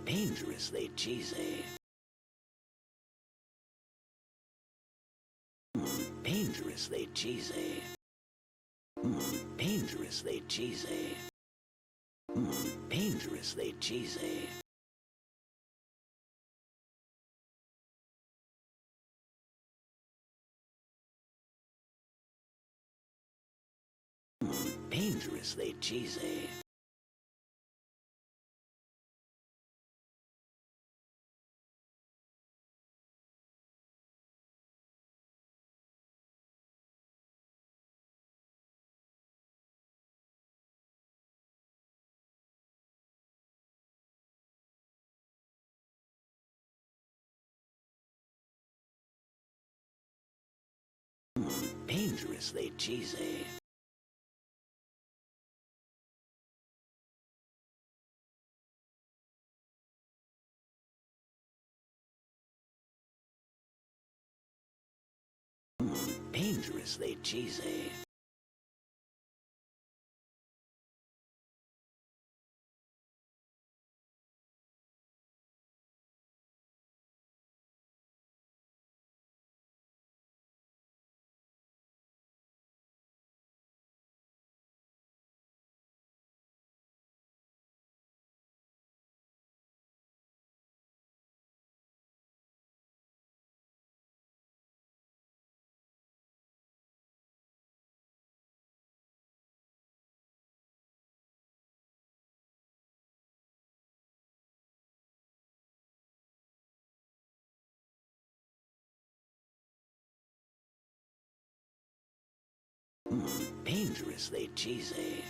Dangerously cheesy. Dangerously cheesy. Dangerously cheesy. Dangerously cheesy. Dangerously cheesy. Dangerously cheesy. Dangerously cheesy. Dangerously cheesy.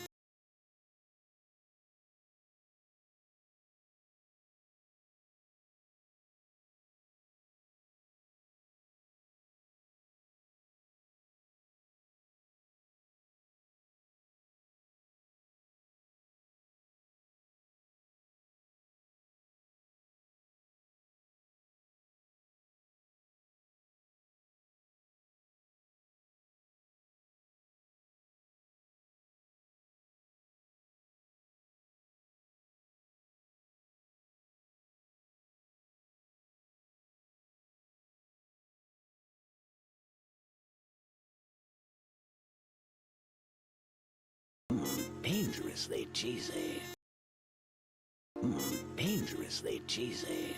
Dangerously cheesy. Dangerously cheesy.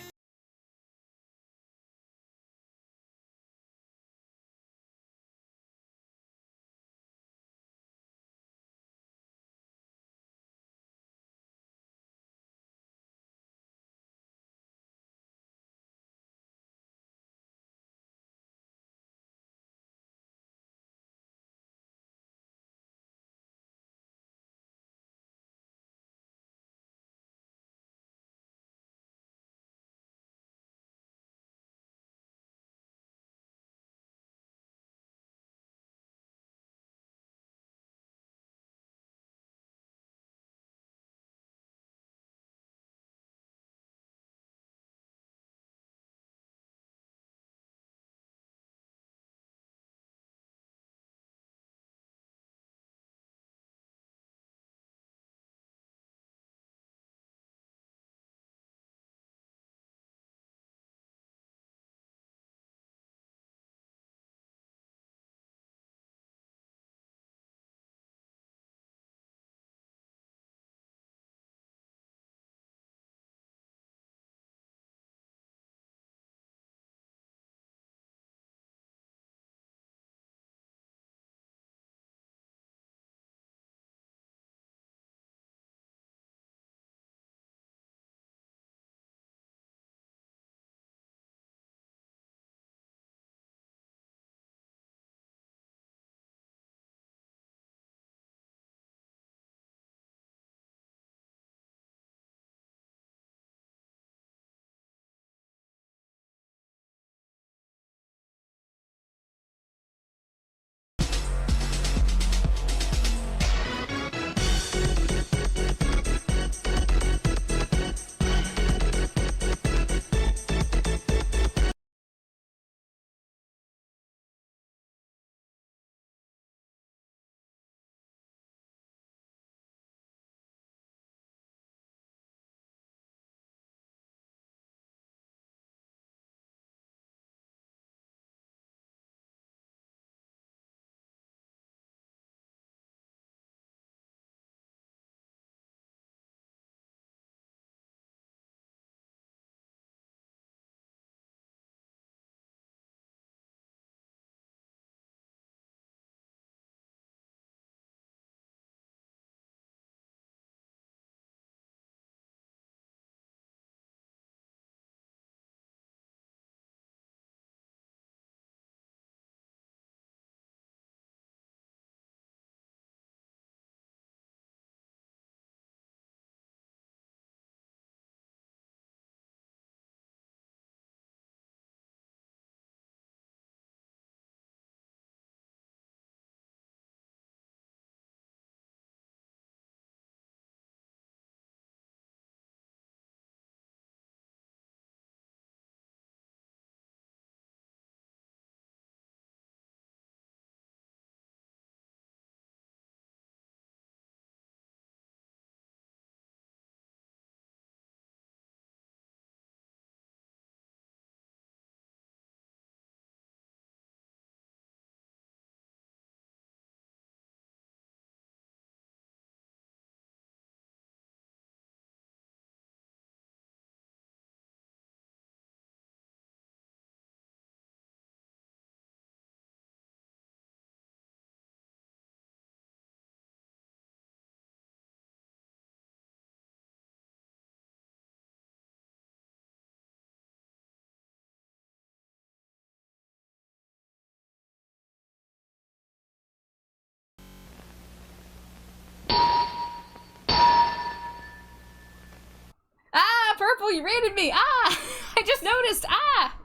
Purple, you raided me! Ah! I just noticed! Ah!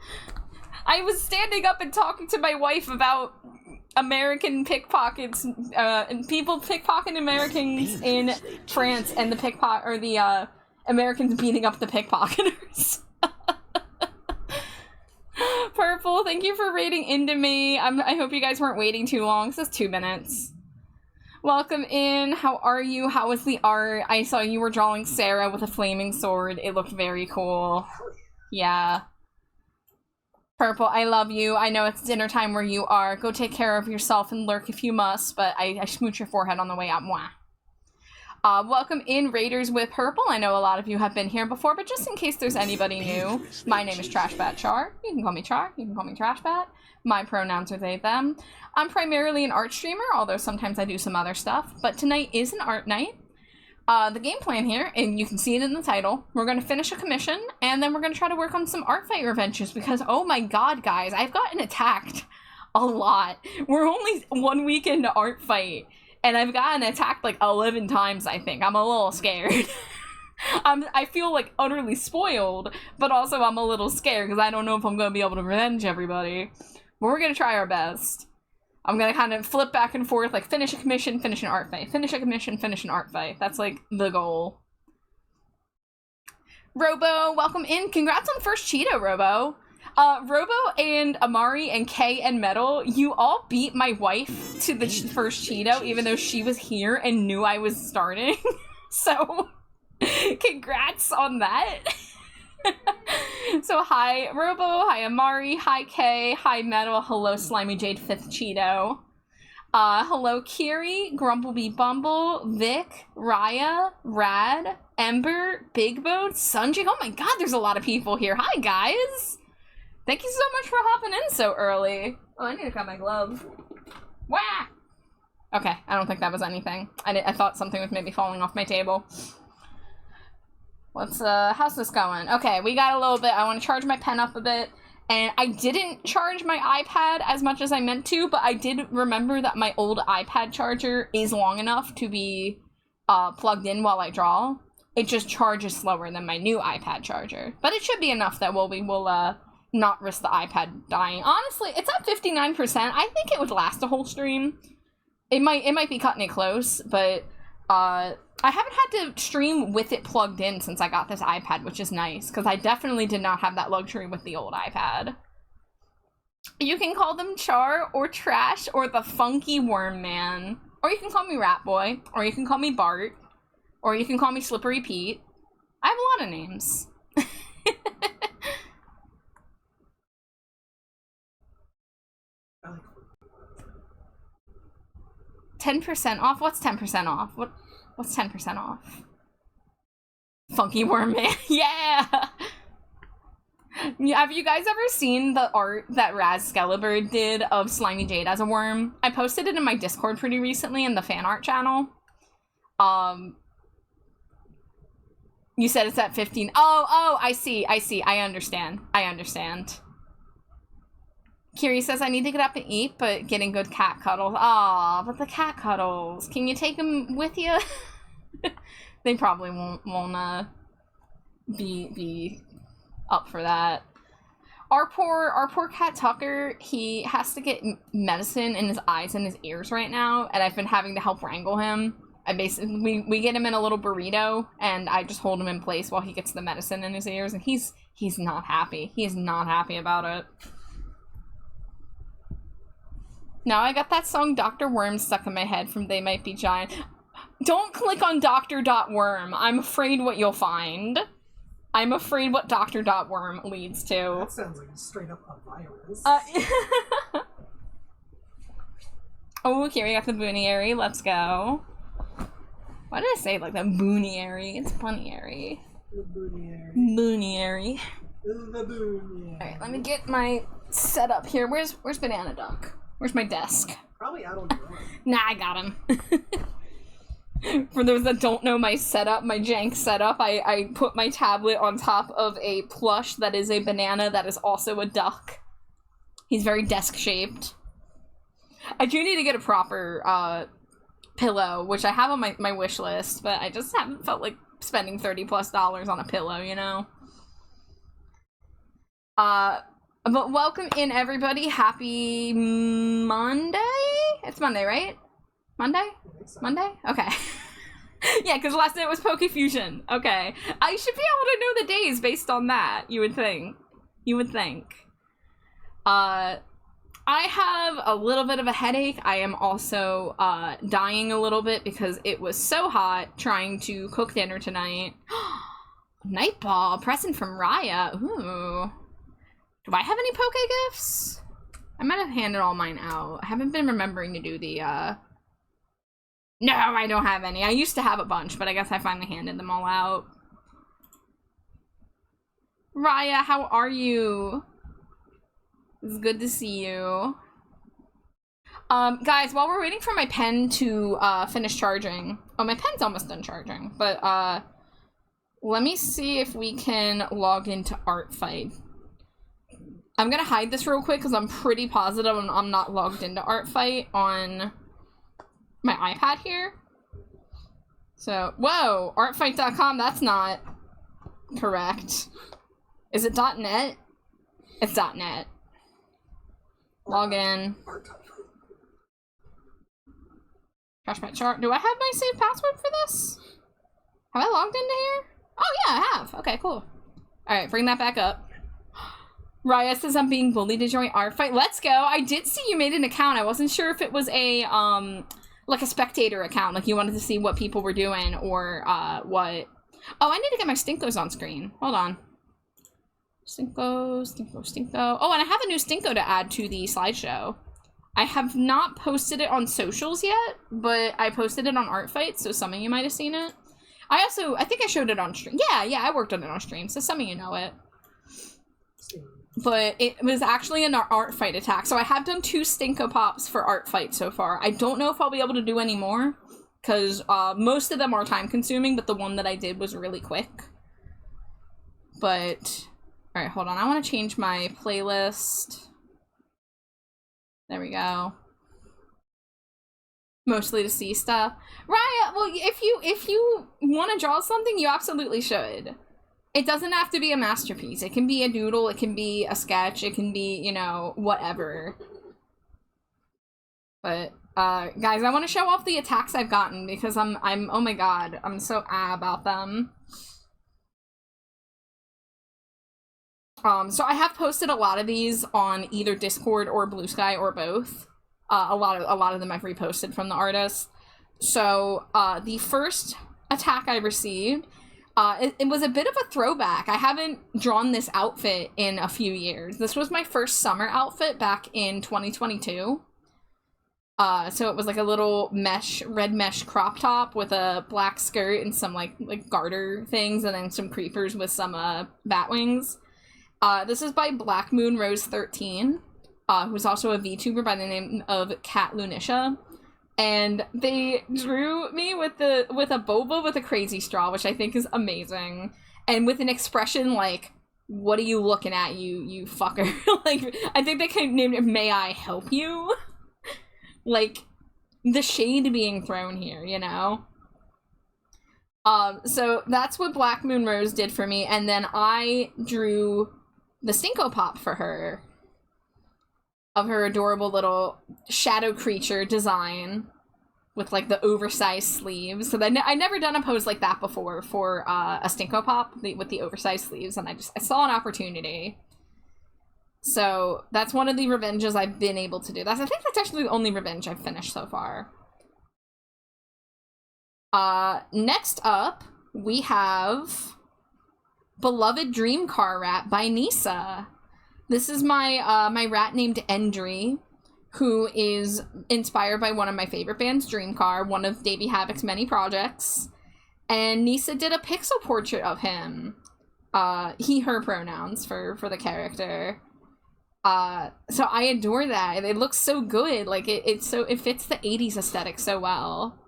I was standing up and talking to my wife about American pickpockets, and people pickpocketing Americans in France, and the Americans beating up the pickpocketers. Purple, thank you for raiding into me. I hope you guys weren't waiting too long. This is 2 minutes. Welcome in. How are you? How was the art? I saw you were drawing Sarah with a flaming sword. It looked very cool. Yeah. Purple, I love you. I know it's dinner time where you are. Go take care of yourself and lurk if you must, but I smooch your forehead on the way out. Mwah. Welcome in, Raiders with Purple. I know a lot of you have been here before, but just in case there's anybody new, my name is Trashbat Char. You can call me Char. You can call me Trashbat. My pronouns are they, them. I'm primarily an art streamer, although sometimes I do some other stuff, but tonight is an art night. The game plan here, and you can see it in the title, we're going to finish a commission, and then we're going to try to work on some art fight revenges, because, oh my god, guys, I've gotten attacked a lot. We're only 1 week into art fight, and I've gotten attacked like 11 times, I think. I'm a little scared. I feel like utterly spoiled, but also I'm a little scared, because I don't know if I'm going to be able to revenge everybody. But we're going to try our best. I'm gonna kind of flip back and forth, like finish a commission, finish an art fight, finish a commission, finish an art fight. That's like the goal. Robo, welcome in. Congrats on first Cheeto, Robo. Robo and Amari and Kay and Metal, you all beat my wife to the first Cheeto, even though she was here and knew I was starting. So, congrats on that. So hi Robo, hi Amari, hi Kay, hi Metal, hello Slimy Jade 5th Cheeto. Hello Kiri, Grumblebee Bumble, Vic, Raya, Rad, Ember, Big Bone, Sunjig. Oh my god, there's a lot of people here. Hi guys! Thank you so much for hopping in so early. Oh, I need to cut my glove. Wah! Okay, I don't think that was anything. I thought something was maybe falling off my table. Let's, how's this going? Okay, we got a little bit. I want to charge my pen up a bit. And I didn't charge my iPad as much as I meant to, but I did remember that my old iPad charger is long enough to be plugged in while I draw. It just charges slower than my new iPad charger. But it should be enough that we will not risk the iPad dying. Honestly, it's at 59%. I think it would last a whole stream. It might be cutting it close, but I haven't had to stream with it plugged in since I got this iPad, which is nice, because I definitely did not have that luxury with the old iPad. You can call them Char, or Trash, or the Funky Worm Man. Or you can call me Rat Boy, or you can call me Bart, or you can call me Slippery Pete. I have a lot of names. 10% off? What's 10% off? What's 10% off? Funky Worm Man. Yeah! Have you guys ever seen the art that Raz Skellibird did of Slimy Jade as a worm? I posted it in my Discord pretty recently in the fan art channel. You said it's at 15. Oh, I see. I understand. Kiri says, I need to get up and eat, but getting good cat cuddles. Aw, but the cat cuddles. Can you take them with you? They probably won't be up for that. Our poor cat Tucker, he has to get medicine in his eyes and his ears right now, and I've been having to help wrangle him. We get him in a little burrito, and I just hold him in place while he gets the medicine in his ears, and he's not happy. He is not happy about it. Now I got that song Dr. Worm stuck in my head from They Might Be Giant. Don't click on Dr.Worm. I'm afraid what you'll find. I'm afraid what Dr.Worm leads to. That sounds like straight up a virus. Oh, here we got the Booniary. Let's go. Why did I say it like that? Booniary. It's Bunnyary. The Booniary. Booniary. The Booniary. Alright, let me get my setup here. Where's Banana Duck? Where's my desk? Probably out on the road. Nah, I got him. For those that don't know my setup, my jank setup, I put my tablet on top of a plush that is a banana that is also a duck. He's very desk-shaped. I do need to get a proper pillow, which I have on my wish list, but I just haven't felt like spending $30+ on a pillow, you know? But welcome in, everybody. Happy Monday? It's Monday, right? Monday? Monday? Okay. Yeah, because last night was Poke Fusion. Okay. I should be able to know the days based on that, you would think. You would think. I have a little bit of a headache. I am also dying a little bit because it was so hot trying to cook dinner tonight. Nightball, present from Raya. Ooh. Do I have any Poke gifts? I might have handed all mine out. I haven't been remembering to do the, No, I don't have any. I used to have a bunch, but I guess I finally handed them all out. Raya, how are you? It's good to see you. Guys, while we're waiting for my pen to, finish charging... Oh, my pen's almost done charging, but, let me see if we can log into Artfight. I'm gonna hide this real quick because I'm pretty positive I'm not logged into Artfight on my iPad here. So, whoa, artfight.com, that's not correct. Is it .net? It's .net. Log in. Trash my chart. Do I have my saved password for this? Have I logged into here? Oh yeah, I have. Okay, cool. Alright, bring that back up. Raya says I'm being bullied to join Artfight. Let's go. I did see you made an account. I wasn't sure if it was a, like a spectator account. Like you wanted to see what people were doing or, what. Oh, I need to get my Stinkos on screen. Hold on. Stinko, Stinko, Stinko. Oh, and I have a new Stinko to add to the slideshow. I have not posted it on socials yet, but I posted it on Artfight, so some of you might have seen it. I think I showed it on stream. Yeah, I worked on it on stream, so some of you know it. But it was actually an Artfight attack. So I have done 2 Stinko Pops for Artfight so far. I don't know if I'll be able to do any more, because most of them are time consuming, but the one that I did was really quick. But, alright, hold on. I want to change my playlist. There we go. Mostly to see stuff. Raya, well, if you want to draw something, you absolutely should. It doesn't have to be a masterpiece. It can be a doodle, it can be a sketch, it can be, you know, whatever. But, guys, I want to show off the attacks I've gotten because I'm, oh my god, I'm so about them. So I have posted a lot of these on either Discord or Blue Sky or both. A lot of them I've reposted from the artist. So, the first attack I received, it was a bit of a throwback. I haven't drawn this outfit in a few years. This was my first summer outfit back in 2022. So it was like a little red mesh crop top with a black skirt and some like garter things and then some creepers with some, bat wings. This is by Black Moon Rose 13, who's also a VTuber by the name of Cat Lunisha. And they drew me with a boba with a crazy straw, which I think is amazing. And with an expression like, what are you looking at, you fucker? Like, I think they kind of named it, may I help you? Like, the shade being thrown here, you know? So that's what Black Moon Rose did for me, and then I drew the Stinko Pop for her. Of her adorable little shadow creature design with like the oversized sleeves. So I never done a pose like that before for a Stinko Pop with the oversized sleeves, and I saw an opportunity. So that's one of the revenges I've been able to do. I think that's actually the only revenge I've finished so far. Next up, we have Beloved Dream Car Rat by Nisa. This is my my rat named Endry, who is inspired by one of my favorite bands, Dreamcar, one of Davey Havoc's many projects. And Nisa did a pixel portrait of him. He, her pronouns for the character. So I adore that. It looks so good. Like it fits the 80s aesthetic so well.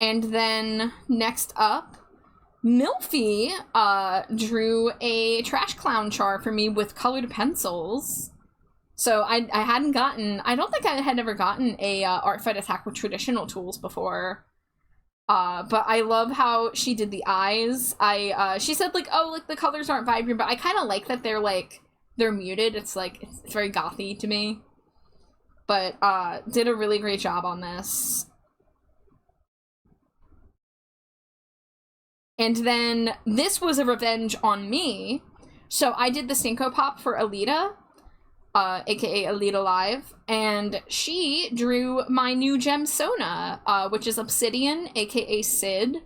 And then next up, Milfy drew a trash clown char for me with colored pencils. So I don't think I had ever gotten a Artfight attack with traditional tools before. But I love how she did the eyes. She said, like, oh, like, the colors aren't vibrant, but I kind of like that they're muted. It's, like, it's very gothy to me. But, did a really great job on this. And then this was a revenge on me. So I did the Cinco Pop for Alita, aka Alita Live, and she drew my new gem Sona, which is Obsidian, aka Sid.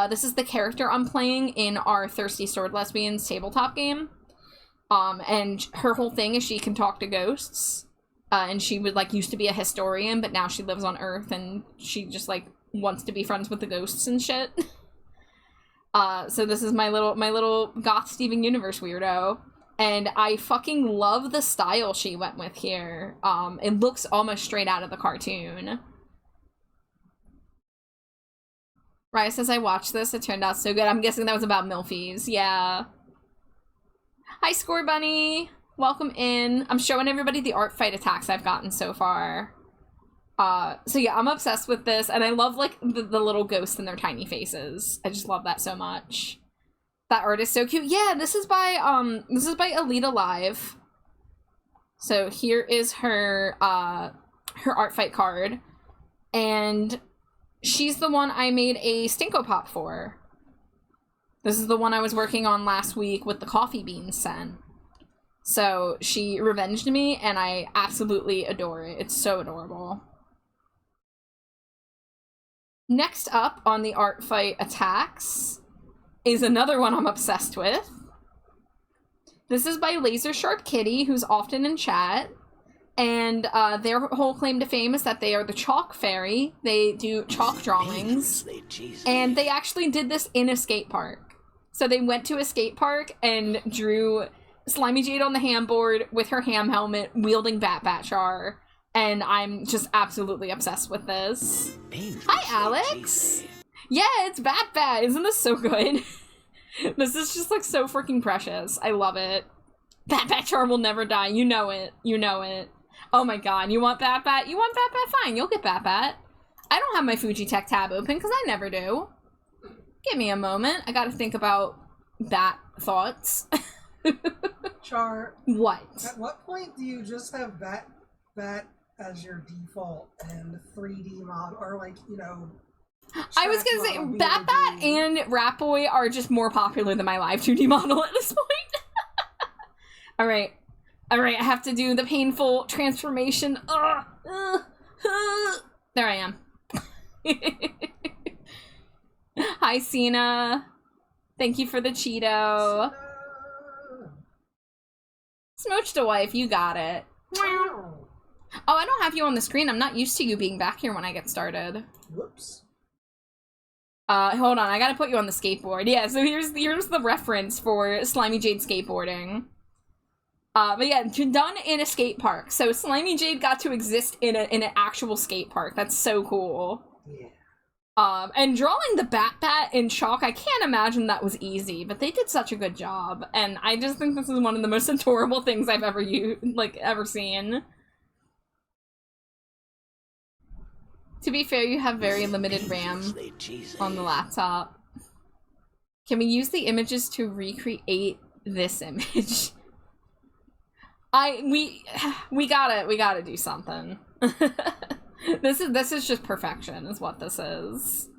This is the character I'm playing in our Thirsty Sword Lesbians tabletop game. And her whole thing is she can talk to ghosts. And she would, like, used to be a historian, but now she lives on Earth, and she just, like, wants to be friends with the ghosts and shit. So this is my little goth Steven Universe weirdo. And I fucking love the style she went with here. It looks almost straight out of the cartoon. Raya says, I watched this, it turned out so good. I'm guessing that was about Milfies, yeah. Hi, Score Bunny! Welcome in. I'm showing everybody the art fight attacks I've gotten so far. So yeah, I'm obsessed with this, and I love, like, the little ghosts and their tiny faces. I just love that so much. That art is so cute. Yeah, this is by Alita Live. So here is her, her art fight card. And she's the one I made a Stinko Pop for. This is the one I was working on last week with the coffee beans scent. So she revenged me, and I absolutely adore it. It's so adorable. Next up on the art fight attacks is another one I'm obsessed with. This is by Laser Sharp Kitty, who's often in chat. And their whole claim to fame is that they are the chalk fairy. They do chalk drawings. And they actually did this in a skate park. So they went to a skate park and drew Slimy Jade on the ham board with her ham helmet, wielding Bat Char. And I'm just absolutely obsessed with this. Hi, Alex! Yeah, it's Bat. Isn't this so good? This is just, like, so freaking precious. I love it. Bat Char will never die. You know it. You know it. Oh my god, you want Bat? You want Bat? Fine, you'll get Bat. I don't have my Fujitech tab open, because I never do. Give me a moment. I gotta think about Bat thoughts. Char. What? At what point do you just have Bat as your default and 3D model, or, like, you know... I was gonna say, Bat and Rat Boy are just more popular than my live 2D model at this point. Alright, I have to do the painful transformation. There I am. Hi, Cena. Thank you for the Cheeto. Smooch to wife, you got it. Oh, I don't have you on the screen. I'm not used to you being back here when I get started. Whoops. Hold on, I gotta put you on the skateboard. Yeah, so here's the reference for Slimy Jade skateboarding. But yeah, done in a skate park. So Slimy Jade got to exist in an actual skate park. That's so cool. Yeah. And drawing the Bat in chalk, I can't imagine that was easy, but they did such a good job. And I just think this is one of the most adorable things I've ever seen. To be fair, you have very limited RAM on the laptop. Can we use the images to recreate this image? We gotta do something. This is just perfection, is what this is.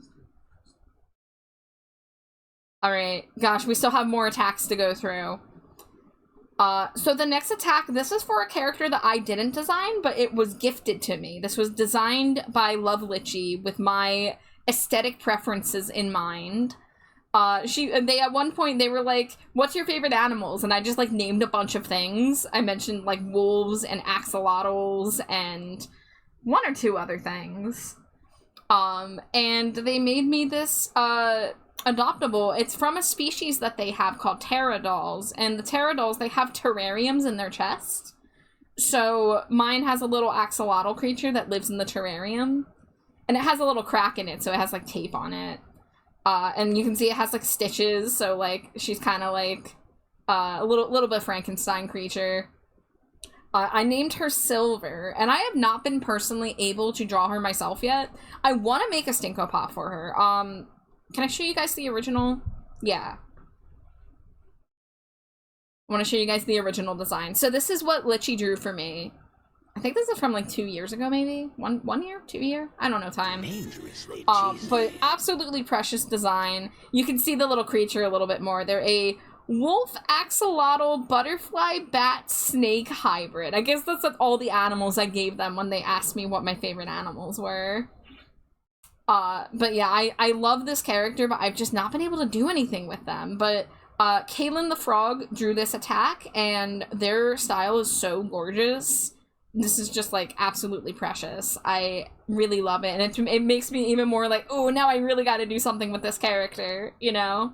Alright, gosh, we still have more attacks to go through. So the next attack, this is for a character that I didn't design, but it was gifted to me. This was designed by Love Litchi with my aesthetic preferences in mind. They at one point, they were like, what's your favorite animals? And I just, like, named a bunch of things. I mentioned, like, wolves and axolotls and one or two other things. And they made me this, adoptable. It's from a species that they have called pterodolls, and the pterodolls, they have terrariums in their chest. So mine has a little axolotl creature that lives in the terrarium, and it has a little crack in it, so it has, like, tape on it. And you can see it has, like, stitches, so, like, she's kind of like a little bit Frankenstein creature. I named her Silver, and I have not been personally able to draw her myself yet. I want to make a Stinko Pop for her. Can I show you guys the original? Yeah. I want to show you guys the original design. So this is what Litchi drew for me. I think this is from like 2 years ago, maybe? One year? 2 year? I don't know time. Dangerously But absolutely precious design. You can see the little creature a little bit more. They're a wolf, axolotl, butterfly, bat, snake hybrid. I guess that's like all the animals I gave them when they asked me what my favorite animals were. But yeah, I love this character, but I've just not been able to do anything with them. But Kaylin the Frog drew this attack, and their style is so gorgeous. This is just, like, absolutely precious. I really love it, and it makes me even more like, oh, now I really gotta do something with this character, you know?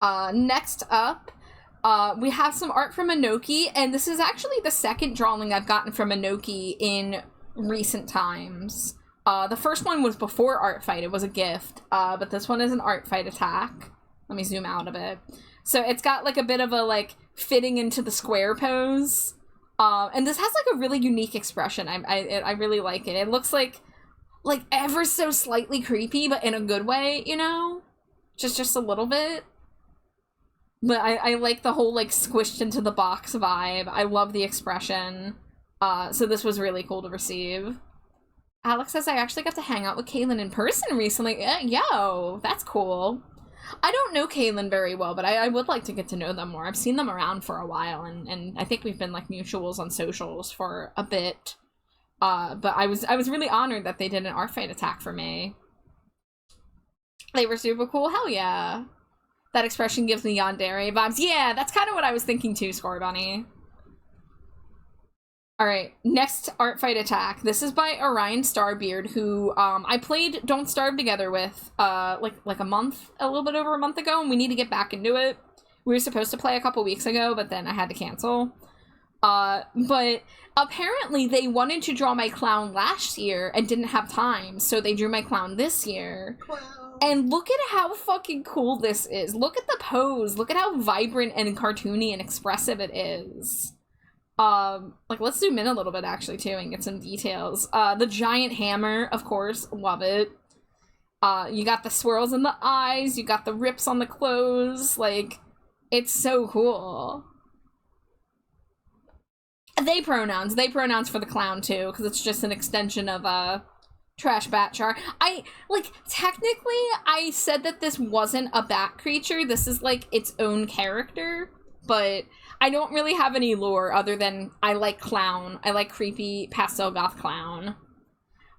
Next up, we have some art from Inoki, and this is actually the second drawing I've gotten from Inoki in recent times. The first one was before Art Fight, it was a gift, but this one is an Art Fight attack. Let me zoom out a bit. So it's got, like, a bit of a, like, fitting into the square pose. And this has, like, a really unique expression. I really like it. It looks like ever so slightly creepy, but in a good way, you know? Just a little bit. But I like the whole, like, squished into the box vibe. I love the expression. So this was really cool to receive. Alex says, I actually got to hang out with Kaylin in person recently. Yo, that's cool. I don't know Kaylin very well, but I would like to get to know them more. I've seen them around for a while, and I think we've been, like, mutuals on socials for a bit. But I was really honored that they did an art fight attack for me. They were super cool. Hell yeah. That expression gives me yandere vibes. Yeah, that's kind of what I was thinking too, Scorbunny. Alright, next art fight attack. This is by Orion Starbeard, who I played Don't Starve together with like a little bit over a month ago, and we need to get back into it. We were supposed to play a couple weeks ago, but then I had to cancel. But apparently they wanted to draw my clown last year and didn't have time, so they drew my clown this year. Wow. And look at how fucking cool this is. Look at the pose. Look at how vibrant and cartoony and expressive it is. Like, let's zoom in a little bit, actually, too, and get some details. The giant hammer, of course, love it. You got the swirls in the eyes, you got the rips on the clothes, like, it's so cool. They pronouns for the clown, too, because it's just an extension of, Trash Bat Char. Technically, I said that this wasn't a bat creature, this is, like, its own character, but I don't really have any lore other than I like clown. I like creepy pastel goth clown.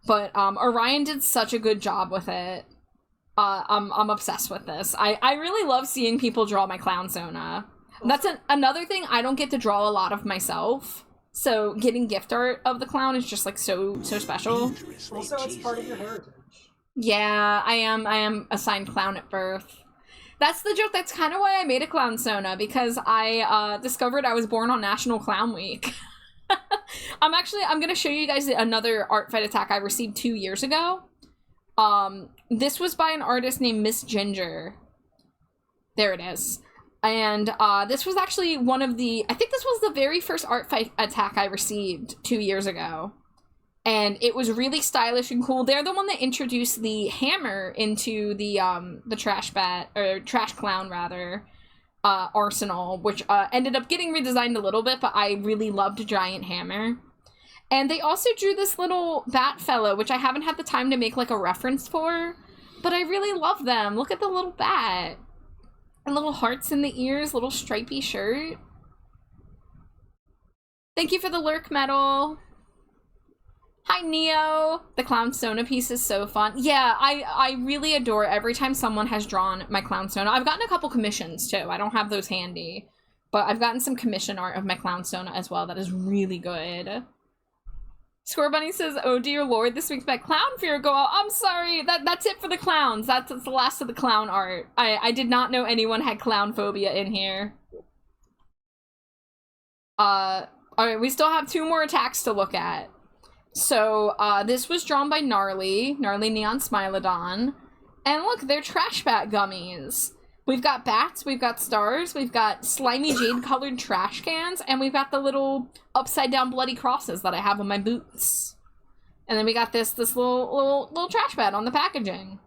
But Orion did such a good job with it. I'm obsessed with this. I really love seeing people draw my clown Sona. That's another thing I don't get to draw a lot of myself. So getting gift art of the clown is just like so special. Also, it's part of your heritage. Yeah, I am assigned clown at birth. That's the joke. That's kind of why I made a clown Sona, because I discovered I was born on National Clown Week. I'm gonna show you guys another art fight attack I received 2 years ago. This was by an artist named Miss Ginger. There it is. And this was actually I think this was the very first art fight attack I received 2 years ago. And it was really stylish and cool. They're the one that introduced the hammer into the trash clown rather, arsenal, which ended up getting redesigned a little bit, but I really loved Giant Hammer. And they also drew this little bat fellow, which I haven't had the time to make like a reference for, but I really love them. Look at the little bat. And little hearts in the ears, little stripy shirt. Thank you for the lurk medal. Hi, Neo! The clown Sona piece is so fun. Yeah, I really adore every time someone has drawn my clown Sona. I've gotten a couple commissions, too. I don't have those handy. But I've gotten some commission art of my clown Sona as well. That is really good. Scorebunny says, oh dear lord, this week's my clown fear go out. I'm sorry, that's it for the clowns. That's the last of the clown art. I did not know anyone had clown phobia in here. Alright, we still have 2 more attacks to look at. So, this was drawn by Gnarly Neon Smilodon. And look, they're Trash Bat gummies. We've got bats, we've got stars, we've got slimy jade-colored trash cans, and we've got the little upside-down bloody crosses that I have on my boots. And then we got this little trash bag on the packaging.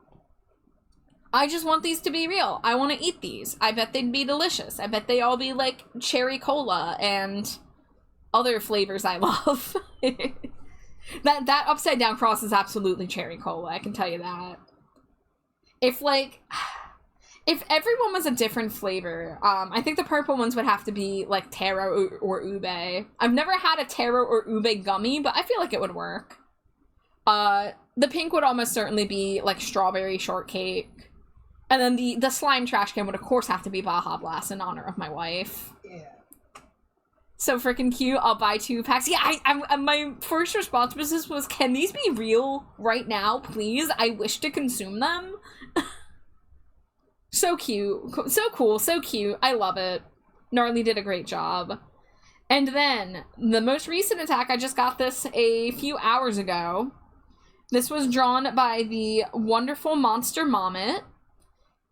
I just want these to be real. I want to eat these. I bet they'd be delicious. I bet they all be like cherry cola and other flavors I love. That upside down cross is absolutely cherry cola, I can tell you that. If everyone was a different flavor, I think the purple ones would have to be like taro or ube. I've never had a taro or ube gummy, but I feel like it would work. The pink would almost certainly be like strawberry shortcake. And then the slime trash can would of course have to be Baja Blast in honor of my wife. Yeah. So freaking cute. I'll buy 2 packs. Yeah, I my first response was, can these be real right now, please? I wish to consume them. So cute. So cool. So cute. I love it. Gnarly did a great job. And then, the most recent attack, I just got this a few hours ago. This was drawn by the wonderful Monster Mommet.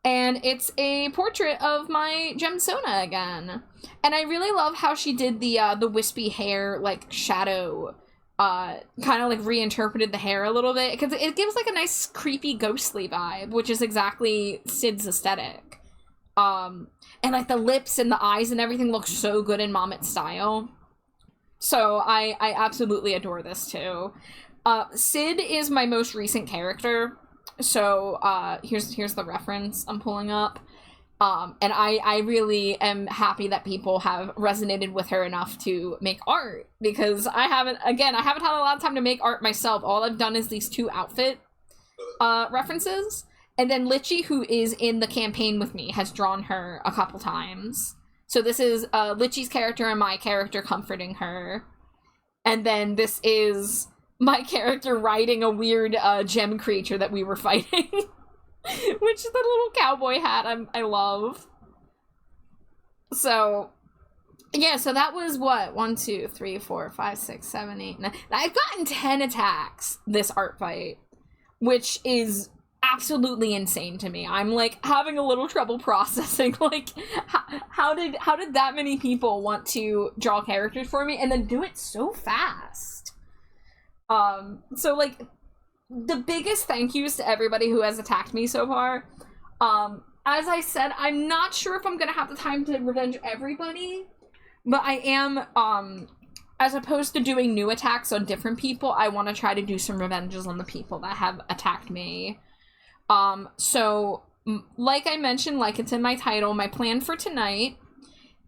And it's a portrait of my Gemsona again. And I really love how she did the wispy hair, like, shadow, kind of, like, reinterpreted the hair a little bit. Because it gives, like, a nice, creepy, ghostly vibe, which is exactly Sid's aesthetic. And, like, the lips and the eyes and everything look so good in Mommet's style. So, I absolutely adore this, too. Sid is my most recent character. So, here's the reference I'm pulling up. And I really am happy that people have resonated with her enough to make art, because I haven't had a lot of time to make art myself. All I've done is these 2 outfit, references. And then Litchi, who is in the campaign with me, has drawn her a couple times. So this is, Litchi's character and my character comforting her. And then this is my character riding a weird gem creature that we were fighting. Which is the little cowboy hat I love. So, yeah, so that was what? 1, 2, 3, 4, 5, 6, 7, 8, 9. I've gotten 10 attacks this art fight, which is absolutely insane to me. I'm, like, having a little trouble processing, like, how did that many people want to draw characters for me and then do it so fast? So, like, the biggest thank yous to everybody who has attacked me so far. As I said, I'm not sure if I'm gonna have the time to revenge everybody, but I am, as opposed to doing new attacks on different people, I want to try to do some revenges on the people that have attacked me. So, like I mentioned, like it's in my title, my plan for tonight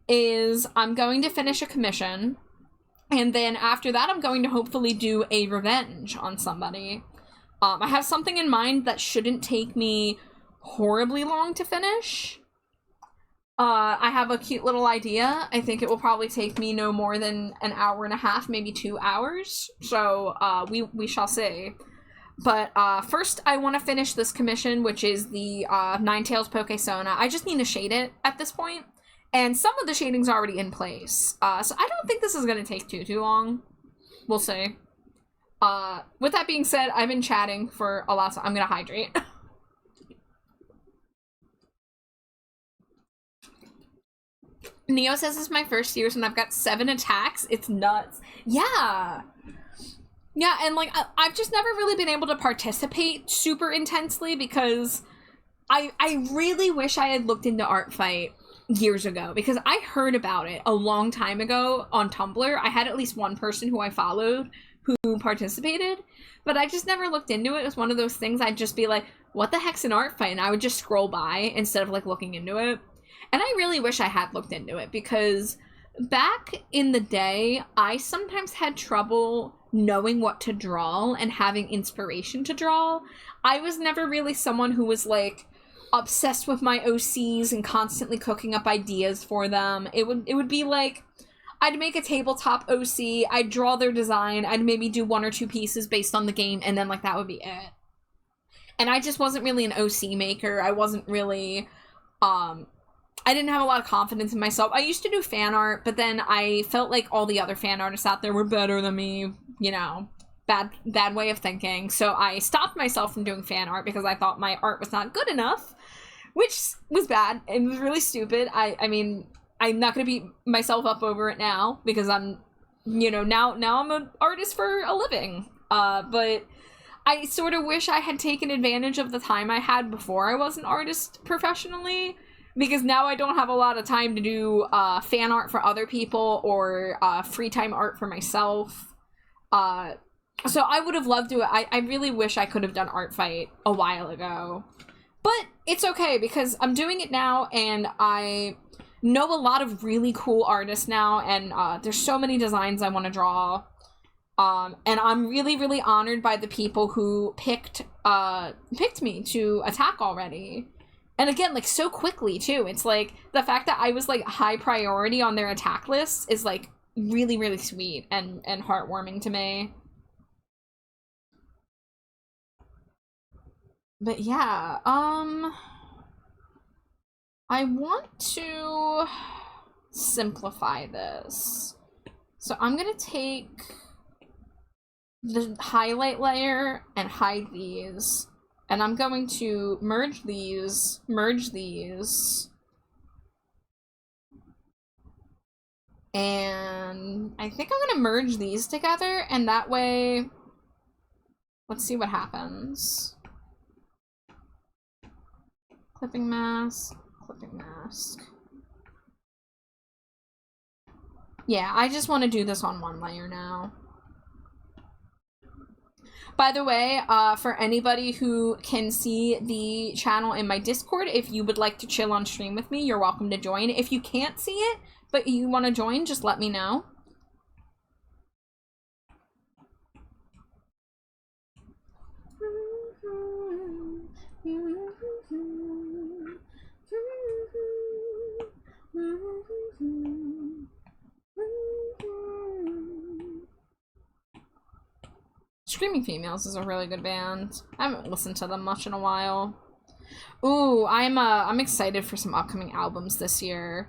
is I'm going to finish a commission, and then after that I'm going to hopefully do a revenge on somebody. I have something in mind that shouldn't take me horribly long to finish. I have a cute little idea. I think it will probably take me no more than an hour and a half, maybe 2 hours. So, we shall see. But, first I want to finish this commission, which is the, Ninetales Pokesona. I just need to shade it at this point. And some of the shading's already in place. So I don't think this is going to take too long. We'll see. With that being said, I've been chatting for a lot, so I'm gonna hydrate. Neo says this is my first year, and I've got 7 attacks. It's nuts. Yeah. Yeah, and like, I've just never really been able to participate super intensely because I really wish I had looked into Art Fight years ago, because I heard about it a long time ago on Tumblr. I had at least one person who I followed who participated, but I just never looked into it. It was one of those things I'd just be like, what the heck's an art fight? And I would just scroll by instead of like looking into it. And I really wish I had looked into it, because back in the day, I sometimes had trouble knowing what to draw and having inspiration to draw. I was never really someone who was like obsessed with my OCs and constantly cooking up ideas for them. It would be like, I'd make a tabletop OC, I'd draw their design, I'd maybe do 1 or 2 pieces based on the game, and then, like, that would be it. And I just wasn't really an OC maker. I wasn't really, I didn't have a lot of confidence in myself. I used to do fan art, but then I felt like all the other fan artists out there were better than me, you know, bad way of thinking. So I stopped myself from doing fan art because I thought my art was not good enough. which was bad. It was really stupid. I mean, I'm not gonna beat myself up over it now because I'm, you know, now I'm an artist for a living. But I sort of wish I had taken advantage of the time I had before I was an artist professionally, because now I don't have a lot of time to do fan art for other people or free time art for myself. So I would have loved to. I really wish I could have done Art Fight a while ago. But it's okay because I'm doing it now and I know a lot of really cool artists now, and there's so many designs I want to draw. And I'm really, really honored by the people who picked me to attack already. And again, like, so quickly, too. It's like, the fact that I was, like, high priority on their attack list is, like, really, really sweet and heartwarming to me. But yeah, I want to simplify this. So I'm gonna take the highlight layer and hide these. And I'm going to merge these. And I think I'm gonna merge these together, and that way, let's see what happens. Clipping mask. Yeah, I just want to do this on one layer now. By the way, for anybody who can see the channel in my Discord, if you would like to chill on stream with me, you're welcome to join. If you can't see it, but you want to join, just let me know. Screaming Females is a really good band. I haven't listened to them much in a while. Ooh, I'm excited for some upcoming albums this year.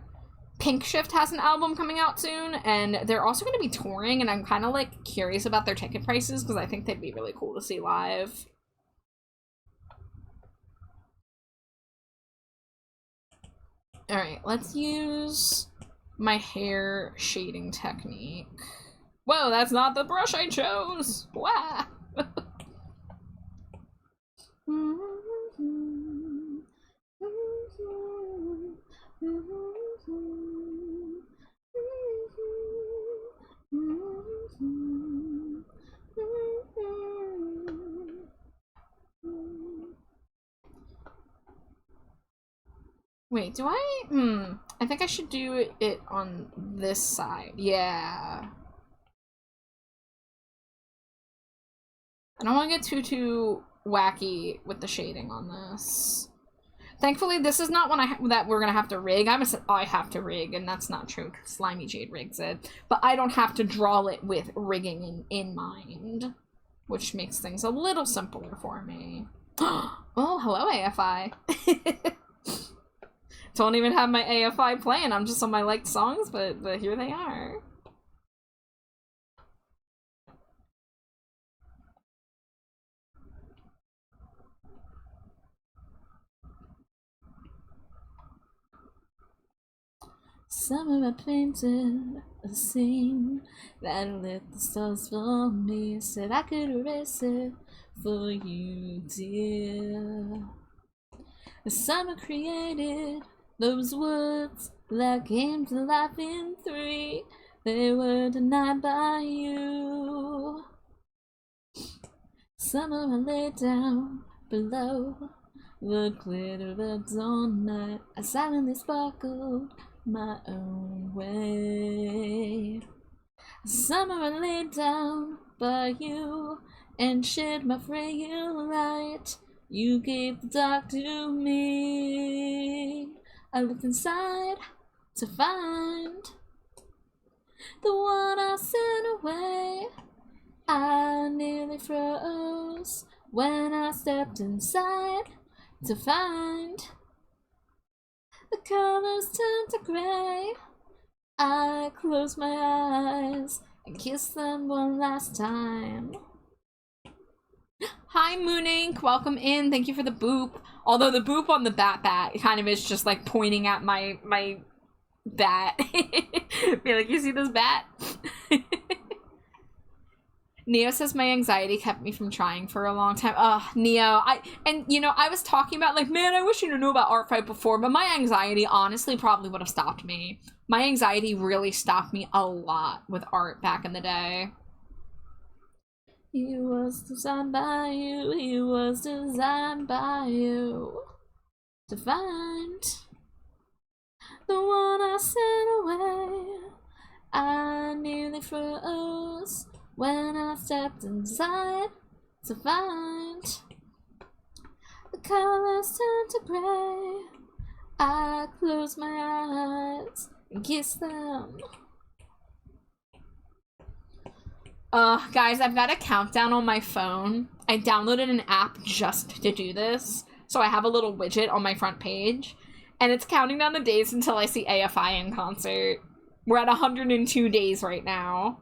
Pink Shift has an album coming out soon, and they're also going to be touring, and I'm kind of, like, curious about their ticket prices, because I think they'd be really cool to see live. Alright, let's use my hair shading technique. Whoa, that's not the brush I chose! Wow! Wait, do I? I think I should do it on this side. Yeah. I don't want to get too wacky with the shading on this. Thankfully, this is not one that we're gonna have to rig. I have to rig, and that's not true, because Slimy Jade rigs it. But I don't have to draw it with rigging in mind, which makes things a little simpler for me. Oh, hello, AFI. Don't even have my AFI playing. I'm just on my liked songs, but here they are. Summer I painted a scene that lit the stars for me. Said I could erase it for you, dear. The summer created those words that came to life in 3. They were denied by you. Summer I lay down below the glitter of dawn night. I silently sparkled my own way. Summer I lay down by you and shared my frail light. You gave the dark to me. I looked inside to find the one I sent away. I nearly froze when I stepped inside to find the colors turned to gray. I closed my eyes and kissed them one last time. Hi, Moon Ink. Welcome in. Thank you for the boop. Although the boop on the bat kind of is just like pointing at my bat. Be like, you see this bat? Neo says my anxiety kept me from trying for a long time. Neo, I was talking about like, man, I wish you knew about Art Fight before, but my anxiety honestly probably would have stopped me. My anxiety really stopped me a lot with art back in the day. He was designed by you, he was designed by you to find the one I sent away. I nearly froze when I stepped inside to find the colors turned to gray. I closed my eyes and kissed them. Guys, I've got a countdown on my phone. I downloaded an app just to do this, so I have a little widget on my front page, and it's counting down the days until I see AFI in concert. We're at 102 days right now.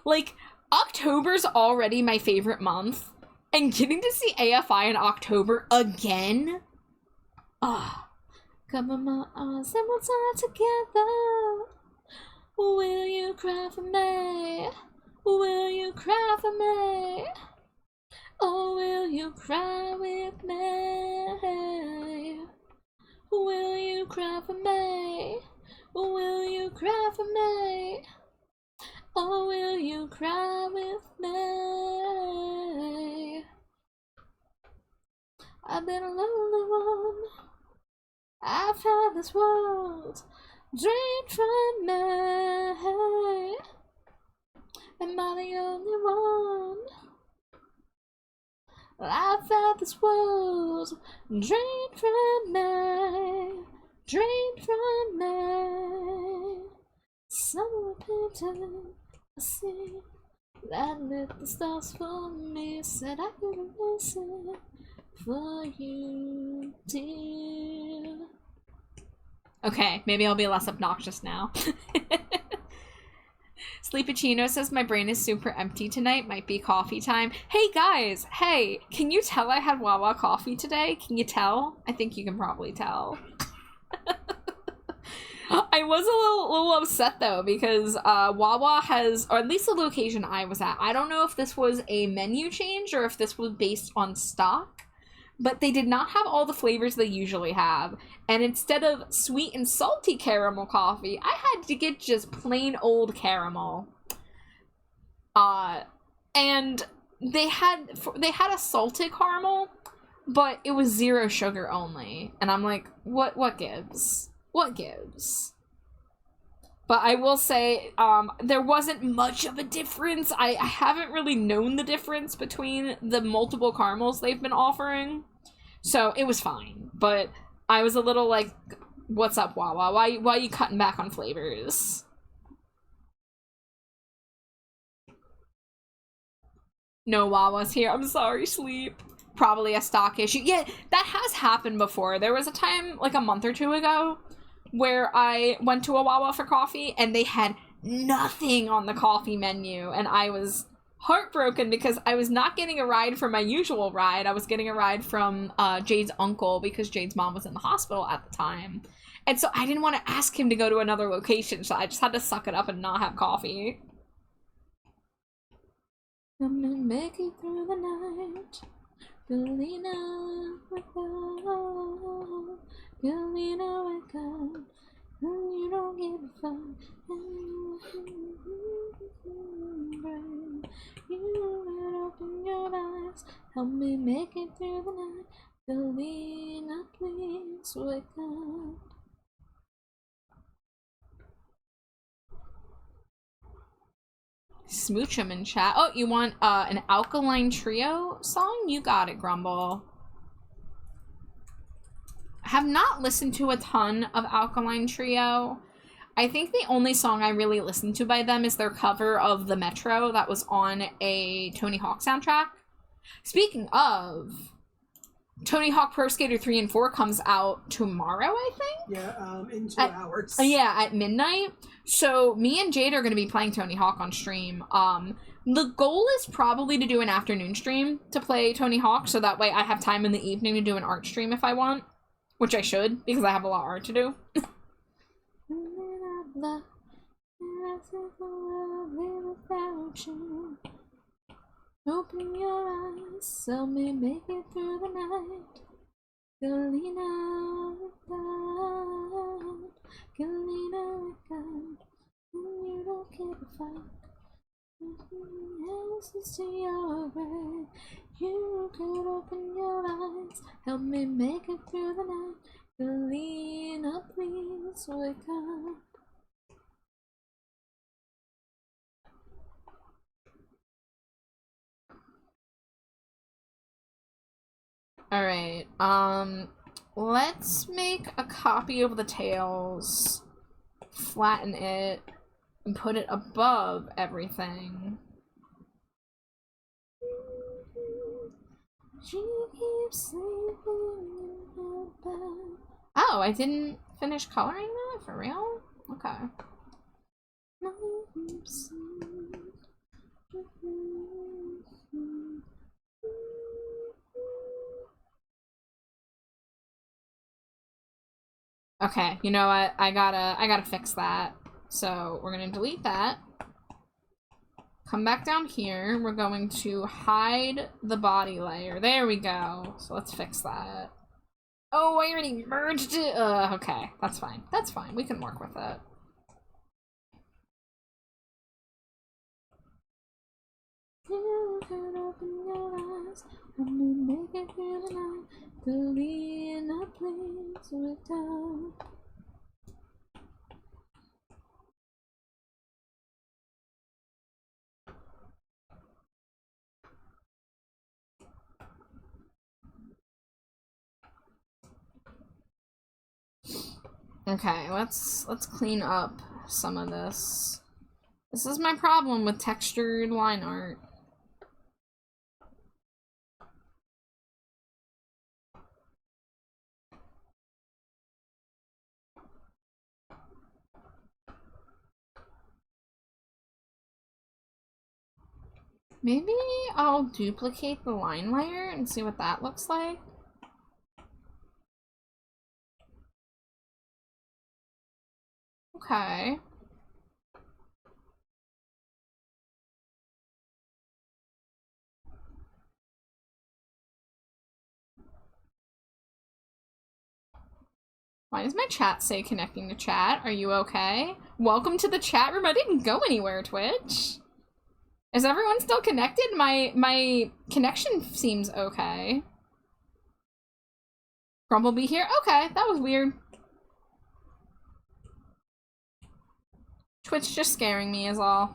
Like, October's already my favorite month, and getting to see AFI in October again? Come on my arms and we'll die together. Will you cry for me? Will you cry for me? Or will you cry with me? Will you cry for me? Will you cry for me? Or will you cry with me? I've been a lonely one. I've had this world drained from me. Am I the only one? I've had this world drained from me, drained from me. Summer painting, I see that lit the stars for me. Said I could erase it for you, dear. Okay, maybe I'll be less obnoxious now. Sleepychino says my brain is super empty tonight. Might be coffee time. Hey guys, hey, can you tell I had Wawa coffee today? Can you tell? I think you can probably tell. I was a little upset though because Wawa has, or at least the location I was at, I don't know if this was a menu change or if this was based on stock, but they did not have all the flavors they usually have. And instead of sweet and salty caramel coffee, I had to get just plain old caramel. And they had a salted caramel, but it was 0 sugar only. And I'm like, what gives? What gives? But I will say, there wasn't much of a difference. I haven't really known the difference between the multiple caramels they've been offering. So it was fine. But I was a little like, what's up, Wawa? Why are you cutting back on flavors? No Wawa's here. I'm sorry, Sleep. Probably a stock issue. Yeah, that has happened before. There was a time, like a month or two ago, where I went to a Wawa for coffee and they had nothing on the coffee menu, and I was heartbroken because I was not getting a ride from my usual ride. I was getting a ride from Jade's uncle because Jade's mom was in the hospital at the time, and so I didn't want to ask him to go to another location, so I just had to suck it up and not have coffee. I'm gonna make it through the night. Galena, wake up. Galena, wake up. You don't give a fuck. You open your eyes. Help me make it through the night. Galena, please wake up. Smooch him in chat. Oh, you want an Alkaline Trio song? You got it, Grumble. I have not listened to a ton of Alkaline Trio. I think the only song I really listened to by them is their cover of The Metro that was on a Tony Hawk soundtrack. Speaking of, Tony Hawk Pro Skater 3 and 4 comes out tomorrow, I think? Yeah, in 2 hours. Yeah, at midnight. So me and Jade are going to be playing Tony Hawk on stream. The goal is probably to do an afternoon stream to play Tony Hawk, so that way I have time in the evening to do an art stream if I want. Which I should, because I have a lot of art to do. Open your eyes, help me make it through the night. Galena, God, Galena, God, you don't care to fight. Nothing else is to your way. You could open your eyes, help me make it through the night. Galena, please wake up. Alright, let's make a copy of the tails, flatten it, and put it above everything. She keeps sleeping in her bed. Oh, I didn't finish coloring that? For real? Okay. Okay, you know what? I gotta fix that. So we're gonna delete that. Come back down here. We're going to hide the body layer. There we go. So let's fix that. Oh, I already merged it. Okay, that's fine. That's fine. We can work with it. You could open your eyes and make it through the night. Galena, please wake up. Okay, let's clean up some of this. This is my problem with textured line art. Maybe I'll duplicate the line layer and see what that looks like. Okay. Why does my chat say connecting to chat? Are you okay? Welcome to the chat room. I didn't go anywhere, Twitch. Is everyone still connected? My connection seems okay. Grumblebee here? Okay, that was weird. Twitch just scaring me is all.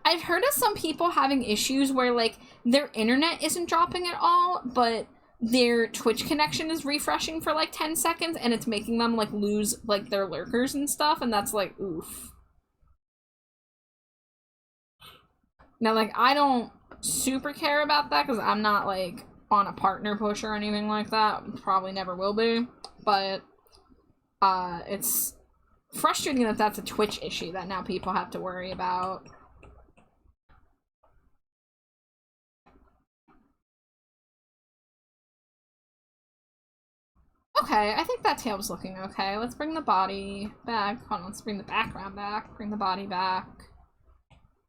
I've heard of some people having issues where, like, their internet isn't dropping at all, but their Twitch connection is refreshing for, like, 10 seconds, and it's making them, like, lose, like, their lurkers and stuff, and that's, like, oof. Now, like, I don't super care about that, because I'm not, like, on a partner push or anything like that. Probably never will be, but, it's frustrating that that's a Twitch issue that now people have to worry about. Okay, I think that tail's looking okay. Let's bring the body back. Hold on, let's bring the background back. Bring the body back.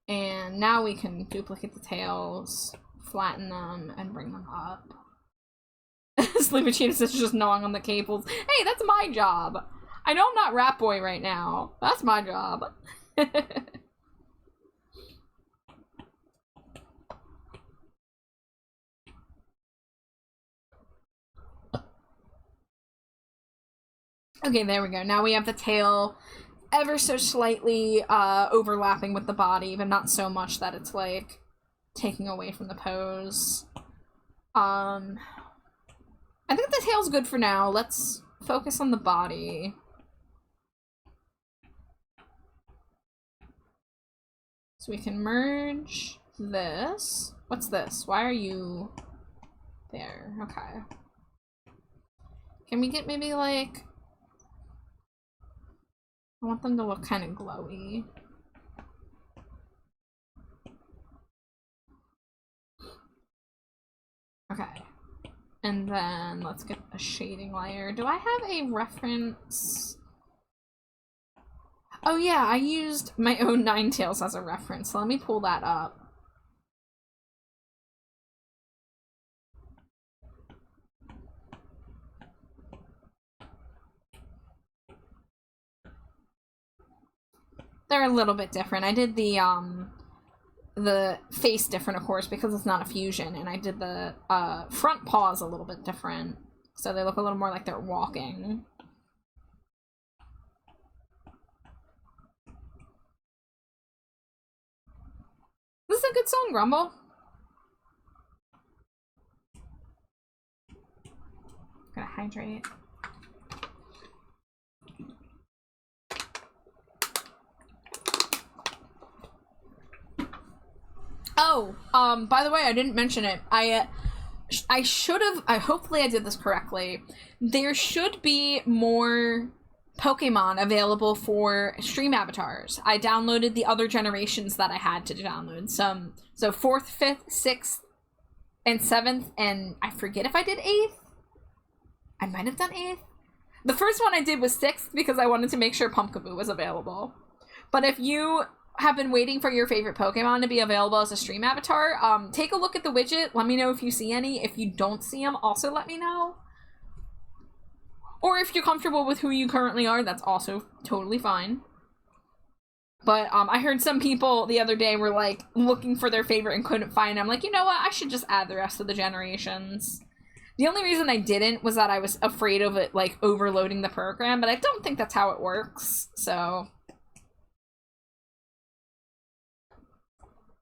And now we can duplicate the tails, flatten them, and bring them up. Sleepy Cheetah says just gnawing on the cables. Hey, that's my job! I know I'm not Rat Boy right now. That's my job. Okay, there we go. Now we have the tail ever so slightly overlapping with the body, but not so much that it's, like, taking away from the pose. I think the tail's good for now. Let's focus on the body. So we can merge this. What's this? Why are you there? Okay. Can we get maybe, like... I want them to look kind of glowy. Okay. And then let's get a shading layer. Do I have a reference? Oh yeah, I used my own Ninetales as a reference. So let me pull that up. They're a little bit different. I did the face different, of course, because it's not a fusion, and I did the front paws a little bit different, so they look a little more like they're walking. This is a good song, Grumble. Gotta hydrate. Oh, by the way, I didn't mention it. I should have, hopefully I did this correctly. There should be more Pokemon available for stream avatars. I downloaded the other generations that I had to download. So 4th, 5th, 6th, and 7th, and I forget if I did 8th. I might have done 8th. The first one I did was 6th because I wanted to make sure Pumpkaboo was available. But if you have been waiting for your favorite Pokemon to be available as a stream avatar, take a look at the widget. Let me know if you see any. If you don't see them, also let me know. Or if you're comfortable with who you currently are, that's also totally fine. But I heard some people the other day were like looking for their favorite and couldn't find them. I'm like, you know what? I should just add the rest of the generations. The only reason I didn't was that I was afraid of it like overloading the program, but I don't think that's how it works, so.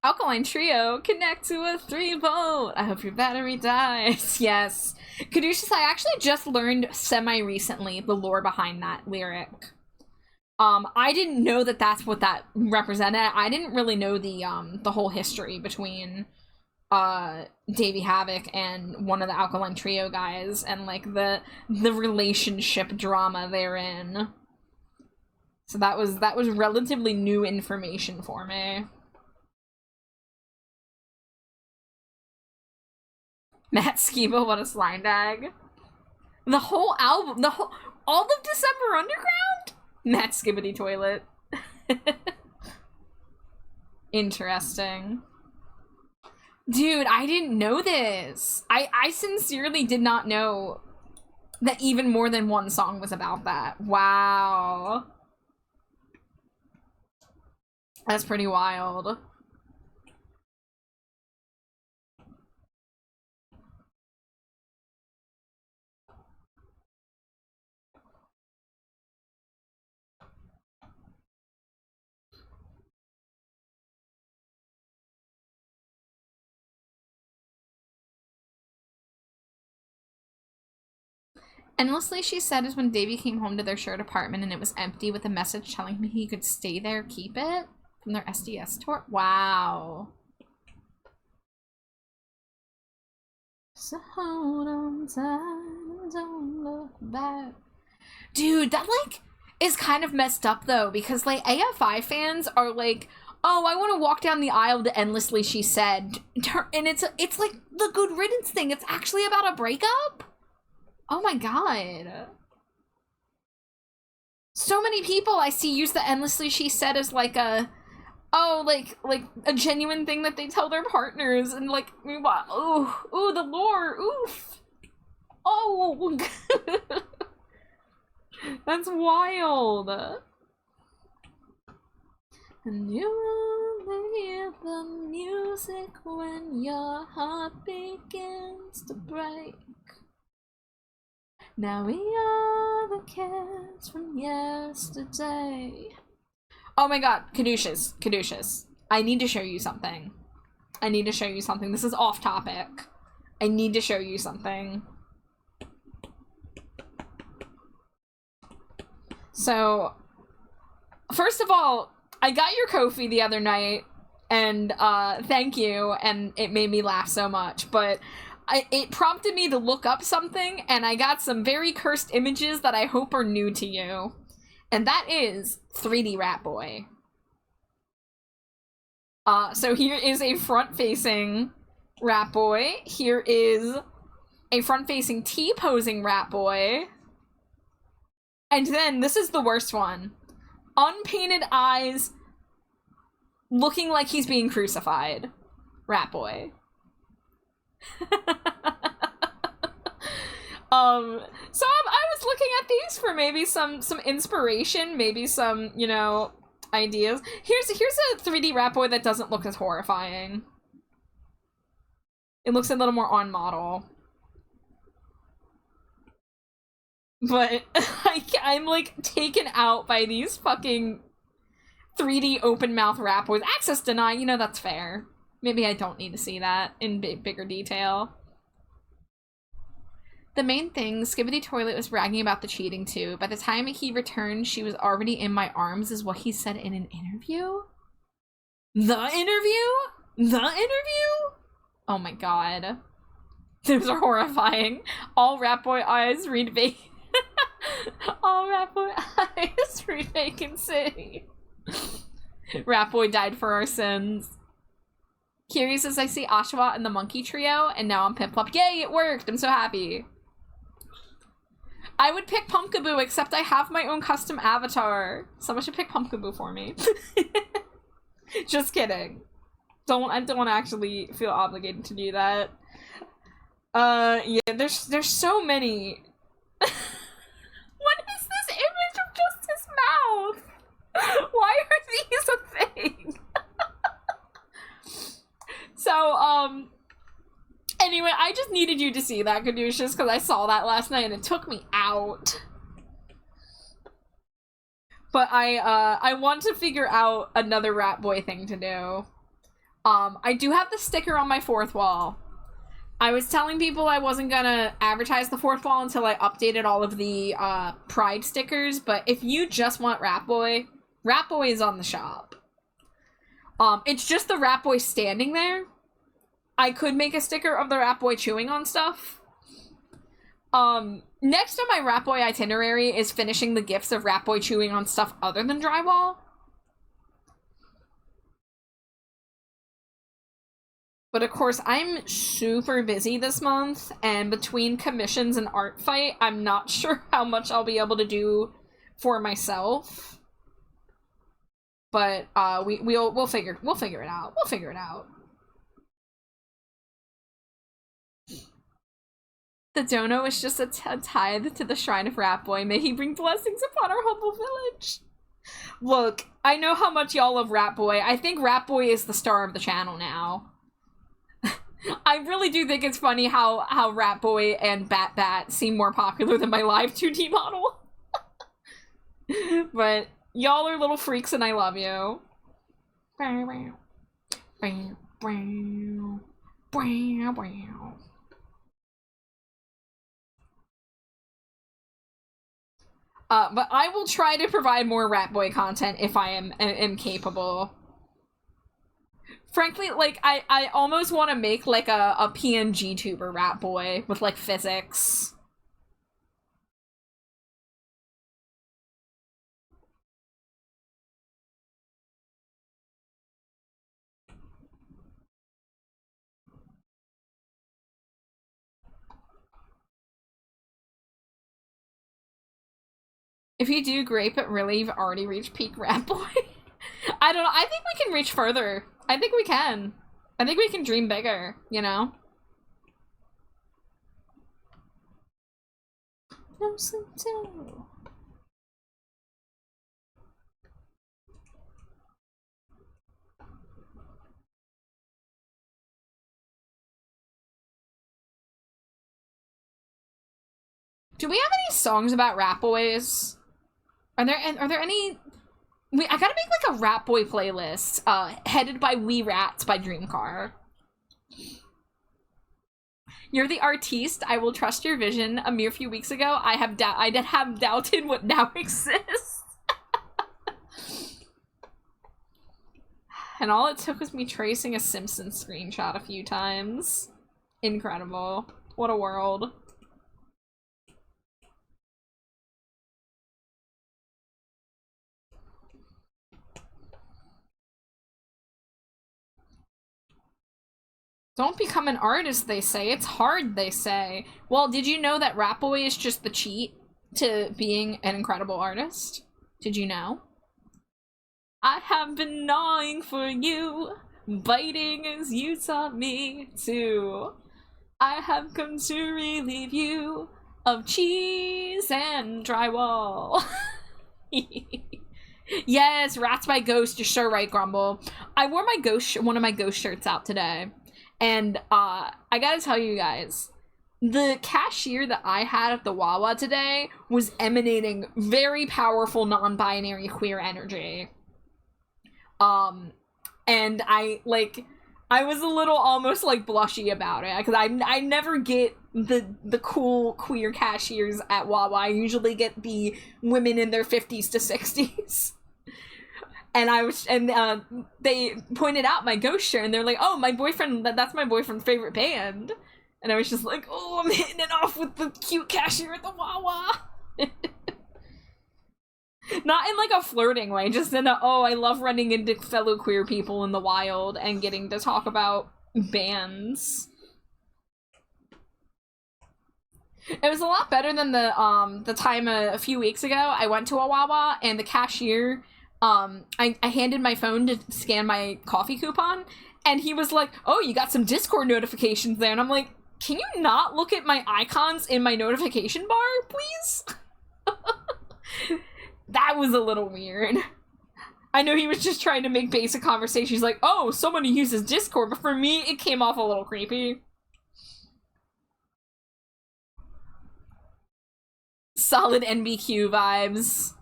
Alkaline Trio, connect to a 3-volt. I hope your battery dies. Yes. Caduceus, I actually just learned semi-recently the lore behind that lyric. I didn't know that that's what that represented. I didn't really know the whole history between Davy Havoc and one of the Alkaline Trio guys and like the relationship drama therein. So that was relatively new information for me. Matt Skiba, what a slime bag. The whole album, all of December Underground? Matt Skibbity Toilet. Interesting. Dude, I didn't know this. I sincerely did not know that even more than one song was about that. Wow. That's pretty wild. Endlessly, she said, is when Davy came home to their shared apartment and it was empty with a message telling me he could stay there, keep it, from their SDS tour. Wow. So hold on tight, don't look back. Dude, that, like, is kind of messed up, though, because, like, AFI fans are like, oh, I want to walk down the aisle to Endlessly, she said. And it's like the Good Riddance thing. It's actually about a breakup? Oh my god. So many people I see use the Endlessly She Said as like a, oh, like a genuine thing that they tell their partners, and like, ooh, the lore, oof. Oh. That's wild. And you will hear the music when your heart begins to break. Now we are the kids from yesterday. Oh my god, Caduceus. I need to show you something. This is off topic. I need to show you something. So, first of all, I got your Ko-fi the other night, and thank you, and it made me laugh so much, but it prompted me to look up something, and I got some very cursed images that I hope are new to you. And that is 3D Rat Boy. So here is a front-facing rat boy. Here is a front-facing T-posing rat boy. And then, this is the worst one. Unpainted eyes, looking like he's being crucified. Rat boy. So I was looking at these for maybe some inspiration, maybe some, you know, ideas. Here's a 3D rat boy that doesn't look as horrifying. It looks a little more on model. But I'm like taken out by these fucking 3D open mouth rat boys. Access denied, you know, that's fair. Maybe I don't need to see that in bigger detail. The main thing, Skibbity Toilet was bragging about the cheating too. By the time he returned, she was already in my arms, is what he said in an interview? The interview? The interview? Oh my god. Those are horrifying. All rat boy eyes read vacant. All rat boy eyes read vacancy. Rat boy died for our sins. Curious as I see Oshawott and the monkey trio, and now I'm Piplup. Yay, it worked! I'm so happy. I would pick Pumpkaboo, except I have my own custom avatar. Someone should pick Pumpkaboo for me. Just kidding. I don't actually feel obligated to do that. Yeah, there's so many. What is this image of just his mouth? Why are these a thing? So, anyway, I just needed you to see that, Caduceus, because I saw that last night and it took me out. But I want to figure out another rat boy thing to do. I do have the sticker on my fourth wall. I was telling people I wasn't gonna advertise the fourth wall until I updated all of the Pride stickers, but if you just want Rat Boy is on the shop. It's just the Rat Boy standing there. I could make a sticker of the Rat Boy chewing on stuff. Next on my Rat Boy itinerary is finishing the gifts of Rat Boy chewing on stuff other than drywall. But of course, I'm super busy this month, and between commissions and art fight, I'm not sure how much I'll be able to do for myself. But we'll figure it out. We'll figure it out. The dono is just a tithe to the shrine of Rat Boy. May he bring blessings upon our humble village. Look, I know how much y'all love Rat Boy. I think Rat Boy is the star of the channel now. I really do think it's funny how Rat Boy and Bat seem more popular than my live 2D model. But y'all are little freaks and I love you. But I will try to provide more Rat Boy content if I am capable. Frankly, like, I almost want to make, like, a PNG tuber Rat Boy with, like, physics. If you do grape it, really, you've already reached peak Rat Boy. I don't know, I think we can reach further. I think we can. I think we can dream bigger, you know? No sleep too. Do we have any songs about Rat Boys? Are there any? I gotta make like a Rat Boy playlist, headed by We Rats by Dreamcar. You're the artiste. I will trust your vision. A mere few weeks ago, I did have doubted what now exists. And all it took was me tracing a Simpsons screenshot a few times. Incredible. What a world. Don't become an artist, they say. It's hard, they say. Well, did you know that Rat Boy is just the cheat to being an incredible artist? Did you know? I have been gnawing for you, biting as you taught me to. I have come to relieve you of cheese and drywall. Yes, Rats by Ghost, you're sure right, Grumble. I wore my one of my Ghost shirts out today. And I gotta tell you guys, the cashier that I had at the Wawa today was emanating very powerful non-binary queer energy. And I was a little almost like blushy about it, because I never get the cool queer cashiers at Wawa. I usually get the women in their 50s to 60s. And they pointed out my Ghost shirt, and they're like, "Oh, my boyfriend, that's my boyfriend's favorite band." And I was just like, "Oh, I'm hitting it off with the cute cashier at the Wawa." Not in like a flirting way, just in a, oh, I love running into fellow queer people in the wild and getting to talk about bands. It was a lot better than the time a few weeks ago I went to a Wawa, and the cashier, I handed my phone to scan my coffee coupon, and he was like, "Oh, you got some Discord notifications there." And I'm like, "Can you not look at my icons in my notification bar, please?" That was a little weird. I know he was just trying to make basic conversation. He's like, "Oh, someone who uses Discord," but for me, it came off a little creepy. Solid NBQ vibes.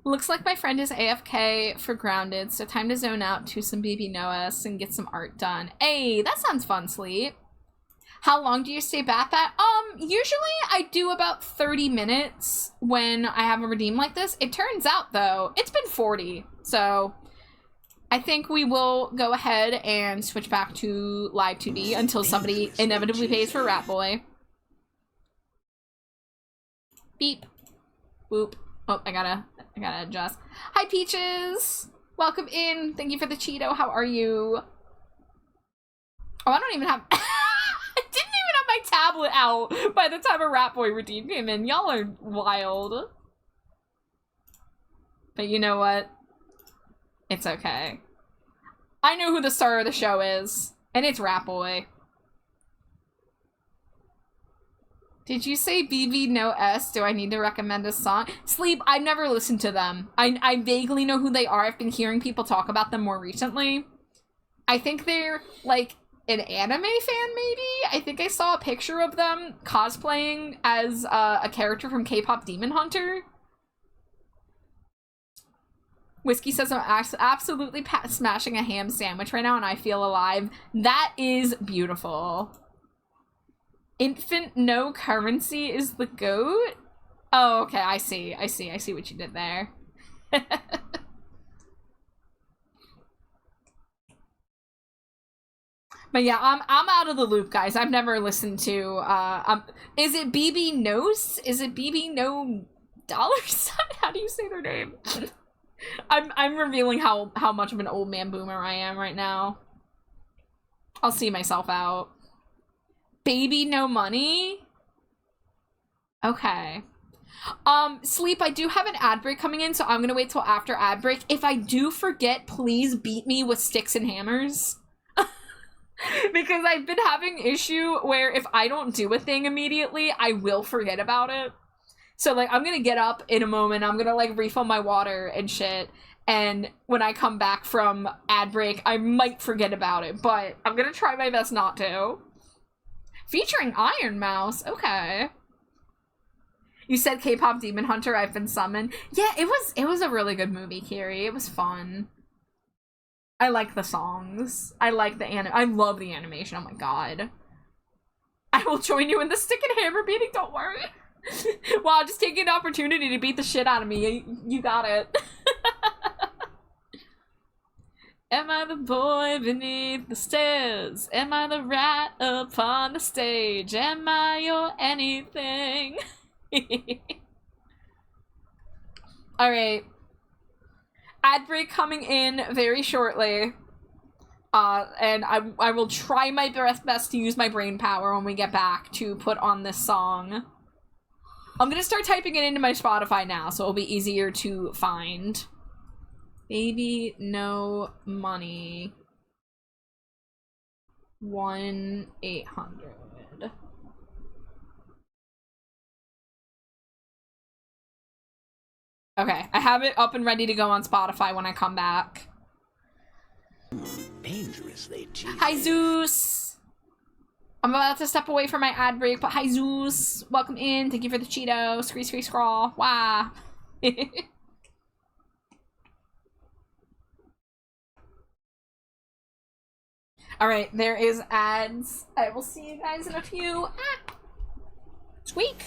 Looks like my friend is AFK for Grounded, so time to zone out to some BB Noahs and get some art done. Hey, that sounds fun, Sleep. How long do you stay back at? Usually I do about 30 minutes when I have a redeem like this. It turns out, though, it's been 40, so I think we will go ahead and switch back to Live 2D until somebody inevitably pays for Rat Boy. Beep. Boop. Oh, I gotta adjust. Hi, Peaches! Welcome in. Thank you for the Cheeto. How are you? Oh, I don't even have... I didn't even have my tablet out by the time a Rat Boy redeem came in. Y'all are wild. But you know what? It's okay. I know who the star of the show is, and it's Rat Boy. Did you say BB No S? Do I need to recommend a song? Sleep, I've never listened to them. I vaguely know who they are. I've been hearing people talk about them more recently. I think they're, like, an anime fan, maybe? I think I saw a picture of them cosplaying as a character from K-pop Demon Hunter. Whiskey says, "I'm absolutely smashing a ham sandwich right now and I feel alive." That is beautiful. Infant no currency is the goat? Oh, okay, I see what you did there. But yeah, I'm out of the loop, guys. I've never listened to, is it BB Nose? Is it BB No Dollar Sign? How do you say their name? I'm revealing how much of an old man boomer I am right now. I'll see myself out. Baby No Money? Okay. Sleep, I do have an ad break coming in, so I'm gonna wait till after ad break. If I do forget, please beat me with sticks and hammers. Because I've been having issue where if I don't do a thing immediately, I will forget about it. So, like, I'm gonna get up in a moment, I'm gonna, like, refill my water and shit, and when I come back from ad break, I might forget about it, but I'm gonna try my best not to. Featuring Iron Mouse, okay. You said K-pop Demon Hunter, I've been summoned. Yeah, it was a really good movie, Kiri. It was fun. I like the songs. I like the I love the animation, oh my god. I will join you in the stick and hammer beating, don't worry. Wow, just taking an opportunity to beat the shit out of me. You got it. Am I the boy beneath the stairs? Am I the rat upon the stage? Am I your anything? Alright. Ad break coming in very shortly. And I will try my best to use my brain power when we get back to put on this song. I'm gonna start typing it into my Spotify now, so it'll be easier to find. Baby, no money. 1-800. Okay, I have it up and ready to go on Spotify when I come back. Dangerously cheesy. Hi, Zeus! I'm about to step away from my ad break, but hi, Zeus! Welcome in. Thank you for the Cheeto. Scree, scree, scrawl. Wow. Alright, there is ads. I will see you guys in a few. Ah! Squeak!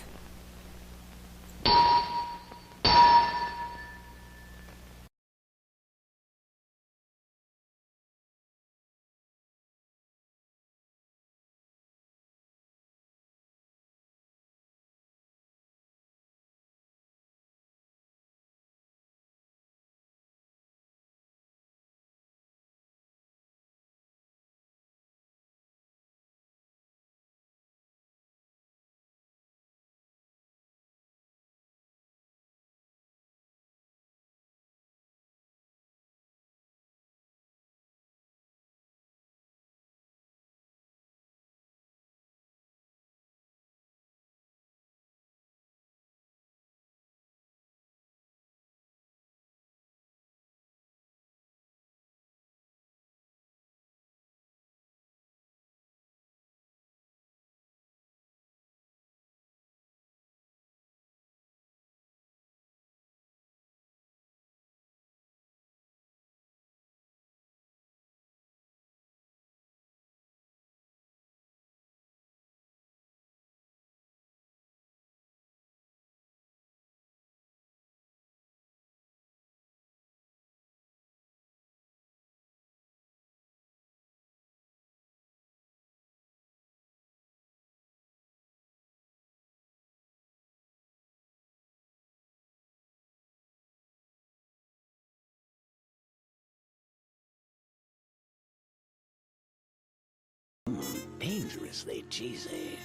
Dangerously cheesy.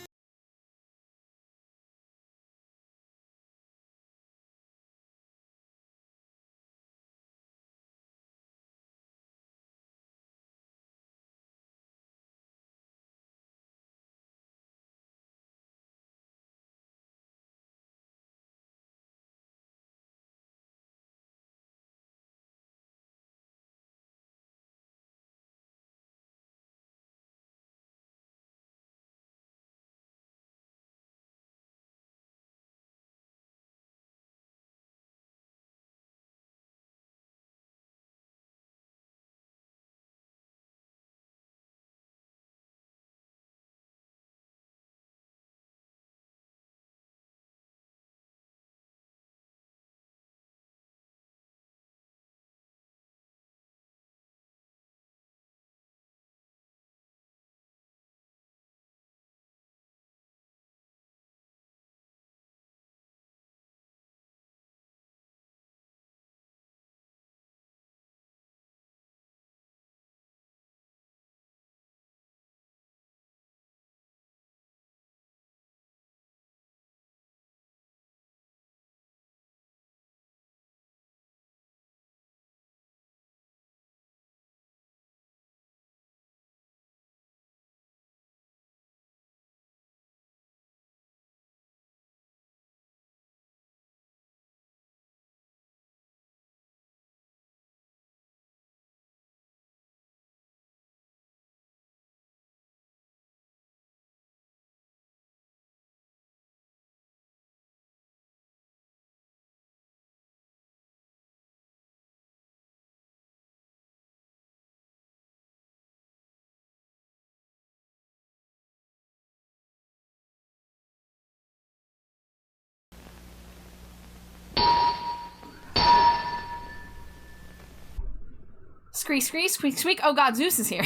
Scree, scree, squeak, squeak. Oh god, Zeus is here.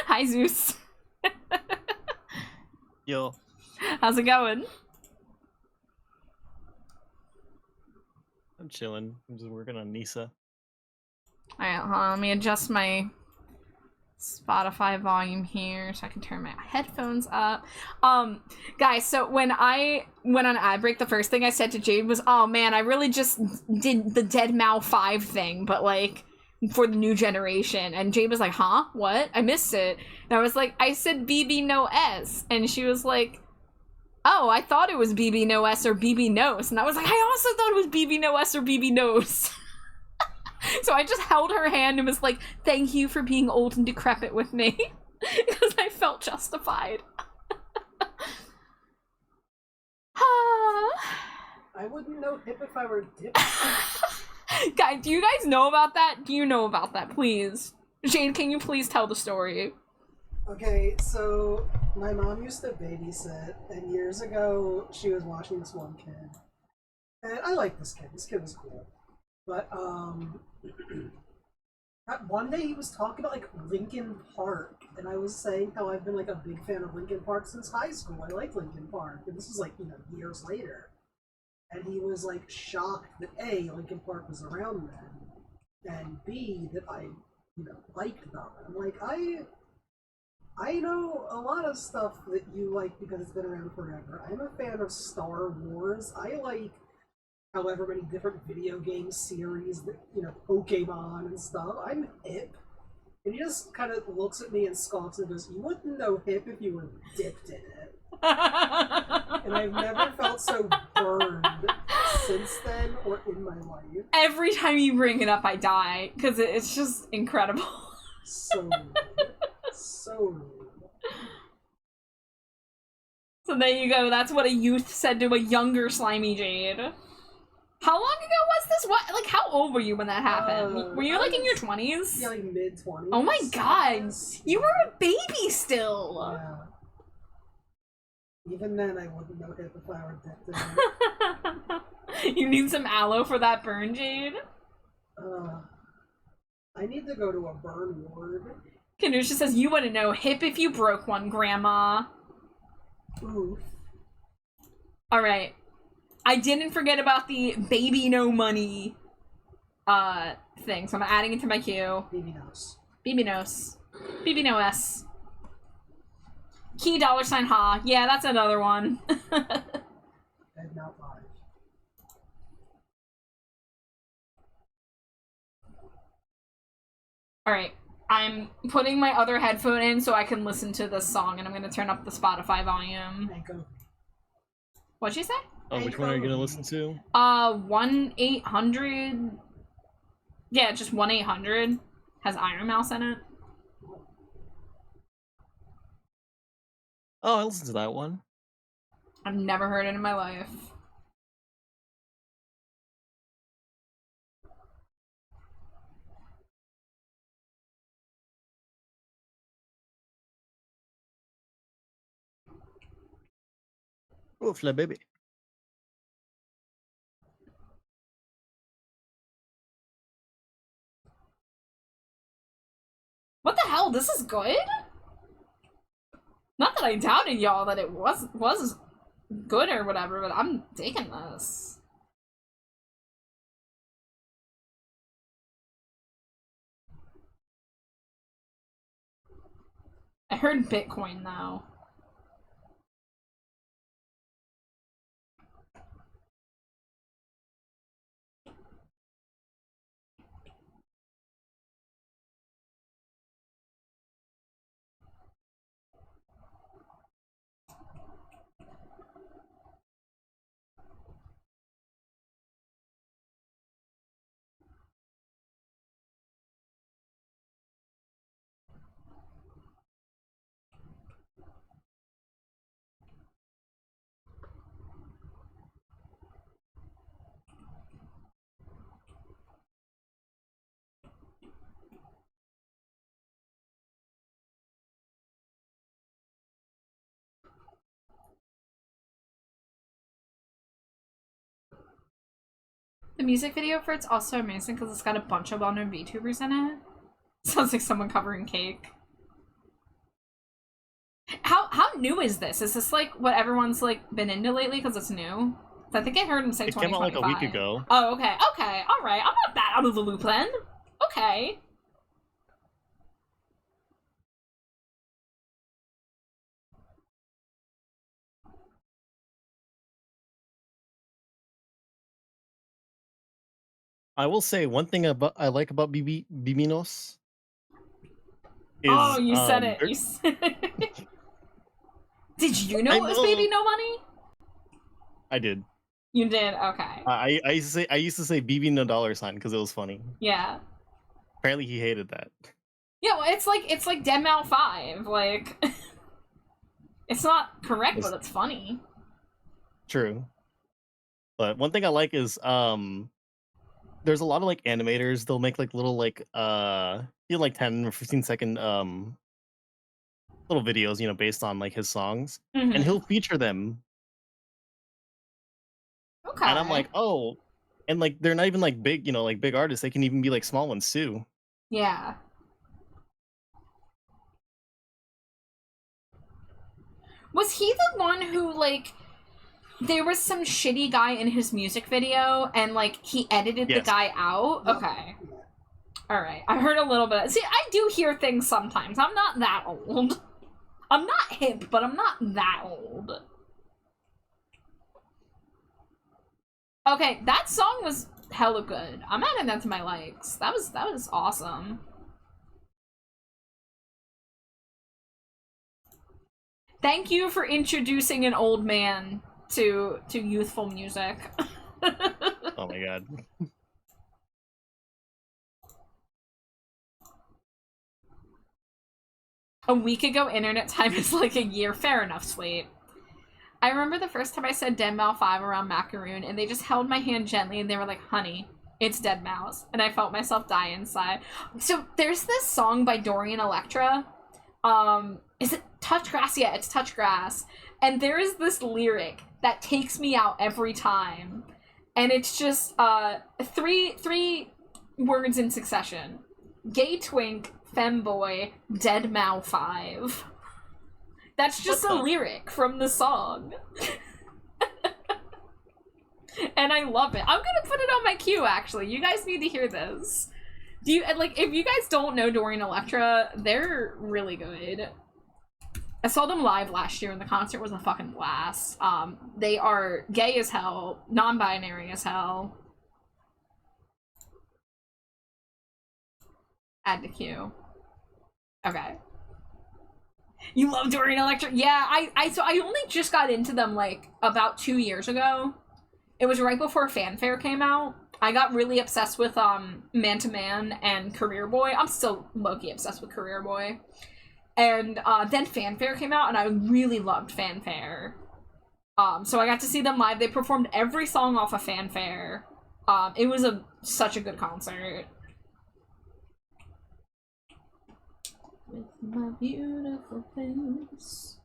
Hi, Zeus. Yo. How's it going? I'm chilling. I'm just working on Nisa. Alright, hold on. Let me adjust my Spotify volume here so I can turn my headphones up. Guys, so when I went on ad break, the first thing I said to Jade was, oh man, I really just did the Dead Mal 5 thing, but like for the new generation. And Jade was like, huh? What? I missed it. And I was like, I said BB no S. And she was like, oh, I thought it was BB no S or BB Nose. And I was like, I also thought it was BB no S or BB Nose. So I just held her hand and was like, thank you for being old and decrepit with me. Because I felt justified. I wouldn't know hip if I were dip. Guys, do you guys know about that? Do you know about that, please? Jade, can you please tell the story? Okay, so my mom used to babysit, and years ago she was watching this one kid. And I like this kid. This kid was cool. But, one day he was talking about, like, Linkin Park, and I was saying how I've been, like, a big fan of Linkin Park since high school. I like Linkin Park, and this was, like, years later. And he was, like, shocked that, A, Linkin Park was around then, and B, that I, liked them. I'm like, I know a lot of stuff that you like because it's been around forever. I'm a fan of Star Wars. I like however many different video game series that, Pokemon and stuff. I'm hip. And he just kind of looks at me and scoffs and goes, you wouldn't know hip if you were dipped in it. And I've never felt so burned since then or in my life. Every time you bring it up, I die, because it's just incredible. So rude. So rude. So there you go, that's what a youth said to a younger Slimy Jade. How long ago was this? What? Like, how old were you when that happened? Were you, like, in your 20s? Yeah, like, mid-20s. Oh my god! You were a baby still! Yeah. Even then, I wouldn't know hip if I were dipped in it. You need some aloe for that burn, Jade? I need to go to a burn ward. Kanusha says, you wouldn't know hip if you broke one, Grandma. Oof. Alright. I didn't forget about the baby no money thing, so I'm adding it to my queue. Baby nose. Baby nose. Baby no S. Key $sign ha. Yeah, that's another one. Dead Now 5. Alright. I'm putting my other headphone in so I can listen to this song, and I'm gonna turn up the Spotify volume. What'd you say? Oh, which one are you gonna listen to? 1-800... Yeah, just 1-800 has Iron Mouse in it. Oh, I listened to that one. I've never heard it in my life. Oof, la baby. What the hell? This is good? Not that I doubted y'all that it was good or whatever, but I'm digging this. I heard Bitcoin though. The music video for it's also amazing because it's got a bunch of well-known VTubers in it. Sounds like someone covering cake. How new is this? Is this like what everyone's like been into lately because it's new? I think I heard him say 2025. It came out like a week ago. Oh, okay. Okay. Alright. I'm not that out of the loop then. Okay. I will say one thing about I like about Biminos Oh, is you said it. You said it. Did you know I it was know Baby No Money? I did. You did? Okay. I used to say BB no dollar sign because it was funny. Yeah. Apparently he hated that. Yeah, well, it's like Dead Mal 5. Like, it's not correct, It's but it's funny. true. But one thing I like is there's a lot of like animators, they'll make like little like 10 or 15-second little videos, you know, based on like his songs. And Mm-hmm. he'll feature them. And I'm Okay. like, oh, and like they're not even like big, you know, like big artists. They can even be like small ones too. Yeah. Was he the one who, like, there was some shitty guy in his music video and, like, he edited the Yes. guy out? Yep. Okay. Alright. I heard a little bit. See, I do hear things sometimes. I'm not that old. I'm not hip, but I'm not that old. Okay, that song was hella good. I'm adding that to my likes. That was awesome. Thank you for introducing an old man to youthful music. Oh my god. A week ago, internet time is like a year. Fair enough, sweet. I remember the first time I said Dead Mouse 5 around Macaroon, and they just held my hand gently, and they were like, honey, it's Dead Mouse. And I felt myself die inside. So there's this song by Dorian Electra. Is it Touch Grass? Yeah, it's Touch Grass. And there is this lyric that takes me out every time. And it's just three words in succession. Gay twink, femboy, dead Mao 5. That's just a lyric from the song. And I love it. I'm gonna put it on my queue, actually. You guys need to hear this. Do you, like, if you guys don't know Dorian Electra, they're really good. I saw them live last year and the concert was a fucking blast. They are gay as hell, non-binary as hell. Add to queue. Okay. You love Dorian Electra? Yeah, so I only just got into them, like, about 2 years ago. It was right before Fanfare came out. I got really obsessed with, Man to Man and Career Boy. I'm still low-key obsessed with Career Boy. And, then Fanfare came out, and I really loved Fanfare. So I got to see them live. They performed every song off of Fanfare. It was such a good concert. With my beautiful face.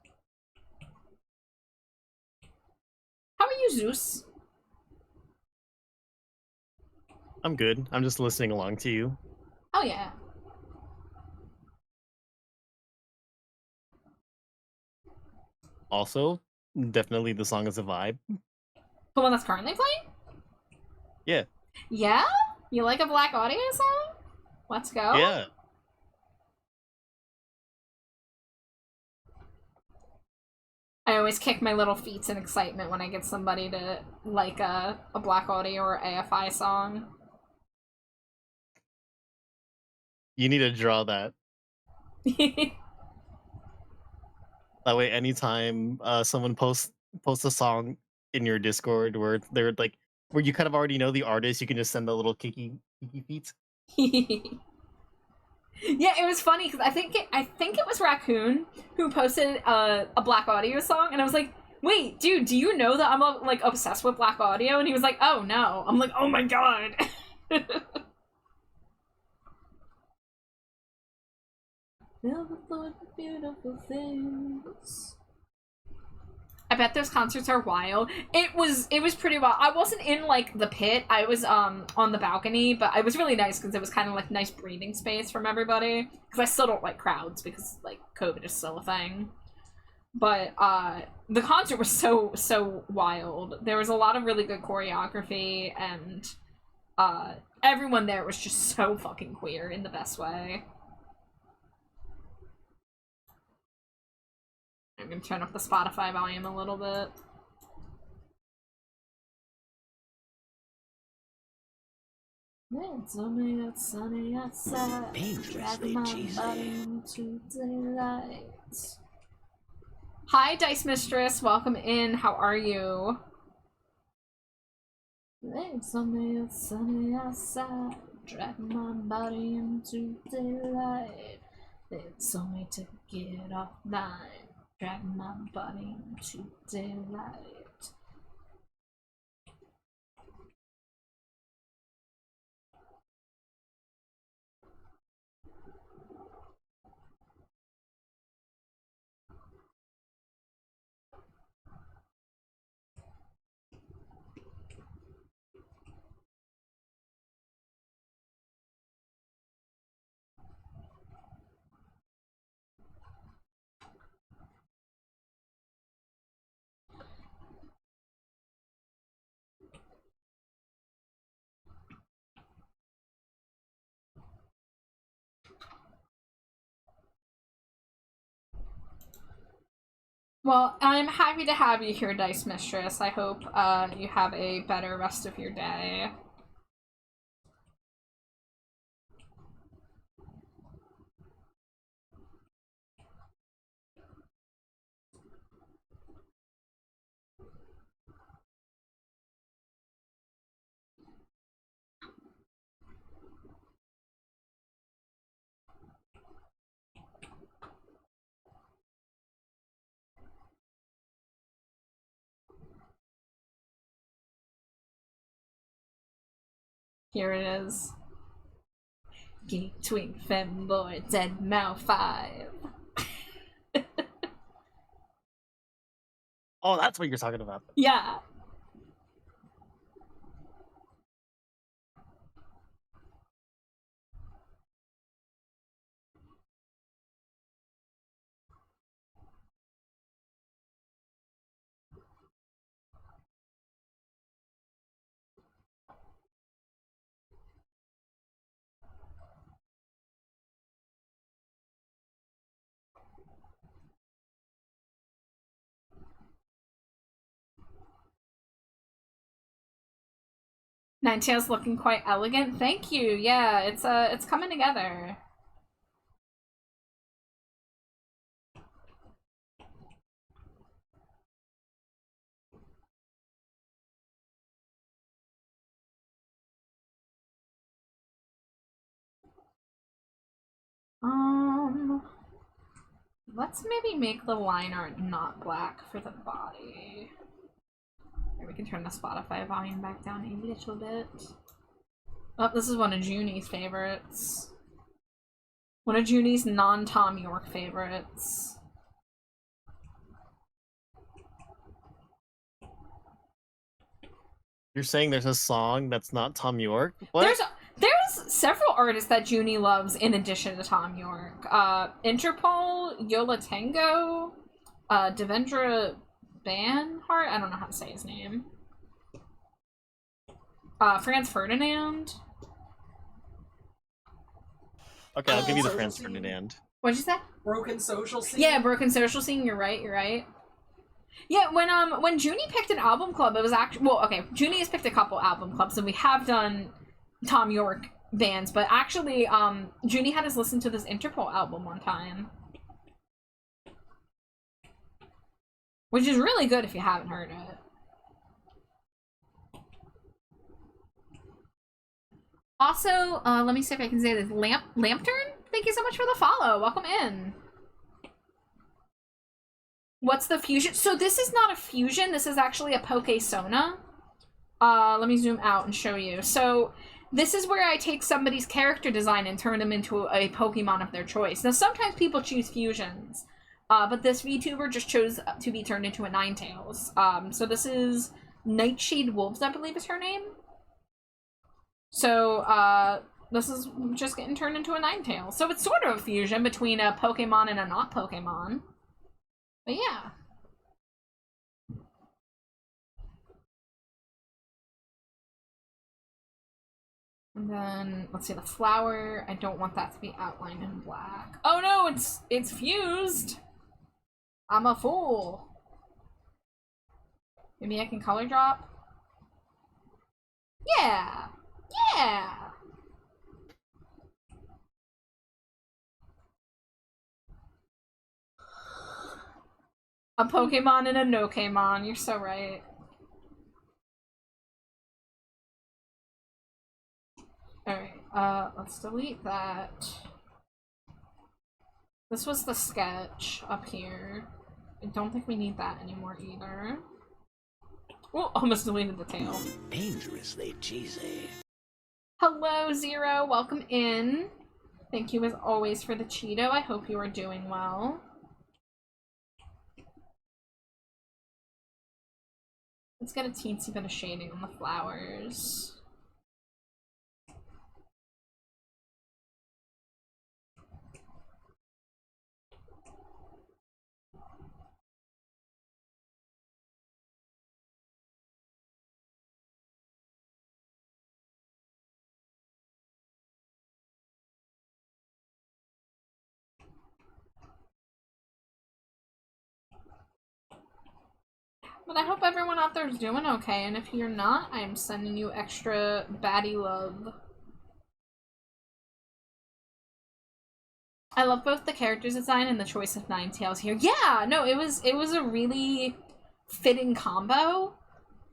How are you, Zeus? I'm good. I'm just listening along to you. Oh, yeah. Also, definitely the song is a vibe. The one that's currently playing? Yeah. Yeah? You like a Black Audio song? Let's go. Yeah. I always kick my little feet in excitement when I get somebody to like a Black Audio or AFI song. You need to draw that. That way, anytime someone posts a song in your Discord where they're like, where you kind of already know the artist, you can just send a little kiki feet. Yeah, it was funny because I think it was Raccoon who posted a Black Audio song, and I was like, "Wait, dude, do you know that I'm like obsessed with Black Audio?" And he was like, "Oh no." I'm like, "Oh my god." Beautiful things. I bet those concerts are wild. It was pretty wild. I wasn't in like the pit. I was on the balcony, but it was really nice because it was kind of like nice breathing space from everybody. Because I still don't like crowds because like COVID is still a thing. But the concert was so wild. There was a lot of really good choreography, and everyone there was just so fucking queer in the best way. I'm gonna turn up the Spotify volume a little bit. It's only it's sunny outside. Dangerously Drag my cheesy. body into daylight. Hi, Dice Mistress. Welcome in. How are you? It's only it's sunny outside. Drag my body into daylight. It's only to get off line. Drag my body into daylight. Well, I'm happy to have you here, Dice Mistress. I hope you have a better rest of your day. Here it is. Geek, twink, femboy, dead mouse 5. Oh, that's what you're talking about. Yeah. Ninetales looking quite elegant. Thank you. Yeah, it's coming together. Let's maybe make the line art not black for the body. Or we can turn the Spotify volume back down a little bit. Oh, this is one of Junie's favorites. One of Junie's non-Tom York favorites. You're saying there's a song that's not Tom York? What? There's several artists that Junie loves in addition to Tom York. Interpol, Yola Tango, Devendra Banhart, I don't know how to say his name. Franz Ferdinand. Okay, I'll give you the Social Franz Scene. Ferdinand. What'd you say? Broken Social Scene. Yeah, Broken Social Scene, you're right. Yeah, when Junie picked an album club, it was actually, well, okay, Junie has picked a couple album clubs, and we have done Tom York bands, but actually, Junie had us listen to this Interpol album one time. Which is really good if you haven't heard it. Also, let me see if I can say this. Lampturn? Thank you so much for the follow. Welcome in. What's the fusion? So this is not a fusion. This is actually a Poke-Sona. Let me zoom out and show you. So this is where I take somebody's character design and turn them into a Pokemon of their choice. Now, sometimes people choose fusions. But this VTuber just chose to be turned into a Ninetales. So this is Nightshade Wolves, I believe is her name. So, this is just getting turned into a Ninetales. So it's sort of a fusion between a Pokemon and a not Pokemon. But yeah. And then, let's see, the flower. I don't want that to be outlined in black. Oh no, it's fused! I'm a fool. Maybe I can color drop? Yeah! Yeah! A Pokemon and a no-Kmon. You're so right. Alright, let's delete that. This was the sketch up here. I don't think we need that anymore either. Oh, almost deleted the tail. Dangerously cheesy. Hello, Zero. Welcome in. Thank you as always for the Cheeto. I hope you are doing well. Let's get a teensy bit of shading on the flowers. But I hope everyone out there is doing okay, and if you're not, I am sending you extra baddie love. I love both the character's design and the choice of Ninetales here. Yeah, no, it was a really fitting combo.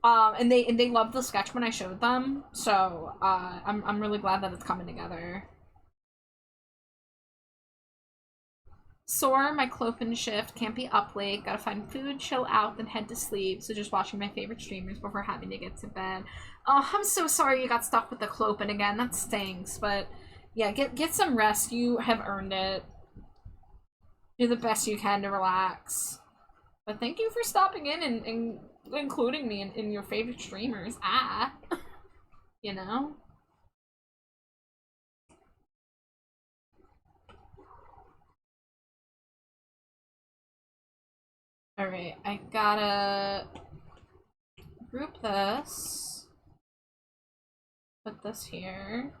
And they loved the sketch when I showed them, so I'm really glad that it's coming together. Sore, my Clopen shift, can't be up late, gotta find food, chill out, then head to sleep, so just watching my favorite streamers before having to get to bed. Oh, I'm so sorry you got stuck with the Clopen again, that stinks, but yeah, get some rest, you have earned it. Do the best you can to relax. But thank you for stopping in and including me in your favorite streamers. You know? Alright, I gotta group this. Put this here.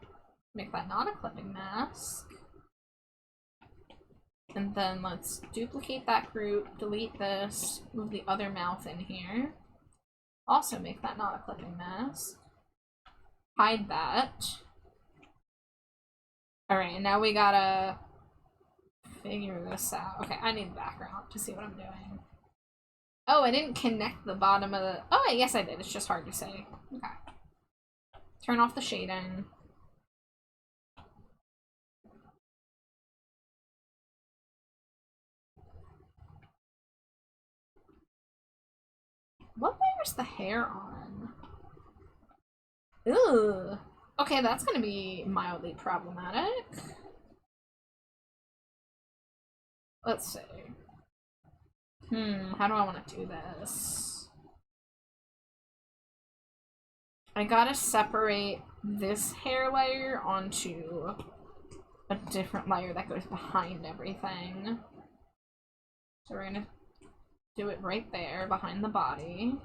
Make that not a clipping mask. And then let's duplicate that group, delete this, move the other mouth in here. Also make that not a clipping mask. Hide that. Alright, and now we gotta figure this out. Okay, I need the background to see what I'm doing. Oh, I didn't connect the bottom of the... Oh, yes I did. It's just hard to say. Okay. Turn off the shading. What layer's the hair on? Ugh. Okay, that's gonna be mildly problematic. Let's see. How do I want to do this? I gotta separate this hair layer onto a different layer that goes behind everything. So we're gonna do it right there, behind the body.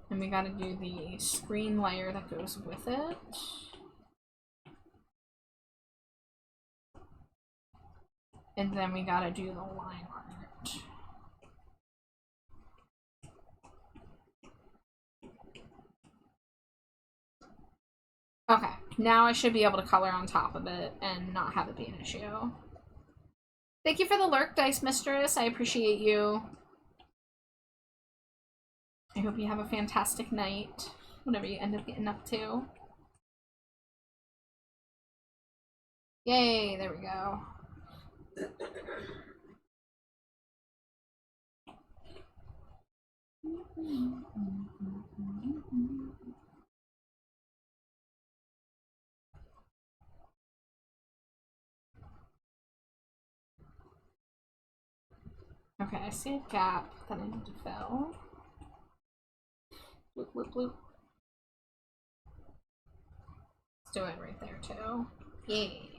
And we gotta do the screen layer that goes with it. And then we gotta do the line art. Okay, now I should be able to color on top of it and not have it be an issue. Thank you for the lurk, Dice Mistress. I appreciate you. I hope you have a fantastic night, whatever you end up getting up to. Yay, there we go. Okay, I see a gap that I need to fill. Bloop, bloop, bloop. Let's do it right there, too. Yay.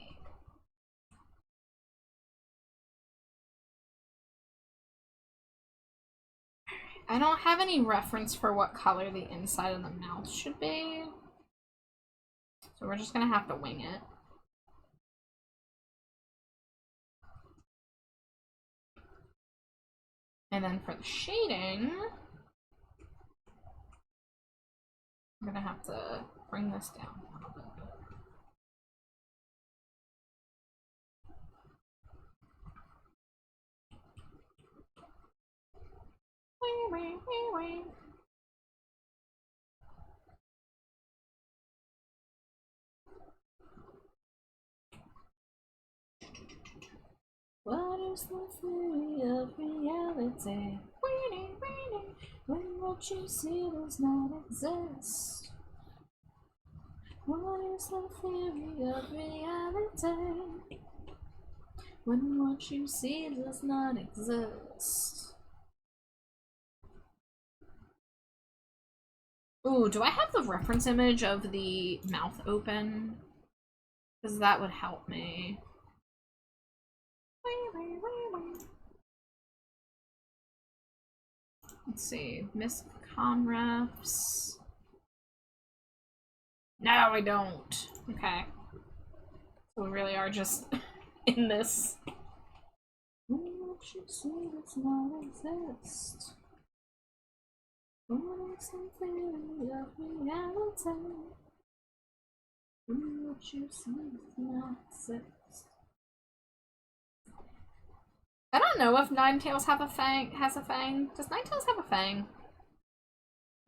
I don't have any reference for what color the inside of the mouth should be. So we're just gonna have to wing it. And then for the shading, I'm gonna have to bring this down a little bit. What is the theory of reality? When what you see does not exist. What is the theory of reality? When what you see does not exist. Ooh, do I have the reference image of the mouth open? Because that would help me. Let's see. Miss Comrefs. No, I don't. Okay. So we really are just in this. What you see does not exist. What is the theory of reality? What you see does not exist. I don't know if Ninetales has a fang. Does Ninetales have a fang?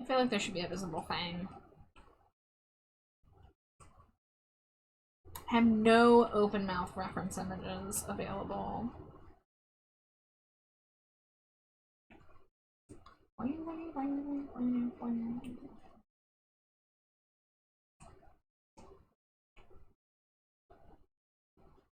I feel like there should be a visible fang. I have no open mouth reference images available.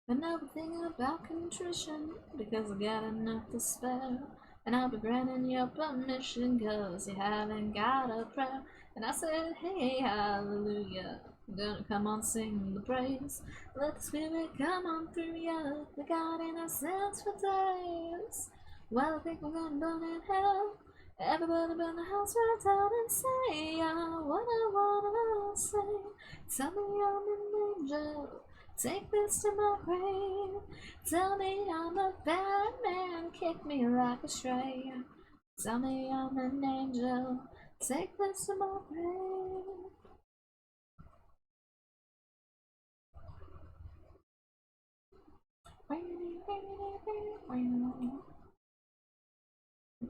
Another thing about contrition, because I got enough to spare. And I'll be granting your permission, cause you haven't got a prayer. And I said, hey, hallelujah, I'm gonna come on sing the praise. Let the Spirit come on through you, the God in our sense for days. Well, I think we're gonna burn in hell. Everybody burn the house right down and say, what I wanna say. Tell me I'm an angel. Take this to my grave. Tell me I'm a bad man. Kick me like a stray. Tell me I'm an angel. Take this to my grave.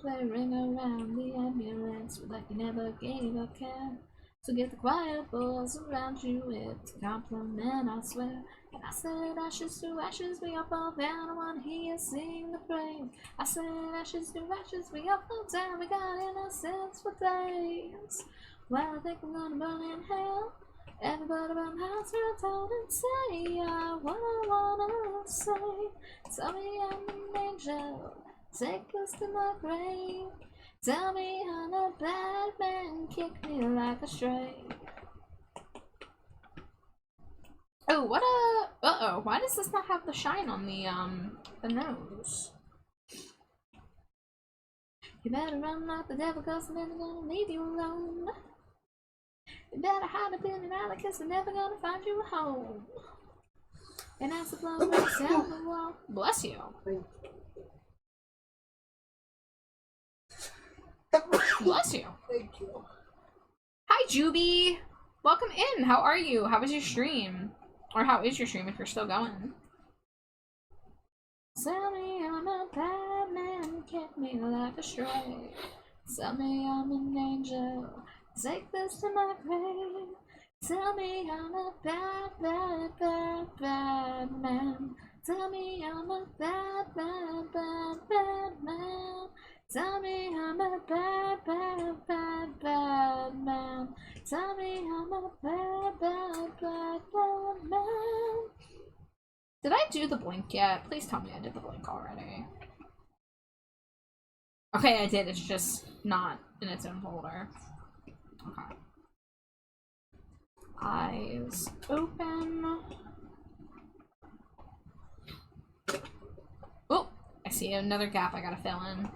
Play ring around the ambulance like you never gave a care. So get the quiet boys around you with a compliment, I swear. And I said ashes to ashes, we all fall down. I wanna hear you sing the praise. I said ashes to ashes, we all fall down. We got innocence for days. Well, I think we're gonna burn in hell. Everybody burn the house right down and say what I wanna say. Tell me I'm an angel. Take us to my grave. Tell me I'm a bad man. Kick me like a stray. Oh, what a... Uh-oh. Why does this not have the shine on the nose? You better run like the devil, cause they're never gonna leave you alone. You better hide up in an alley, cause they're never gonna find you a home. And as the blood breaks down the wall... Bless you. Bless you. Thank you. Hi, Juby. Welcome in. How are you? How was your stream? Or how is your stream if you're still going? Tell me I'm a bad man. Kick me like a stray. Tell me I'm an angel. Take this to my grave. Tell me I'm a bad, bad, bad, bad man. Tell me I'm a bad, bad, bad, bad man. Tell me I'm a bad, bad, bad, bad man. Tell me I'm a bad, bad, bad, bad man. Did I do the blink yet? Please tell me I did the blink already. Okay, I did. It's just not in its own folder. Okay. Eyes open. Oh, I see another gap I gotta fill in.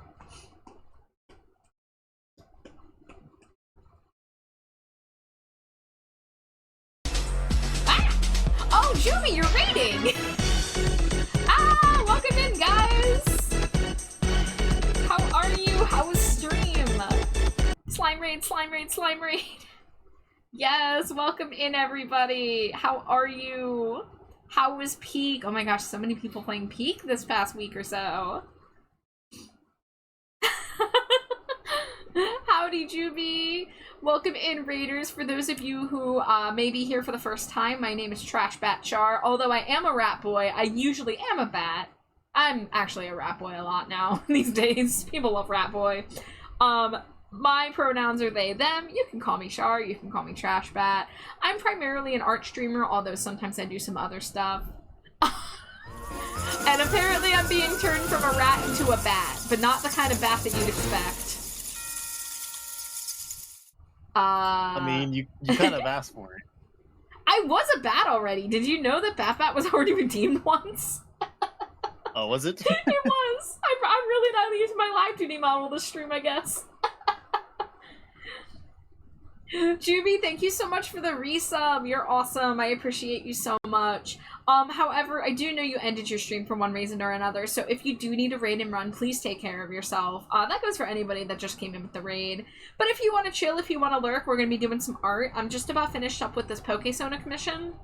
Oh, Jumi, you're raiding! Welcome in, guys! How are you? How was stream? Slime raid, slime raid, slime raid! Yes, welcome in, everybody! How are you? How was Peak? Oh my gosh, so many people playing Peak this past week or so. howdy, Juby. Welcome in, Raiders. For those of you who may be here for the first time, my name is Trash Bat Char. Although I am a rat boy, I usually am a bat. I'm actually a rat boy a lot now these days. People love rat boy. My pronouns are they, them. You can call me Char, you can call me Trash Bat. I'm primarily an art streamer, although sometimes I do some other stuff. And apparently I'm being turned from a rat into a bat, but not the kind of bat that you'd expect. I mean, you kind of asked for it. I was a bat already. Did you know that Bat was already redeemed once? Oh, was it? It was. I'm really not using my live 2D model this stream, I guess. Juby, thank you so much for the resub. You're awesome. I appreciate you so much. However, I do know you ended your stream for one reason or another, so if you do need a raid and run, please take care of yourself. That goes for anybody that just came in with the raid. But if you want to chill, if you want to lurk, we're going to be doing some art. I'm just about finished up with this Pokesona commission,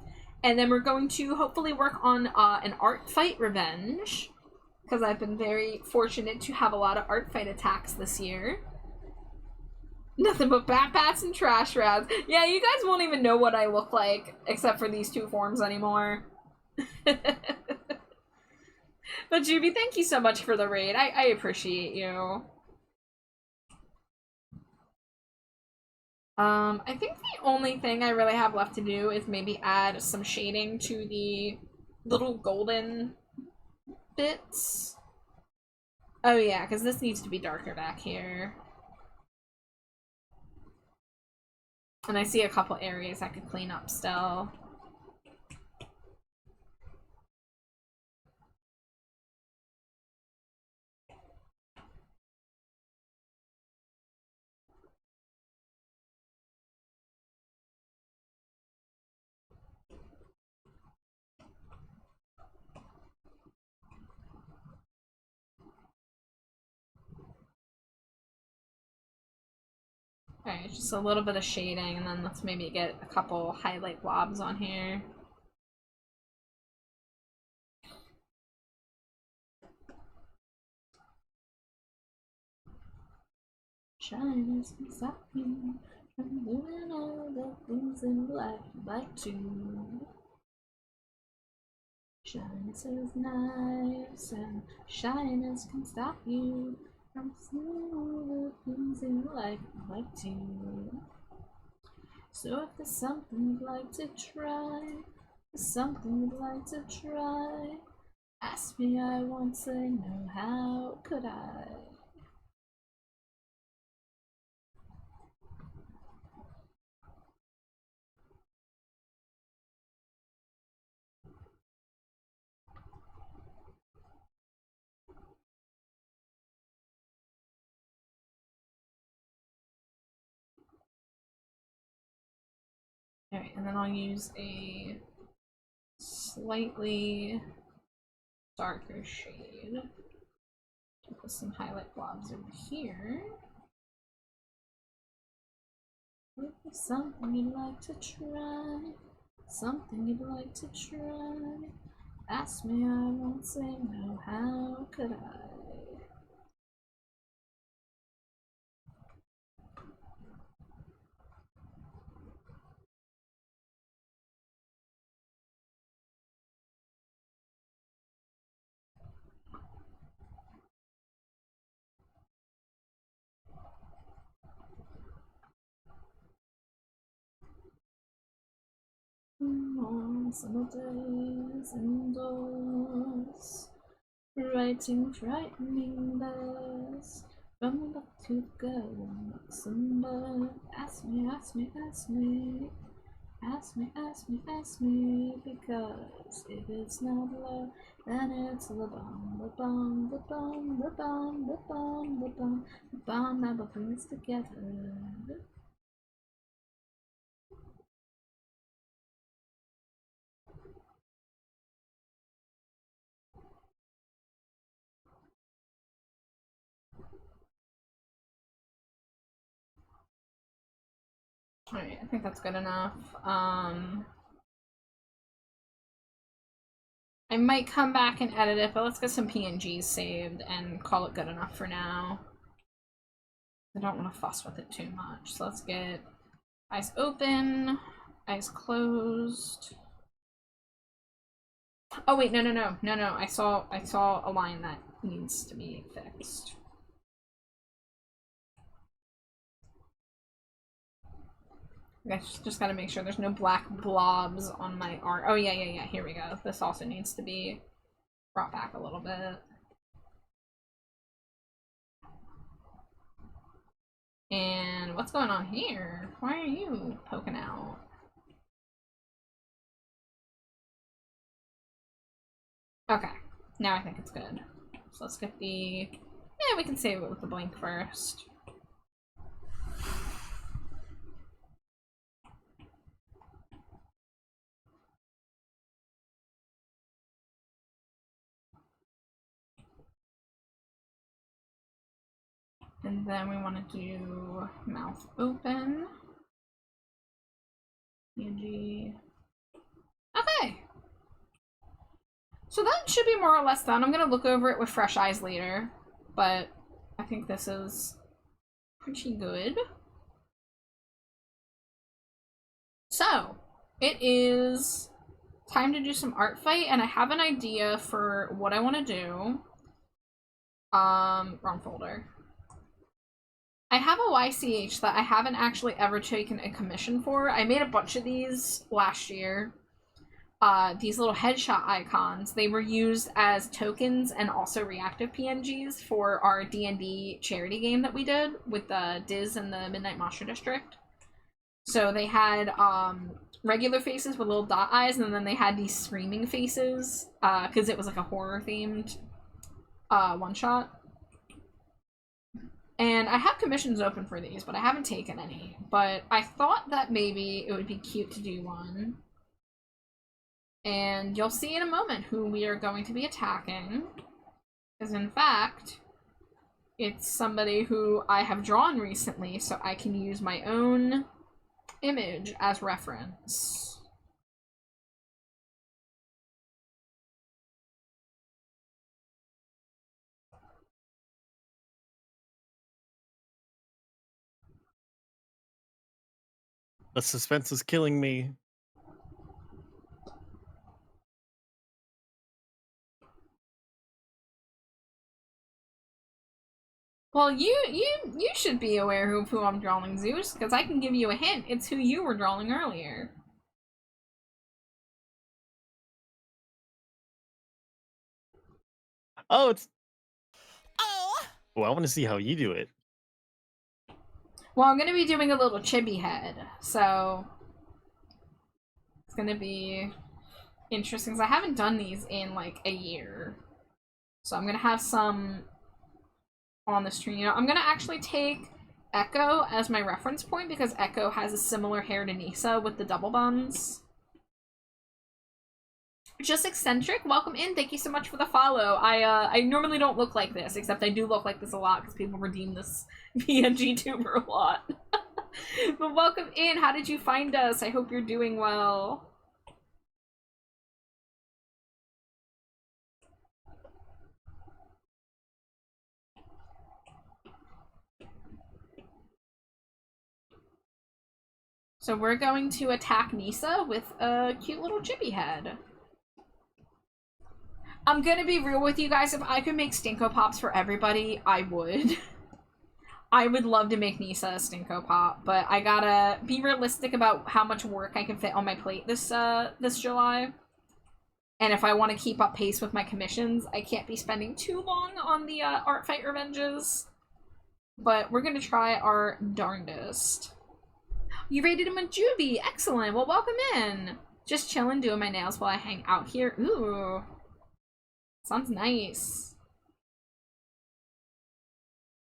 and then we're going to hopefully work on an art fight revenge, because I've been very fortunate to have a lot of art fight attacks this year. Nothing but bats and trash rats. Yeah, you guys won't even know what I look like, except for these two forms anymore. But Juby, thank you so much for the raid. I appreciate you. I think the only thing I really have left to do is maybe add some shading to the little golden bits. Oh yeah, because this needs to be darker back here. And I see a couple areas I could clean up still. Alright, just a little bit of shading, and then let's maybe get a couple highlight blobs on here. Shyness can stop you from doing all the things in life you like to. Shyness is nice, and shyness can stop you from doing all the things in life you like to. So if there's something you'd like to try, there's something you'd like to try, ask me, I won't say no, how could I? Alright, and then I'll use a slightly darker shade to put some highlight blobs over here. If there's something you'd like to try, something you'd like to try, ask me, I won't say no, how could I? On summer days indoors, writing frightening verse from the book to go in Luxembourg. Ask me, ask me, ask me, ask me, ask me, ask me, because if it's not love, then it's the bomb, the bomb, the bomb, the bomb, the bomb, the bomb, the bomb that will bring us together. Alright, I think that's good enough. I might come back and edit it, but let's get some PNGs saved and call it good enough for now. I don't want to fuss with it too much. So let's get eyes open, eyes closed. Oh wait, no. I saw a line that needs to be fixed. I just gotta make sure there's no black blobs on my art. Oh yeah, here we go. This also needs to be brought back a little bit. And what's going on here? Why are you poking out? Okay, now I think it's good. So let's get the... Yeah, we can save it with the blink first. And then we want to do mouth open. PNG. Okay. So that should be more or less done. I'm going to look over it with fresh eyes later. But I think this is pretty good. So, it is time to do some art fight, and I have an idea for what I want to do. Wrong folder. I have a YCH that I haven't actually ever taken a commission for. I made a bunch of these last year. These little headshot icons, they were used as tokens and also reactive PNGs for our D&D charity game that we did with the Diz and the Midnight Monster District. So they had regular faces with little dot eyes, and then they had these screaming faces because it was like a horror themed one-shot. And I have commissions open for these, but I haven't taken any. But I thought that maybe it would be cute to do one. And you'll see in a moment who we are going to be attacking. Because in fact, it's somebody who I have drawn recently, so I can use my own image as reference. The suspense is killing me. Well, you should be aware of who I'm drawing, Zeus, because I can give you a hint. It's who you were drawing earlier. Oh, it's... Well, I want to see how you do it. Well, I'm going to be doing a little chibi head, so it's going to be interesting, because I haven't done these in, like, a year. So I'm going to have some on the stream. You know, I'm going to actually take Echo as my reference point, because Echo has a similar hair to Nisa with the double buns. Just Eccentric, welcome in. Thank you so much for the follow. I normally don't look like this, except I do look like this a lot because people redeem this PNG tuber a lot. But welcome in. How did you find us? I hope you're doing well. So we're going to attack Nisa with a cute little chibi head. I'm gonna be real with you guys. If I could make Stinko Pops for everybody, I would. I would love to make Nisa a Stinko Pop, but I gotta be realistic about how much work I can fit on my plate this July. And if I want to keep up pace with my commissions, I can't be spending too long on the Art Fight Revenges. But we're gonna try our darndest. You rated him a juvie! Excellent! Well, welcome in! Just chilling, doing my nails while I hang out here. Ooh. Sounds nice.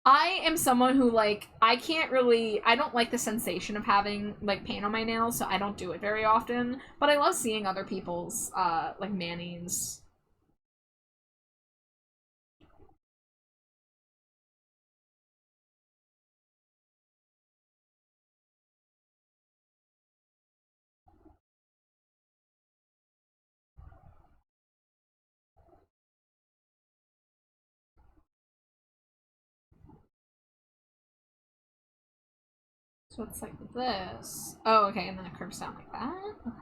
I am someone who, like, I don't like the sensation of having, like, paint on my nails, so I don't do it very often. But I love seeing other people's, like, manis. So it's like this. Oh, okay, and then it curves down like that? Okay.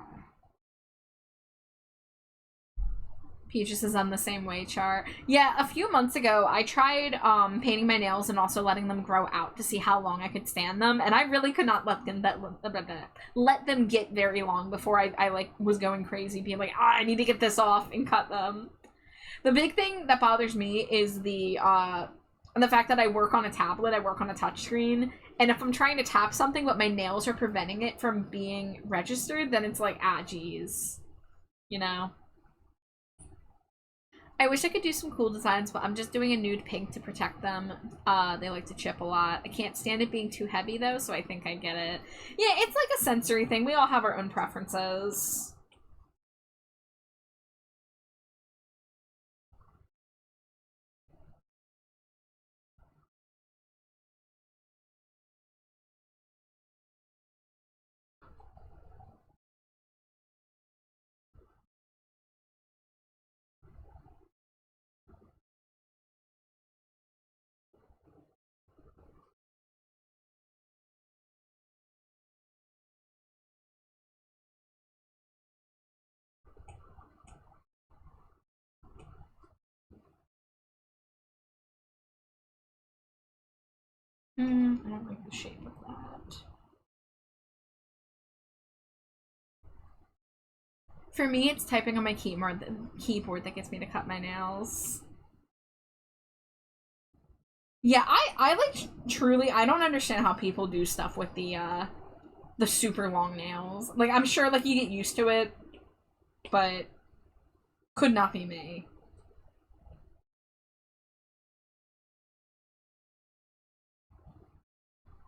Peaches is on the same way, Char. Yeah, a few months ago, I tried painting my nails and also letting them grow out to see how long I could stand them, and I really could not let them get very long before I like was going crazy, being like, I need to get this off and cut them. The big thing that bothers me is the fact that I work on a tablet, I work on a touchscreen, and if I'm trying to tap something but my nails are preventing it from being registered, then it's like, geez. You know? I wish I could do some cool designs, but I'm just doing a nude pink to protect them. They like to chip a lot. I can't stand it being too heavy, though, so I think I get it. Yeah, it's like a sensory thing. We all have our own preferences. I don't like the shape of that. For me, it's typing on my keyboard that gets me to cut my nails. Yeah, I like truly. I don't understand how people do stuff with the super long nails. Like, I'm sure like you get used to it, but could not be me.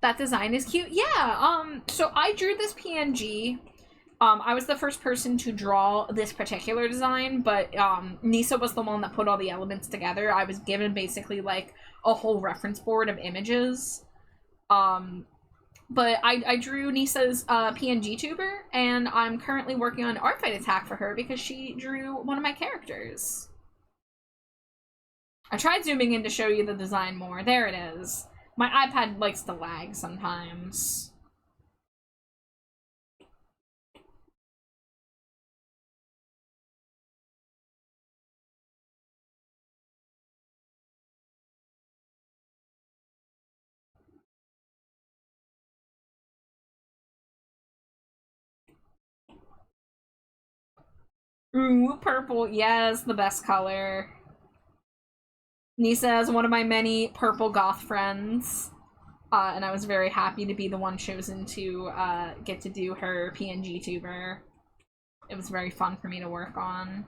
That design is cute. Yeah. So I drew this PNG. I was the first person to draw this particular design, but Nisa was the one that put all the elements together. I was given basically like a whole reference board of images. But I drew Nisa's PNG tuber, and I'm currently working on art fight attack for her because she drew one of my characters. I tried zooming in to show you the design more. There it is. My iPad likes to lag sometimes. Ooh, purple. Yes, the best color. Nisa is one of my many purple goth friends. And I was very happy to be the one chosen to get to do her PNG tuber. It was very fun for me to work on.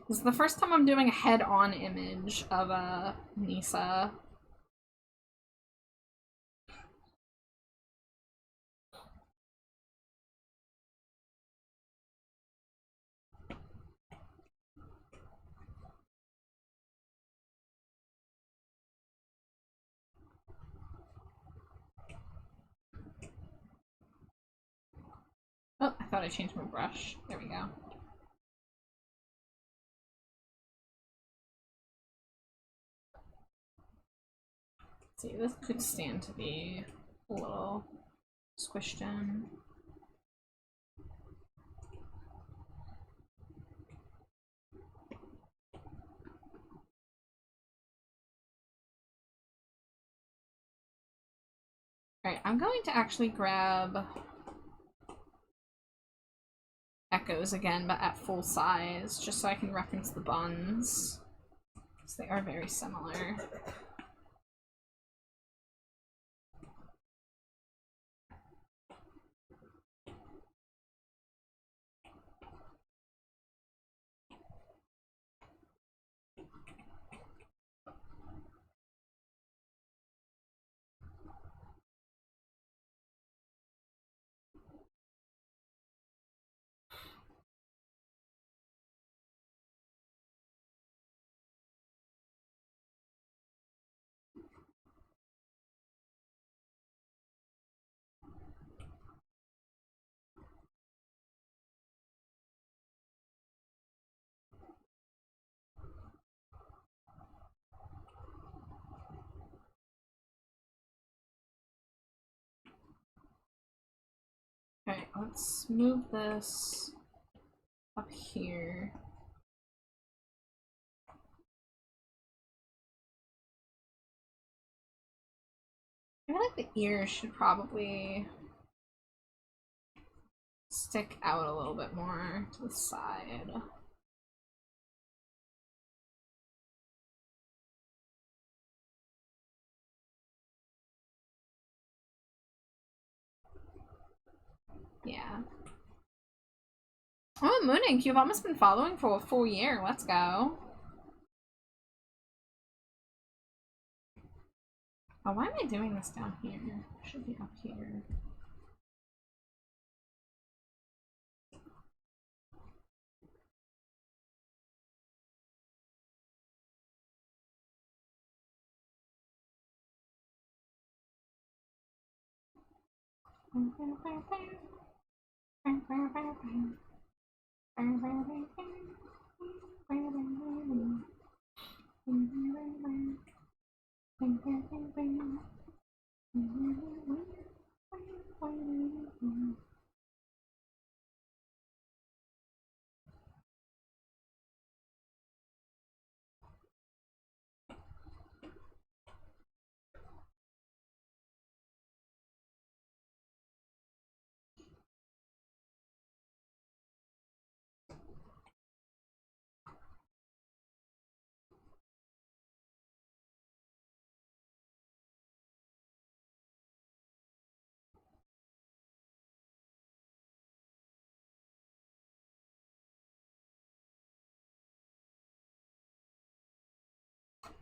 This is the first time I'm doing a head-on image of Nisa. Oh, I thought I changed my brush. There we go. Let's see, this could stand to be a little squished in. Alright, I'm going to actually grab Echoes again, but at full size, just so I can reference the buns. Because they are very similar. let's move this up here. I feel like the ears should probably stick out a little bit more to the side. Yeah. Oh, Moonink, you've almost been following for a full year. Let's go. Oh, why am I doing this down here? It should be up here.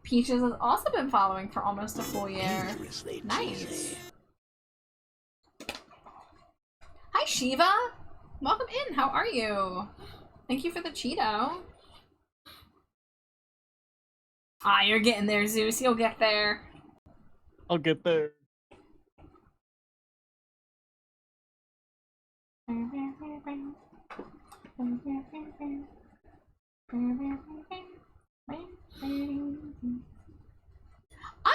Peaches has also been following for almost a full year. Nice. Hi, Shiva. Welcome in. How are you? Thank you for the Cheeto. Ah, you're getting there, Zeus. You'll get there. I'll get there. I'm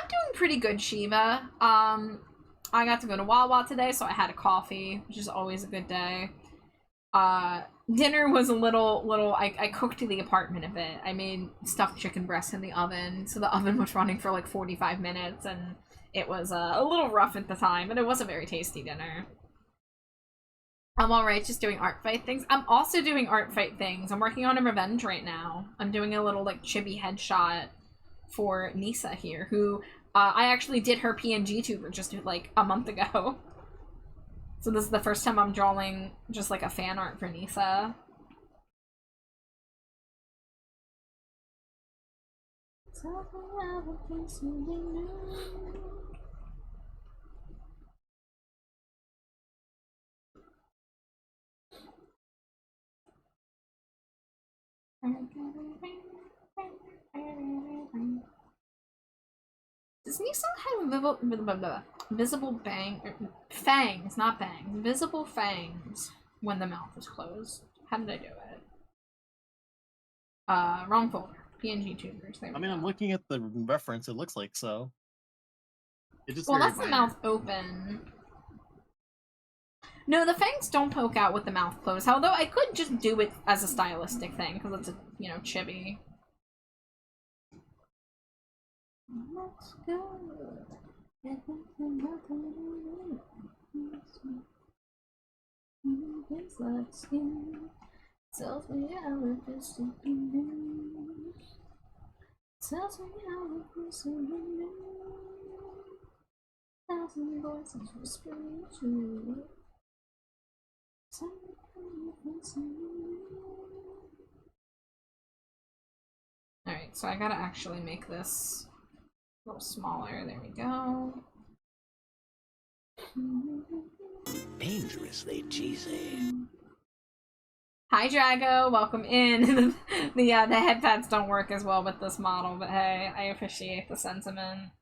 doing pretty good, Shiva. I got to go to Wawa today, so I had a coffee, which is always a good day. Dinner was a little, I cooked the apartment a bit. I made stuffed chicken breast in the oven, so the oven was running for like 45 minutes, and it was a little rough at the time, but it was a very tasty dinner. I'm alright, just doing art fight things. I'm also doing art fight things. I'm working on a revenge right now. I'm doing a little, like, chibi headshot for Nisa here, who, I actually did her PNG tuber just, like, a month ago. So this is the first time I'm drawing just, like, a fan art for Nisa. Does Nisa have visible fangs, not bangs, visible fangs when the mouth is closed? How did I do it? Wrong folder. PNG tubers. I mean, I'm looking at the reference. It looks like so. It just well, very that's the minor. mouth open. No, the fangs don't poke out with the mouth closed. Although I could just do it as a stylistic thing because it's a, you know, chibi. Let's go. Tells me how it is to be new. Tells me how it is to be new. Thousand voices whispering to you. Alright, so I gotta actually make this a little smaller. There we go. Dangerously cheesy. Hi Drago, welcome in. the headpads don't work as well with this model, but hey, I appreciate the sentiment.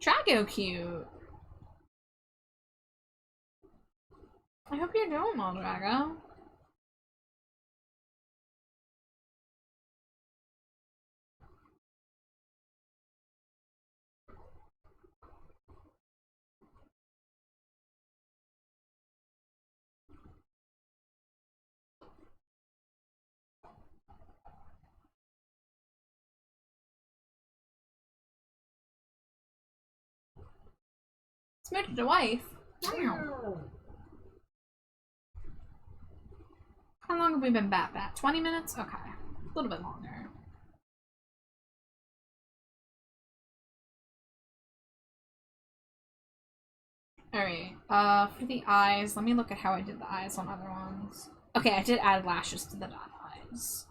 Drago cute. I hope you're doing well, Drago. Smooted a wife? Wow. How long have we been bat? 20 minutes? Okay. A little bit longer. Alright, for the eyes, let me look at how I did the eyes on other ones. Okay, I did add lashes to the dot eyes.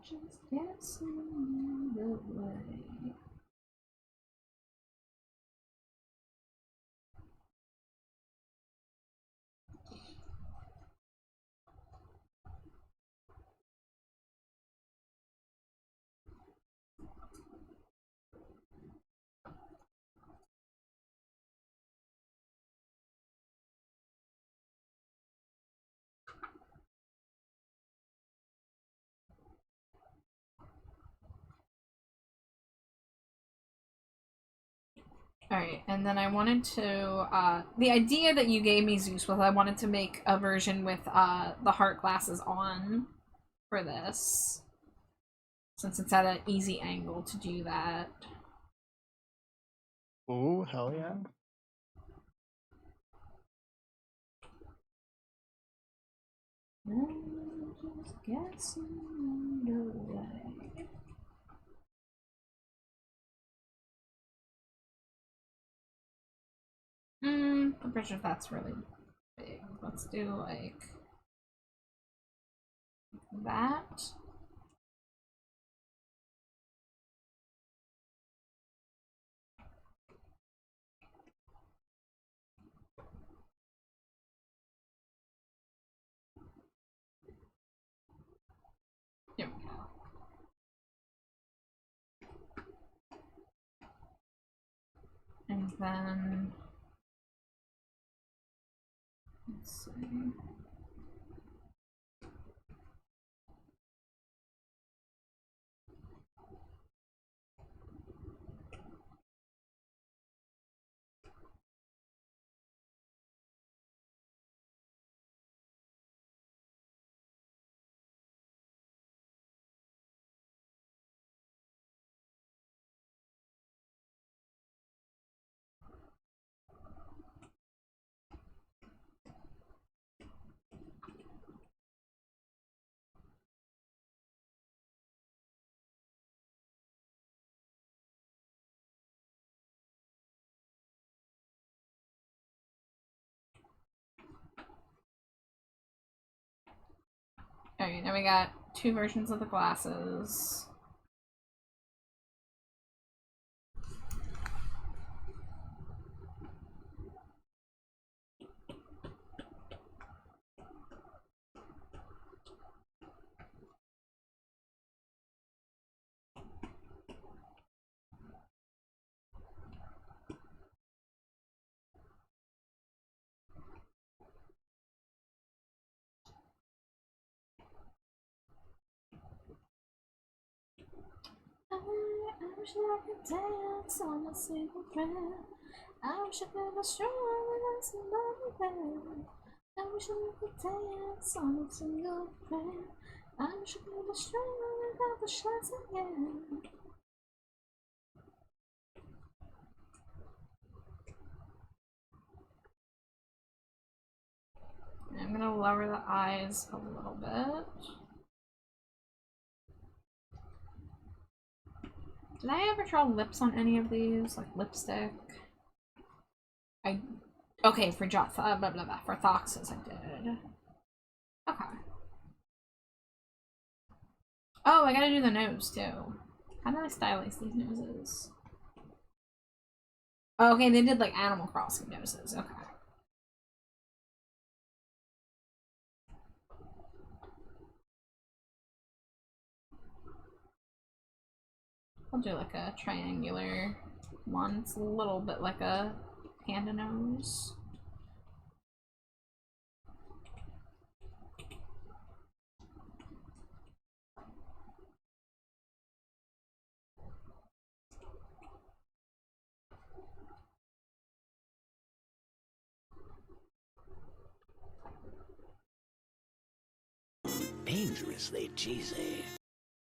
Just dancing the way. Alright, and then I wanted to, the idea that you gave me, Zeus, was I wanted to make a version with, the heart glasses on for this. Since it's at an easy angle to do that. Ooh, hell yeah. Just guessing away. I'm pretty sure that's really big. Let's do like that. There we go. And then let's see. Alright, now we got two versions of the glasses. I wish I could dance on a single breath. I wish I could be strong without somebody there. I wish I could dance on a single breath. I wish I could be strong without the shots again. I'm gonna lower the eyes a little bit. Did I ever draw lips on any of these? Like lipstick? Okay, for blah blah blah. For Thoxes I did. Okay. Oh, I gotta do the nose too. How do I stylize these noses? Oh, okay, they did like Animal Crossing noses. Okay. I'll do like a triangular one. It's a little bit like a panda nose. Dangerously cheesy.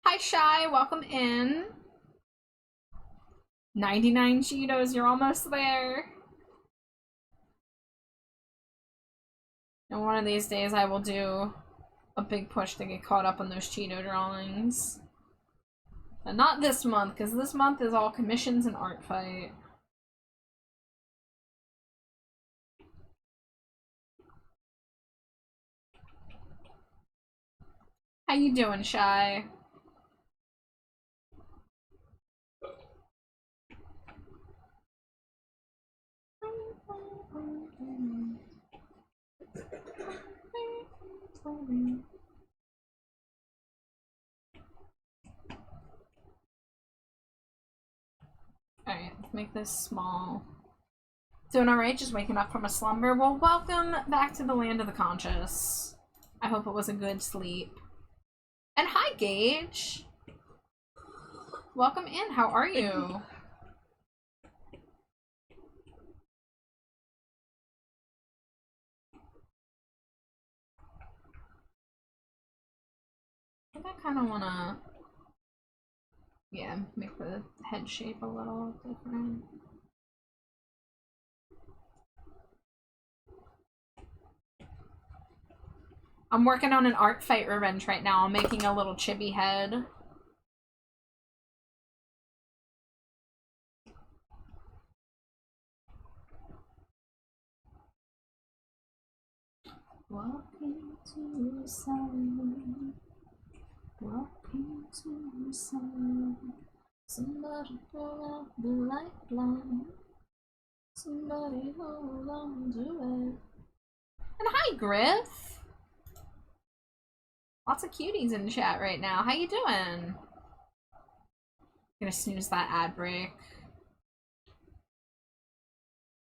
Hi, Shy. Welcome in. 99 Cheetos. You're almost there. And one of these days I will do a big push to get caught up on those Cheeto drawings. But not this month, because this month is all commissions and art fight. How you doing, Shy? Alright, let's make this small. Doing alright, just waking up from a slumber. Well, welcome back to the land of the conscious. I hope it was a good sleep. And hi, Gage! Welcome in, how are you? I think I kind of want to, yeah, make the head shape a little different. I'm working on an art fight revenge right now. I'm making a little chibi head. Walking to the sun. Walking to the sun. Somebody pull out the lifeline. Somebody hold on to it. And hi, Griff. Lots of cuties in chat right now. How you doing? Gonna snooze that ad break.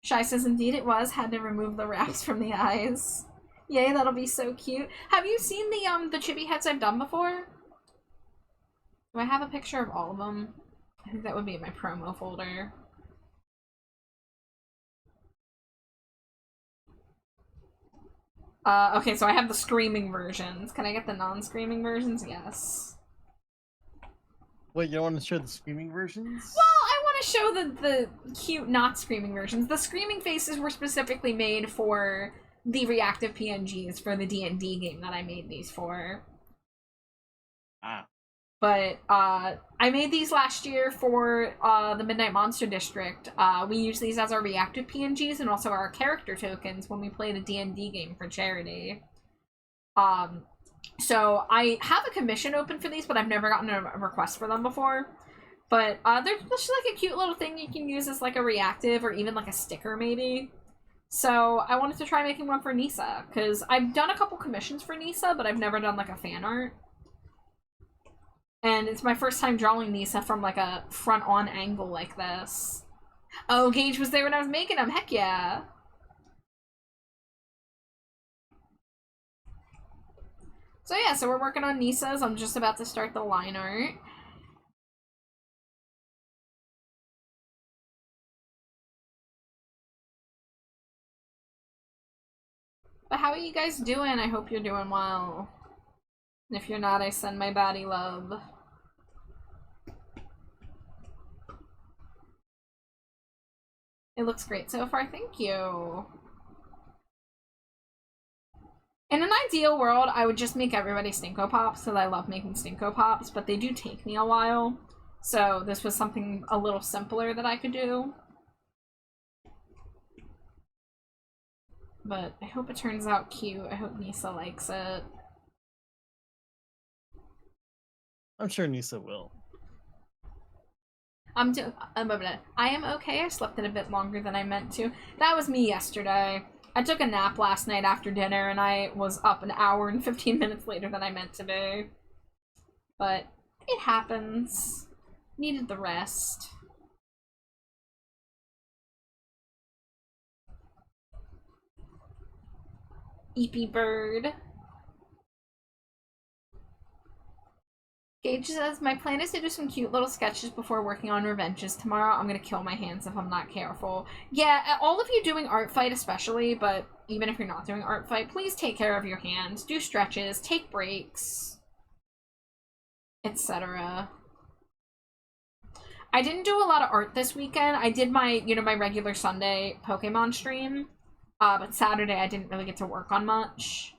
Shy says, indeed it was. Had to remove the wraps from the eyes. Yay, that'll be so cute. Have you seen the chibi heads I've done before? Do I have a picture of all of them? I think that would be in my promo folder. Okay, so I have the screaming versions. Can I get the non-screaming versions? Yes. Wait, you don't want to show the screaming versions? Well, I want to show the cute not screaming versions. The screaming faces were specifically made for the reactive PNGs for the D&D game that I made these for. Ah. But I made these last year for the Midnight Monster District. We use these as our reactive PNGs and also our character tokens when we played a D&D game for charity. So I have a commission open for these, but I've never gotten a request for them before. But they're just like a cute little thing you can use as like a reactive or even like a sticker maybe. So I wanted to try making one for Nisa, because I've done a couple commissions for Nisa, but I've never done like a fan art. And it's my first time drawing Nisa from like a front-on angle like this. Oh, Gage was there when I was making them. Heck yeah. So yeah, so we're working on Nisa's. I'm just about to start the line art. But how are you guys doing? I hope you're doing well. And if you're not, I send my baddie love. It looks great so far, thank you. In an ideal world, I would just make everybody Stinko Pops, because I love making Stinko Pops, but they do take me a while. So this was something a little simpler that I could do. But I hope it turns out cute. I hope Nisa likes it. I'm sure Nisa will. I am okay. I slept in a bit longer than I meant to. That was me yesterday. I took a nap last night after dinner and I was up an hour and 15 minutes later than I meant to be. But it happens. Needed the rest. Eepy bird. Gage says, my plan is to do some cute little sketches before working on Revenges tomorrow. I'm gonna kill my hands if I'm not careful. Yeah, all of you doing art fight especially, but even if you're not doing art fight, please take care of your hands. Do stretches, take breaks, etc. I didn't do a lot of art this weekend. I did my, my regular Sunday Pokemon stream, but Saturday I didn't really get to work on much.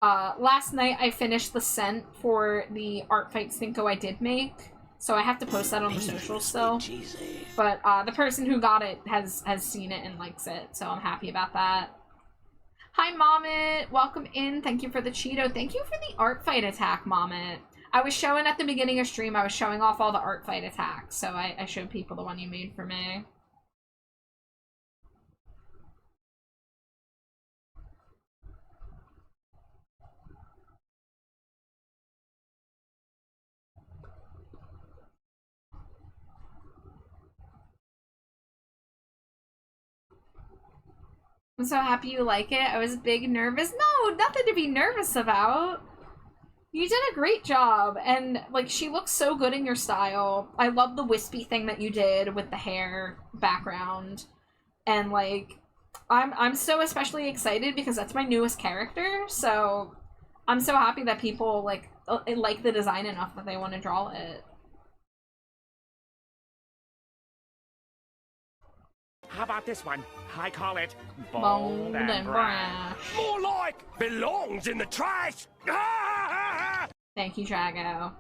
Last night I finished the scent for the art fight Cinco I did make, so I have to post that on the socials still. But the person who got it has seen it and likes it, so I'm happy about that. Hi Mommet, welcome in. Thank you for the Cheeto. Thank you for the art fight attack, Mommet. I was showing at the beginning of stream, I was showing off all the art fight attacks, so I showed people the one you made for me. I'm so happy you like it. I was big nervous. No, nothing to be nervous about. You did a great job, and, like, she looks so good in your style. I love the wispy thing that you did with the hair background. And, like, I'm so especially excited because that's my newest character, so I'm so happy that people, like the design enough that they want to draw it. How about this one? I call it Bold and brash. More like belongs in the trash. Thank you, Drago.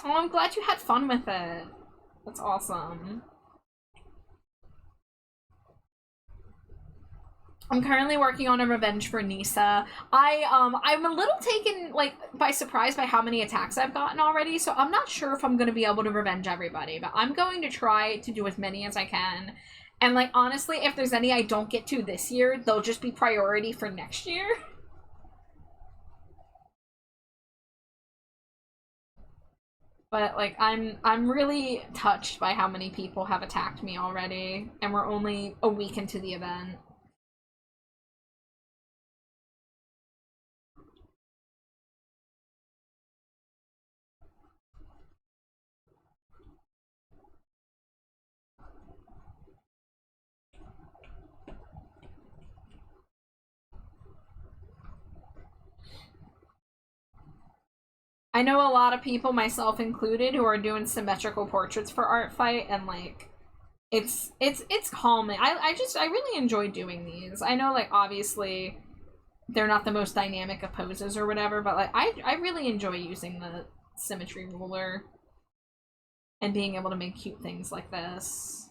Oh, I'm glad you had fun with it. That's awesome. I'm currently working on a revenge for Nisa. I'm a little taken, like, by surprise by how many attacks I've gotten already, so I'm not sure if I'm gonna be able to revenge everybody, but I'm going to try to do as many as I can. And, like, honestly, if there's any I don't get to this year, they'll just be priority for next year. But, like, I'm really touched by how many people have attacked me already, and we're only a week into the event. I know a lot of people, myself included, who are doing symmetrical portraits for art fight, and, like, it's calming. I really enjoy doing these. I know, like, obviously they're not the most dynamic of poses or whatever, but, like, I really enjoy using the symmetry ruler and being able to make cute things like this.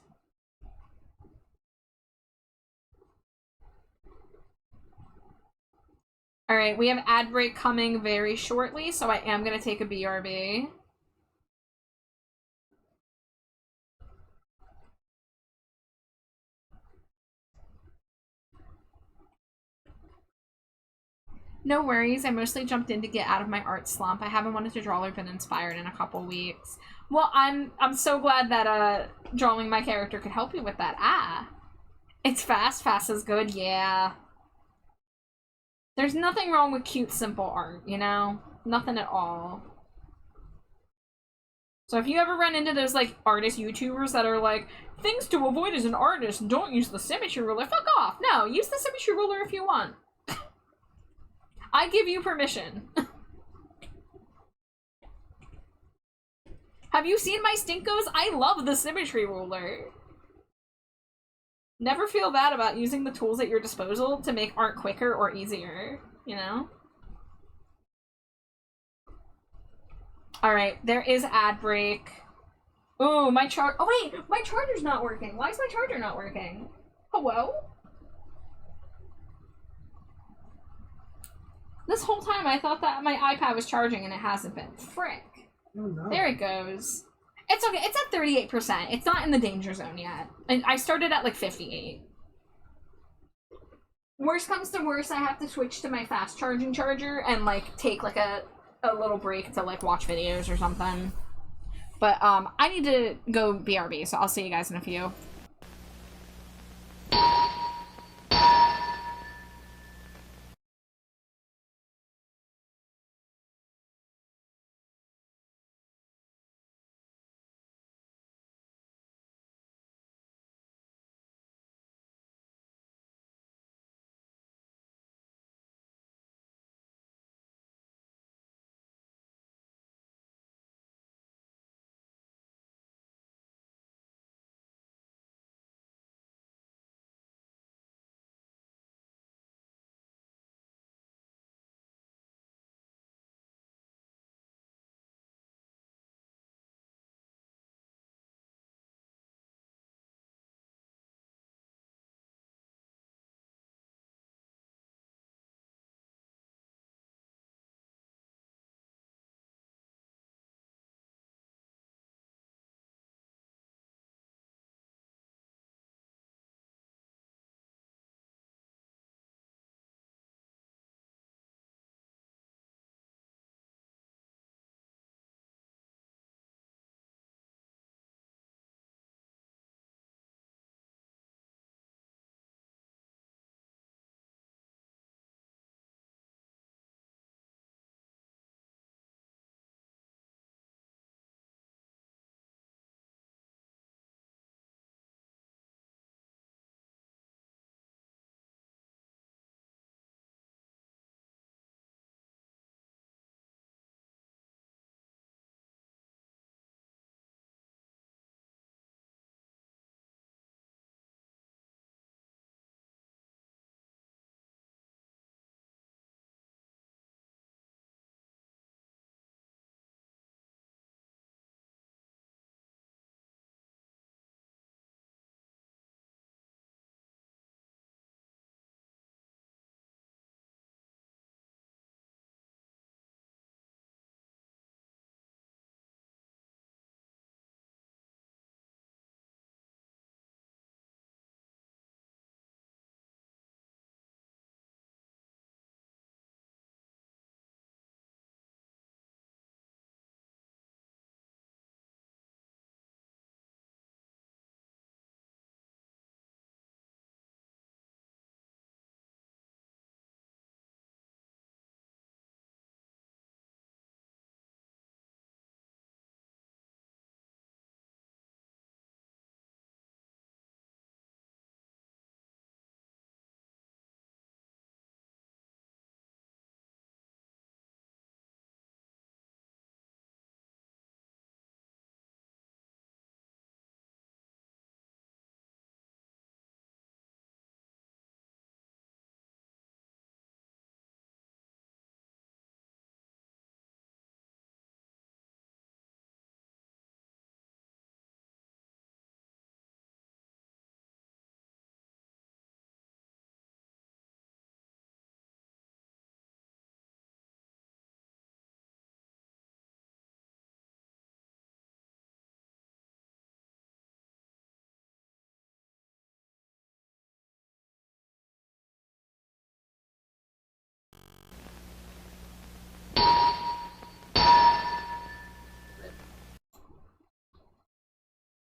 Alright, we have ad break coming very shortly, so I am going to take a BRB. No worries, I mostly jumped in to get out of my art slump. I haven't wanted to draw or been inspired in a couple weeks. Well, I'm so glad that drawing my character could help you with that. Ah. It's fast. Fast is good, yeah. There's nothing wrong with cute, simple art, you know? Nothing at all. So if you ever run into those, like, artist YouTubers that are like, things to avoid as an artist, don't use the symmetry ruler, fuck off. No, use the symmetry ruler if you want. I give you permission. Have you seen my Stinkos? I love the symmetry ruler. Never feel bad about using the tools at your disposal to make art quicker or easier, you know? Alright, there is ad break. Ooh, my oh wait, my charger's not working. Why is my charger not working? Hello? This whole time I thought that my iPad was charging and it hasn't been. Frick. Oh, no. There it goes. It's okay, it's at 38%. It's not in the danger zone yet. And I started at like 58. Worst comes to worst, I have to switch to my fast charging charger and like take like a little break to like watch videos or something. But I need to go BRB, so I'll see you guys in a few.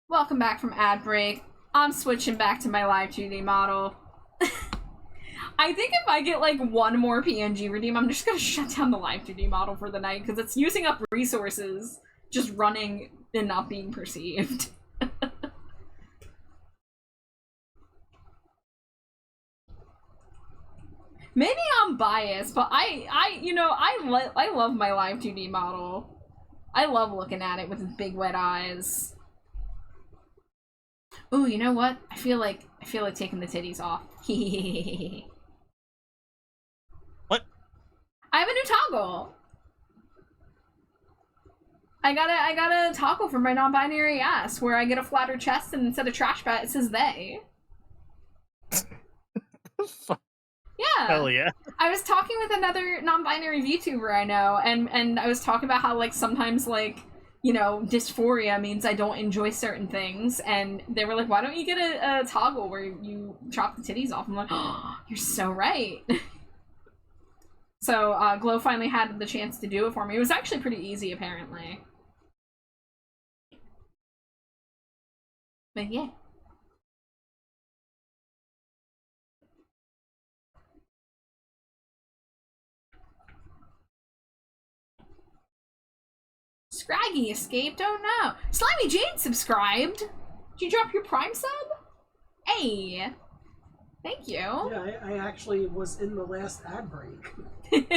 Welcome back from ad break. I'm switching back to my live 2D model. I think if I get like one more PNG redeem, I'm just gonna shut down the live 2D model for the night because it's using up resources just running and not being perceived. Maybe I'm biased, but I love my live 2D model. I love looking at it with its big wet eyes. Ooh, you know what? I feel like taking the titties off. What? I have a new toggle. I got a toggle for my non-binary ass where I get a flatter chest and instead of trash bat it says they. Yeah. Hell yeah. I was talking with another non-binary VTuber I know, and I was talking about how like sometimes like you know, dysphoria means I don't enjoy certain things. And they were like, why don't you get a toggle where you chop the titties off? I'm like, oh, you're so right. So Glow finally had the chance to do it for me. It was actually pretty easy, apparently. But yeah. Scraggy escaped? Oh no. Slimy Jade subscribed? Did you drop your Prime sub? Hey. Thank you. Yeah, I actually was in the last ad break.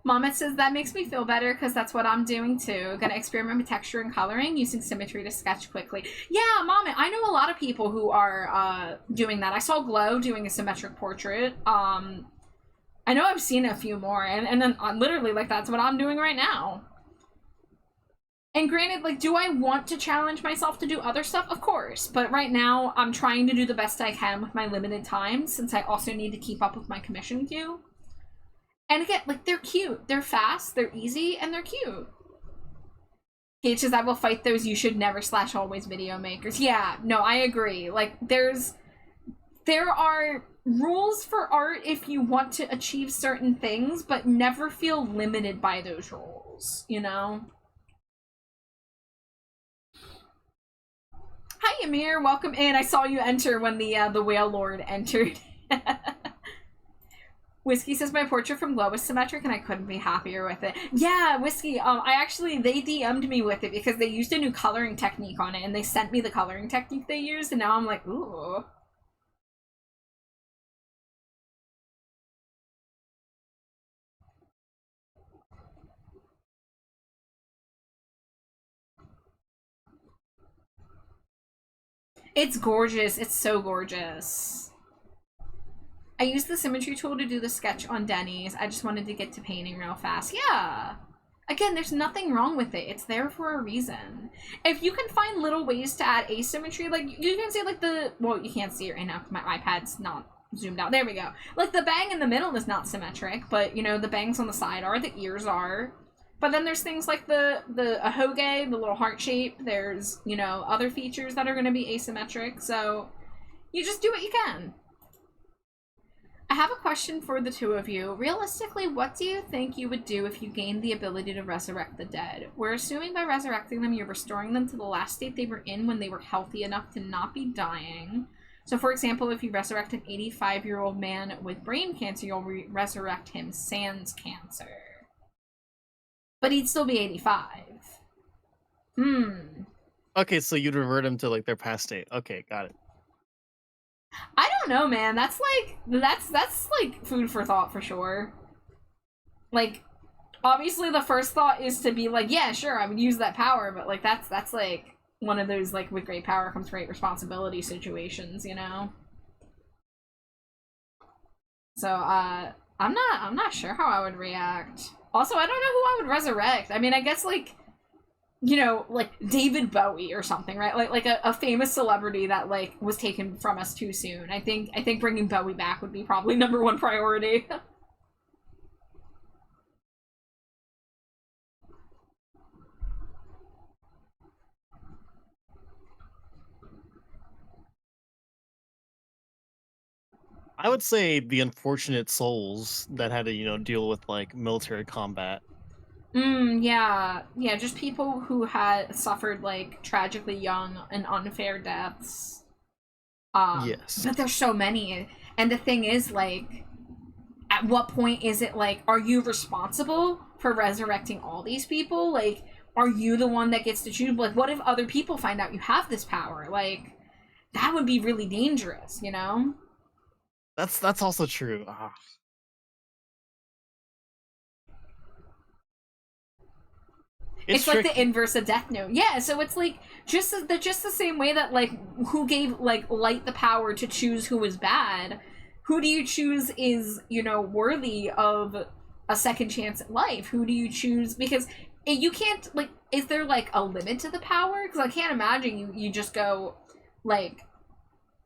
Mama says that makes me feel better because that's what I'm doing too. Gonna experiment with texture and coloring using symmetry to sketch quickly. Yeah, Mama, I know a lot of people who are doing that. I saw Glow doing a symmetric portrait. I know I've seen a few more, and then literally, like, that's what I'm doing right now. And granted, like, do I want to challenge myself to do other stuff? Of course. But right now, I'm trying to do the best I can with my limited time, since I also need to keep up with my commission queue. And again, like, they're cute. They're fast, they're easy, and they're cute. Kate says, I will fight those you should never / always video makers. Yeah, no, I agree. Like, there are rules for art if you want to achieve certain things, but never feel limited by those rules, you know? Hi, Amir. Welcome in. I saw you enter when the Whale Lord entered. Whiskey says my portrait from Glow is symmetric and I couldn't be happier with it. Yeah, Whiskey, they DM'd me with it because they used a new coloring technique on it and they sent me the coloring technique they used and now I'm like, ooh. It's gorgeous. It's so gorgeous. I used the symmetry tool to do the sketch on Denny's. I just wanted to get to painting real fast. Yeah. Again, there's nothing wrong with it. It's there for a reason. If you can find little ways to add asymmetry, like, you can see, like, well, you can't see it right now because my iPad's not zoomed out. There we go. Like, the bang in the middle is not symmetric, but, you know, the bangs on the side are, the ears are. But then there's things like the ahoge, the little heart shape. There's, you know, other features that are going to be asymmetric. So you just do what you can. I have a question for the two of you. Realistically, what do you think you would do if you gained the ability to resurrect the dead? We're assuming by resurrecting them, you're restoring them to the last state they were in when they were healthy enough to not be dying. So, for example, if you resurrect an 85-year-old man with brain cancer, you'll resurrect him sans cancer. But he'd still be 85. Okay, so you'd revert them to, like, their past state. Okay, got it. I don't know, man. That's like food for thought for sure. Like, obviously the first thought is to be like, yeah, sure, I would use that power, but like that's like one of those, like, with great power comes great responsibility situations, you know? So I'm not sure how I would react. Also, I don't know who I would resurrect. I mean, I guess, like, you know, like David Bowie or something, right? Like a famous celebrity that, like, was taken from us too soon. I think bringing Bowie back would be probably #1 priority. I would say the unfortunate souls that had to, you know, deal with, like, military combat. Yeah, just people who had suffered, like, tragically young and unfair deaths. Yes. But there's so many, and the thing is, like, at what point is it, like, are you responsible for resurrecting all these people? Like, are you the one that gets to choose? Like, what if other people find out you have this power? Like, that would be really dangerous, you know? That's also true. It's like the inverse of Death Note. Yeah, so it's like just the same way that, like, who gave, like, Light the power to choose who was bad, who do you choose is, you know, worthy of a second chance at life? Who do you choose? Because you can't, like, is there, like, a limit to the power? Because I can't imagine you just go, like,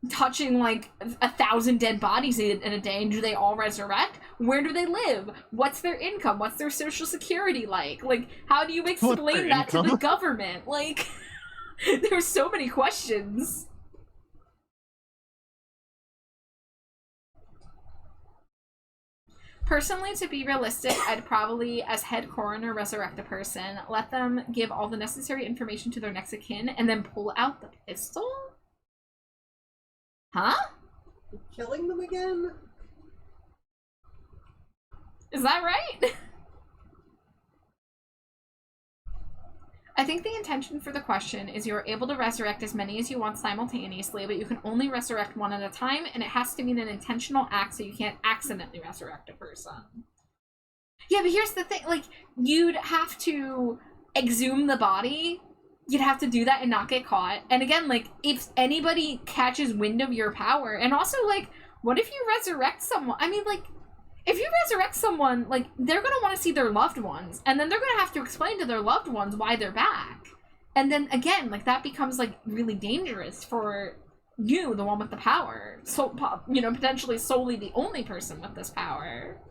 touching like 1,000 dead bodies in a day, and do they all resurrect? Where do they live? What's their income? What's their social security like? Like, how do you explain that to the government? Like, there's so many questions. Personally, to be realistic, I'd probably, as head coroner, resurrect a person, let them give all the necessary information to their next of kin, and then pull out the pistol? Huh? You're killing them again? Is that right? I think the intention for the question is you're able to resurrect as many as you want simultaneously, but you can only resurrect one at a time, and it has to be an intentional act, so you can't accidentally resurrect a person. Yeah, but here's the thing, like, you'd have to exhume the body, you'd have to do that and not get caught, and again, like, if anybody catches wind of your power, and also, like, what if you resurrect someone? I mean, like, if you resurrect someone, like, they're gonna want to see their loved ones, and then they're gonna have to explain to their loved ones why they're back. And then, again, like, that becomes, like, really dangerous for you, the one with the power. So, you know, potentially solely the only person with this power.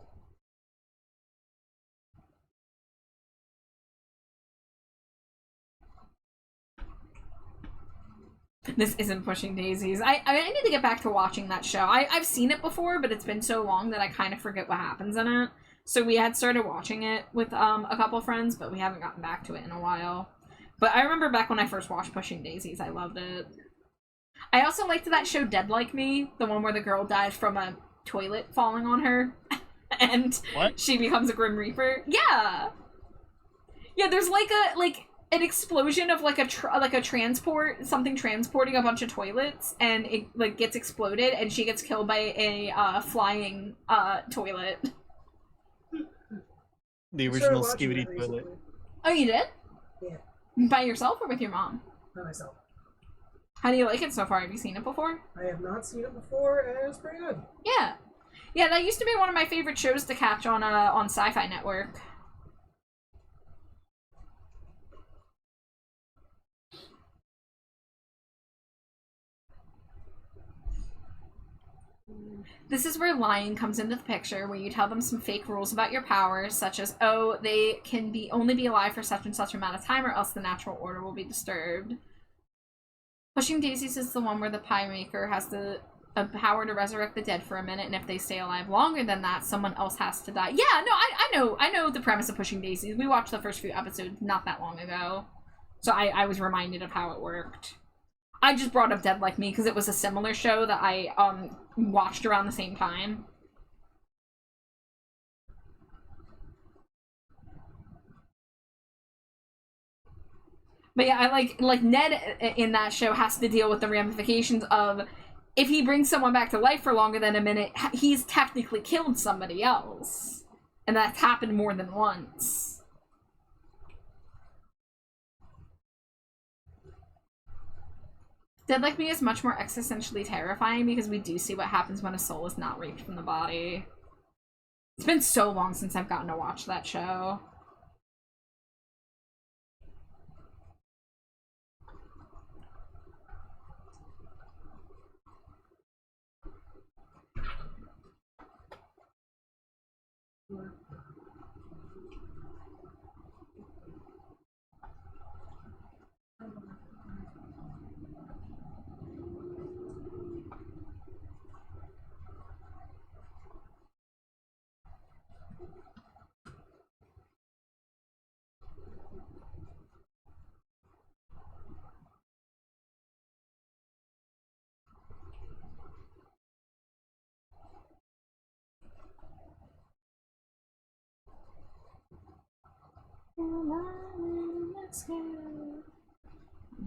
This isn't Pushing Daisies. I need to get back to watching that show. I've seen it before, but it's been so long that I kind of forget what happens in it. So we had started watching it with a couple friends, but we haven't gotten back to it in a while. But I remember back when I first watched Pushing Daisies, I loved it. I also liked that show Dead Like Me, the one where the girl dies from a toilet falling on her, and she becomes a Grim Reaper. Yeah! Yeah, there's like an explosion of like a transport, something transporting a bunch of toilets, and it like gets exploded, and she gets killed by a flying toilet. The original Skibidi toilet. Oh, you did? Yeah. By yourself or with your mom? By myself. How do you like it so far? Have you seen it before? I have not seen it before, and it's pretty good. Yeah. Yeah, that used to be one of my favorite shows to catch on Sci-Fi Network. This is where lying comes into the picture, where you tell them some fake rules about your powers, such as, oh, they can only be alive for such and such amount of time, or else the natural order will be disturbed. Pushing Daisies is the one where the pie maker has the power to resurrect the dead for a minute, and if they stay alive longer than that, someone else has to die. Yeah, no, I know the premise of Pushing Daisies. We watched the first few episodes not that long ago, so I was reminded of how it worked. I just brought up Dead Like Me because it was a similar show that I watched around the same time. But yeah, I like Ned in that show has to deal with the ramifications of if he brings someone back to life for longer than a minute, he's technically killed somebody else. And that's happened more than once. Dead Like Me is much more existentially terrifying because we do see what happens when a soul is not reaped from the body. It's been so long since I've gotten to watch that show.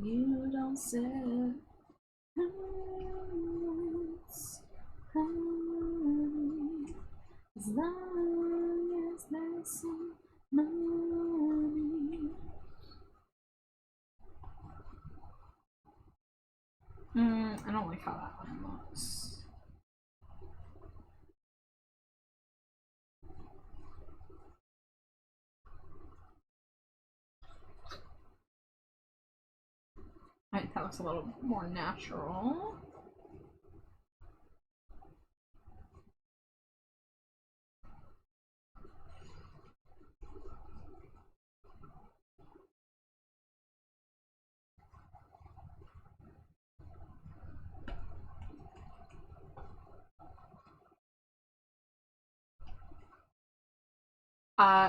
You don't say as long as there's some money. I don't like how that one looks. Right, that looks a little more natural.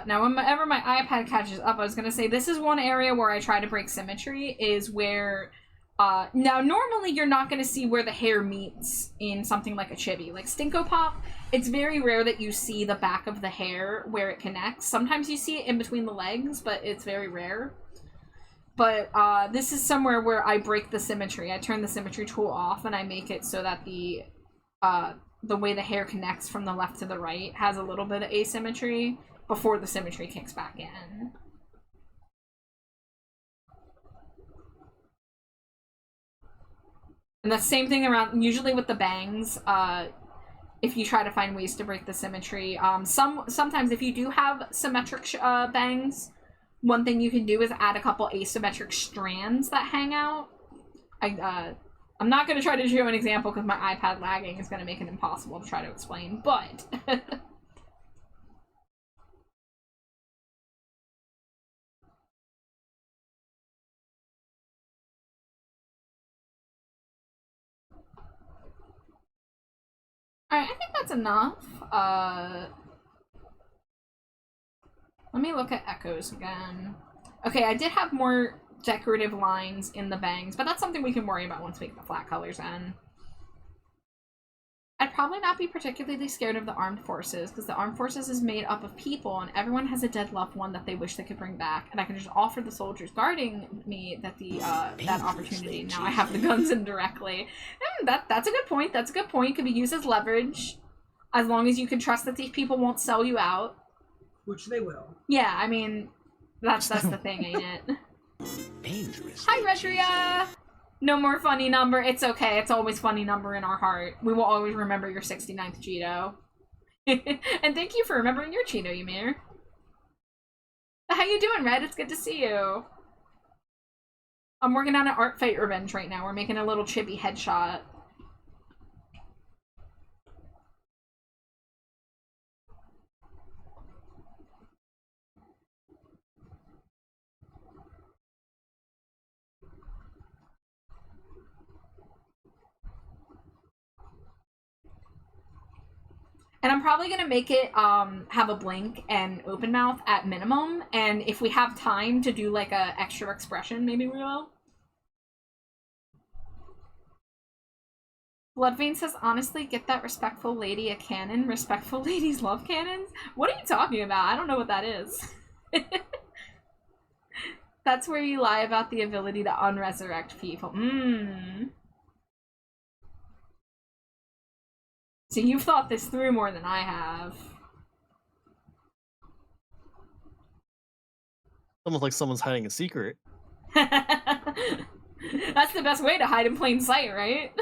Now whenever my iPad catches up, I was gonna say this is one area where I try to break symmetry, is where, now normally you're not gonna see where the hair meets in something like a chibi. Like Stinko Pop, it's very rare that you see the back of the hair where it connects. Sometimes you see it in between the legs, but it's very rare. But this is somewhere where I break the symmetry. I turn the symmetry tool off and I make it so that the way the hair connects from the left to the right has a little bit of asymmetry before the symmetry kicks back in. And the same thing around, usually with the bangs, if you try to find ways to break the symmetry. Sometimes if you do have symmetric bangs, one thing you can do is add a couple asymmetric strands that hang out. I'm not going to try to show an example because my iPad lagging is going to make it impossible to try to explain, but... Alright, I think that's enough. Let me look at echoes again. Okay, I did have more decorative lines in the bangs, but that's something we can worry about once we get the flat colors in. I'd probably not be particularly scared of the armed forces, because the armed forces is made up of people, and everyone has a dead loved one that they wish they could bring back, and I can just offer the soldiers guarding me that that opportunity. Now I have the guns indirectly. That's a good point. That's a good point. It could be used as leverage, as long as you can trust that these people won't sell you out. Which they will. Yeah, I mean, that's the thing, ain't it? Dangerous. Hi, Retria! No more funny number. It's okay. It's always funny number in our heart. We will always remember your 69th Cheeto. And thank you for remembering your Cheeto, Ymir. How you doing, Red? It's good to see you. I'm working on an art fight revenge right now. We're making a little chibi headshot. And I'm probably gonna make it have a blink and open mouth at minimum, and if we have time to do like a extra expression, maybe we will. Bloodvein says, honestly, get that respectful lady a cannon. Respectful ladies love cannons? What are you talking about? I don't know what that is. That's where you lie about the ability to unresurrect people. So you've thought this through more than I have. Almost like someone's hiding a secret. That's the best way to hide in plain sight, right?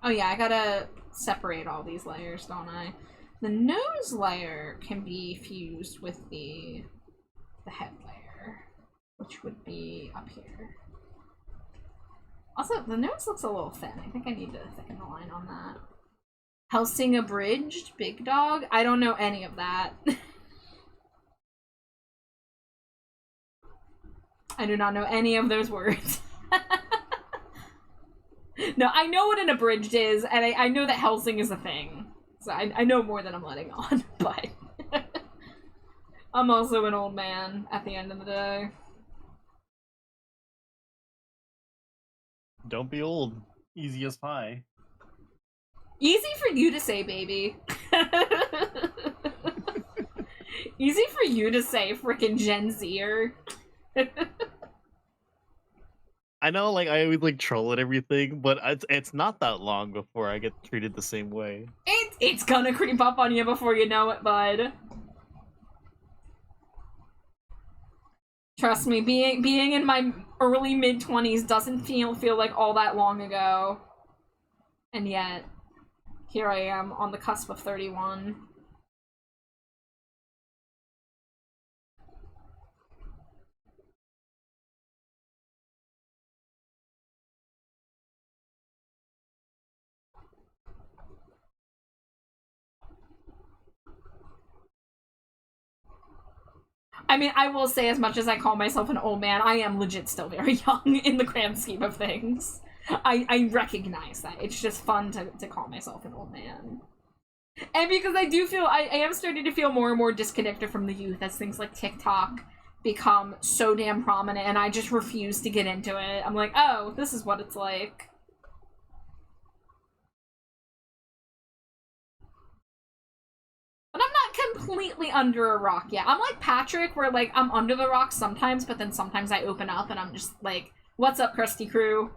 Oh yeah, I gotta separate all these layers, don't I? The nose layer can be fused with the head layer, which would be up here. Also, the nose looks a little thin. I think I need to thicken the line on that. Helsing abridged? Big dog? I don't know any of that. I do not know any of those words. No, I know what an abridged is, and I know that Helsing is a thing. So I know more than I'm letting on, but... I'm also an old man at the end of the day. Don't be old. Easy as pie. Easy for you to say, baby. Easy for you to say, frickin' Gen Zer. I know, like, I always, like, troll and everything, but it's not that long before I get treated the same way. It's gonna creep up on you before you know it, bud. Trust me, being in my early mid-20s doesn't feel like all that long ago. And yet, here I am on the cusp of 31. I mean, I will say, as much as I call myself an old man, I am legit still very young in the grand scheme of things. I recognize that. It's just fun to call myself an old man. And because I do feel, I am starting to feel more and more disconnected from the youth as things like TikTok become so damn prominent, and I just refuse to get into it. I'm like, oh, this is what it's like. But I'm not completely under a rock yet. I'm like Patrick, where like I'm under the rock sometimes, but then sometimes I open up and I'm just like, what's up, crusty crew?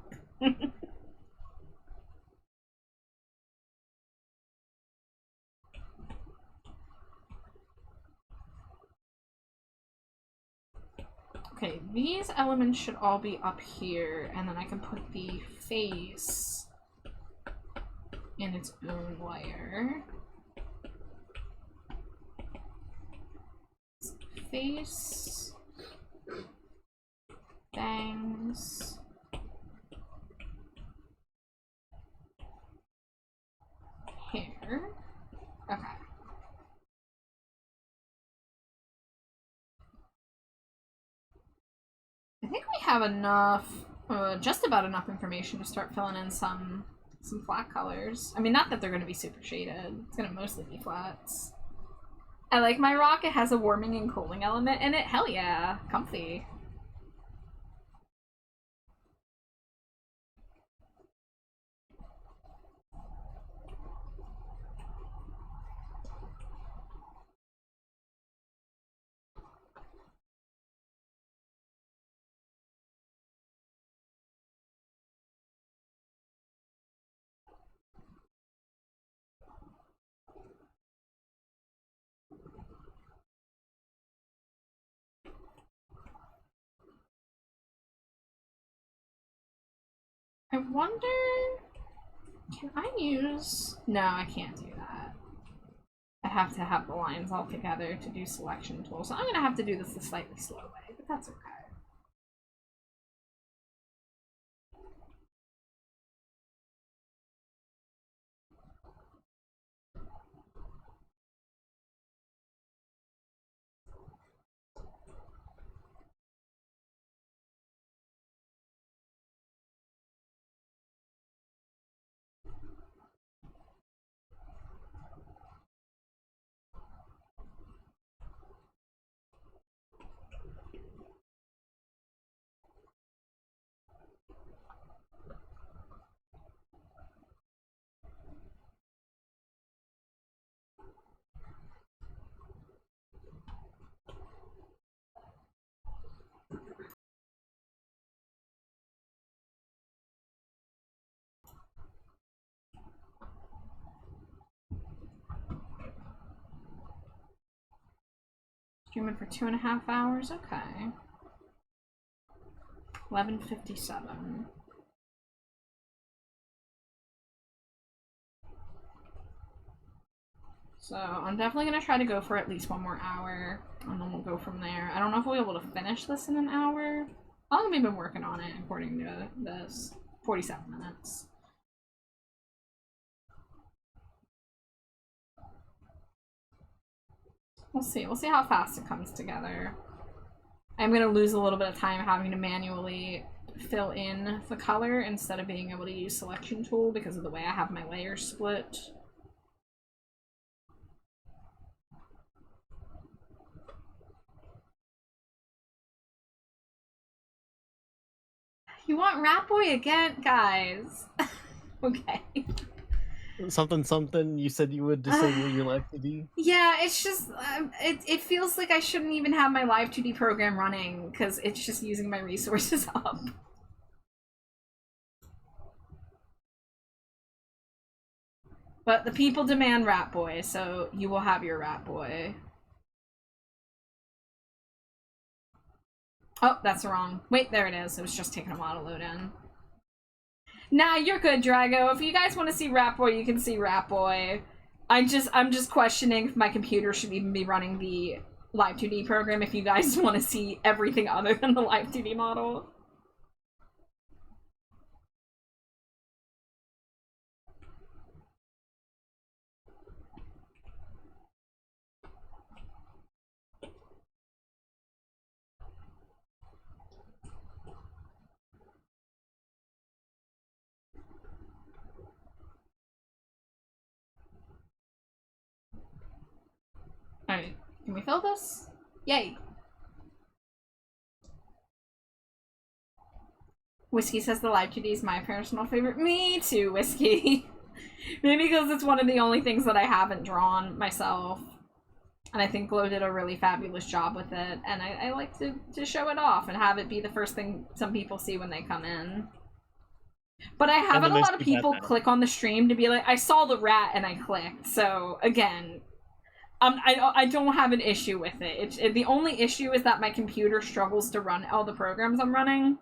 Okay, these elements should all be up here, and then I can put the face in its own layer. Face, bangs, hair. Okay. I think we have enough, just about enough information to start filling in some flat colors. I mean, not that they're going to be super shaded. It's going to mostly be flats. I like my rock. It has a warming and cooling element in it. Hell yeah. Comfy. I wonder... Can I use... No, I can't do that. I have to have the lines all together to do selection tools. So I'm gonna have to do this a slightly slow way, but that's okay. Streaming for 2.5 hours? Okay. 11:57. So I'm definitely gonna try to go for at least 1 more hour, and then we'll go from there. I don't know if we'll be able to finish this in an hour. How long have we been working on it, according to this? 47 minutes. We'll see. We'll see how fast it comes together. I'm gonna lose a little bit of time having to manually fill in the color instead of being able to use selection tool because of the way I have my layers split. You want Rat Boy again? Guys. Okay. Something you said you would disable your live TV? Yeah, it's just, it feels like I shouldn't even have my live 2D program running because it's just using my resources up. But the people demand Rat Boy, so you will have your Rat Boy. Oh, that's wrong. Wait, there it is. It was just taking a while to load in. Nah, you're good, Drago. If you guys want to see Rat Boy, you can see Rat Boy. I'm just questioning if my computer should even be running the Live 2D program if you guys want to see everything other than the Live 2D model. we fill this? Yay. Whiskey says the live 2D is my personal favorite. Me too, Whiskey. Maybe because it's one of the only things that I haven't drawn myself. And I think Glow did a really fabulous job with it. And I like to show it off and have it be the first thing some people see when they come in. But I have had a lot of people click on the stream to be like, I saw the rat and I clicked. So, again, I don't have an issue with it. The only issue is that my computer struggles to run all the programs I'm running.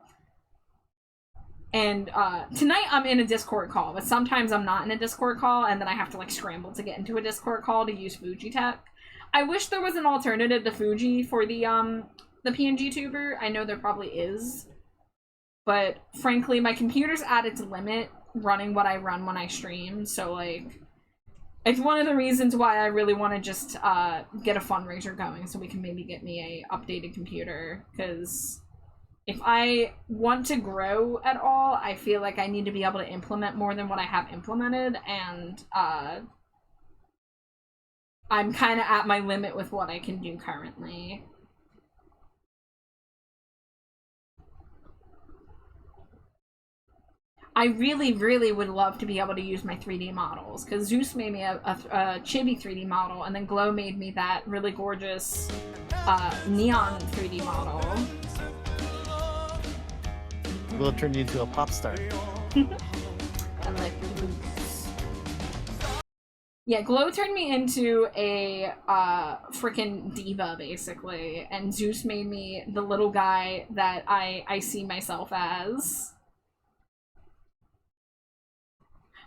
And tonight I'm in a Discord call, but sometimes I'm not in a Discord call, and then I have to like scramble to get into a Discord call to use Fuji Tech. I wish there was an alternative to Fuji for the PNG tuber. I know there probably is, but frankly, my computer's at its limit running what I run when I stream. So like, it's one of the reasons why I really want to just get a fundraiser going, so we can maybe get me a updated computer, because if I want to grow at all, I feel like I need to be able to implement more than what I have implemented, and I'm kind of at my limit with what I can do currently. I really, really would love to be able to use my 3D models, because Zeus made me a chibi 3D model, and then Glow made me that really gorgeous neon 3D model. Will turn you into a pop star. I like the boots. Yeah, Glow turned me into a freaking diva, basically, and Zeus made me the little guy that I see myself as.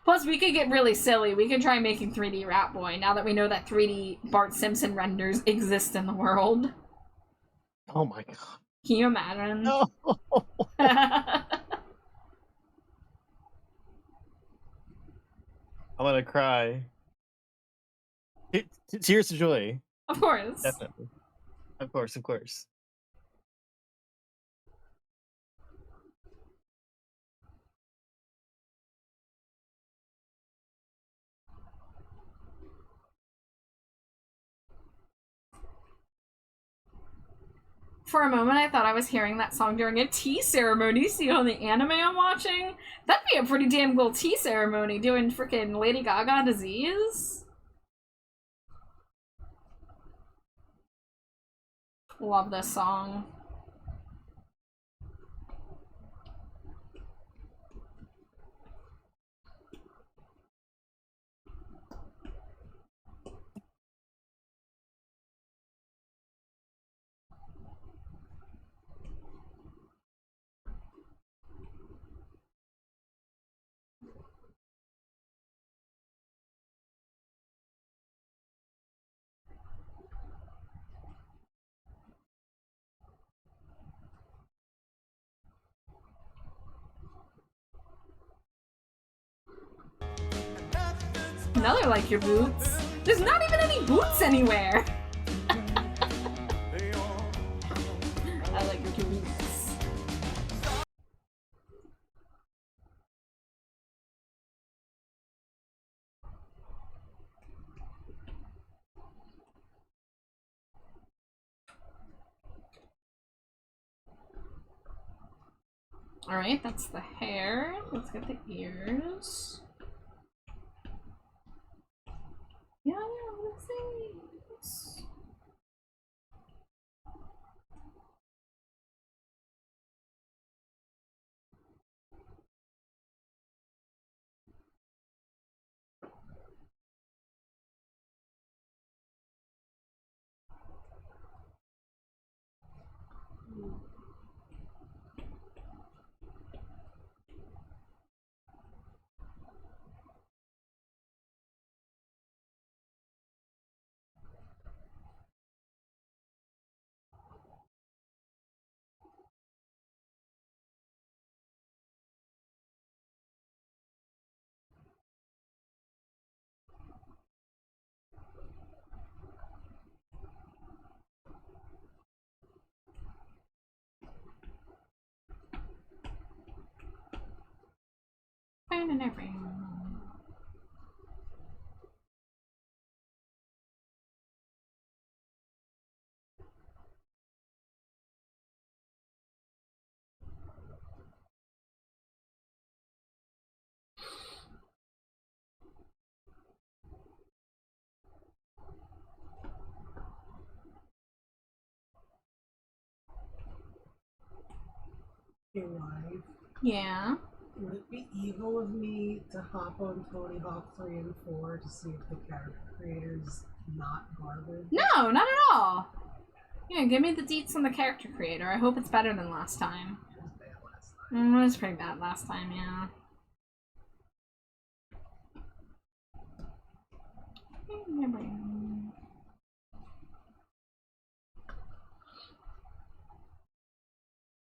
Plus, we could get really silly. We could try making 3D Rat Boy, now that we know that 3D Bart Simpson renders exist in the world. Oh my god. Can you imagine? No. I'm gonna cry. Tears of joy. Of course. Definitely. Of course, of course. For a moment, I thought I was hearing that song during a tea ceremony. See on the anime I'm watching? That'd be a pretty damn cool tea ceremony, doing freaking Lady Gaga Disease. Love this song. Another like your boots. There's not even any boots anywhere. I like your boots. Alright, that's the hair. Let's get the ears. Yeah, let's see. Hey, live. Yeah. Would it be evil of me to hop on Tony Hawk 3 and 4 to see if the character creator's not garbage? No, not at all. Yeah, give me the deets on the character creator. I hope it's better than last time. It was bad last time. It was pretty bad last time, yeah.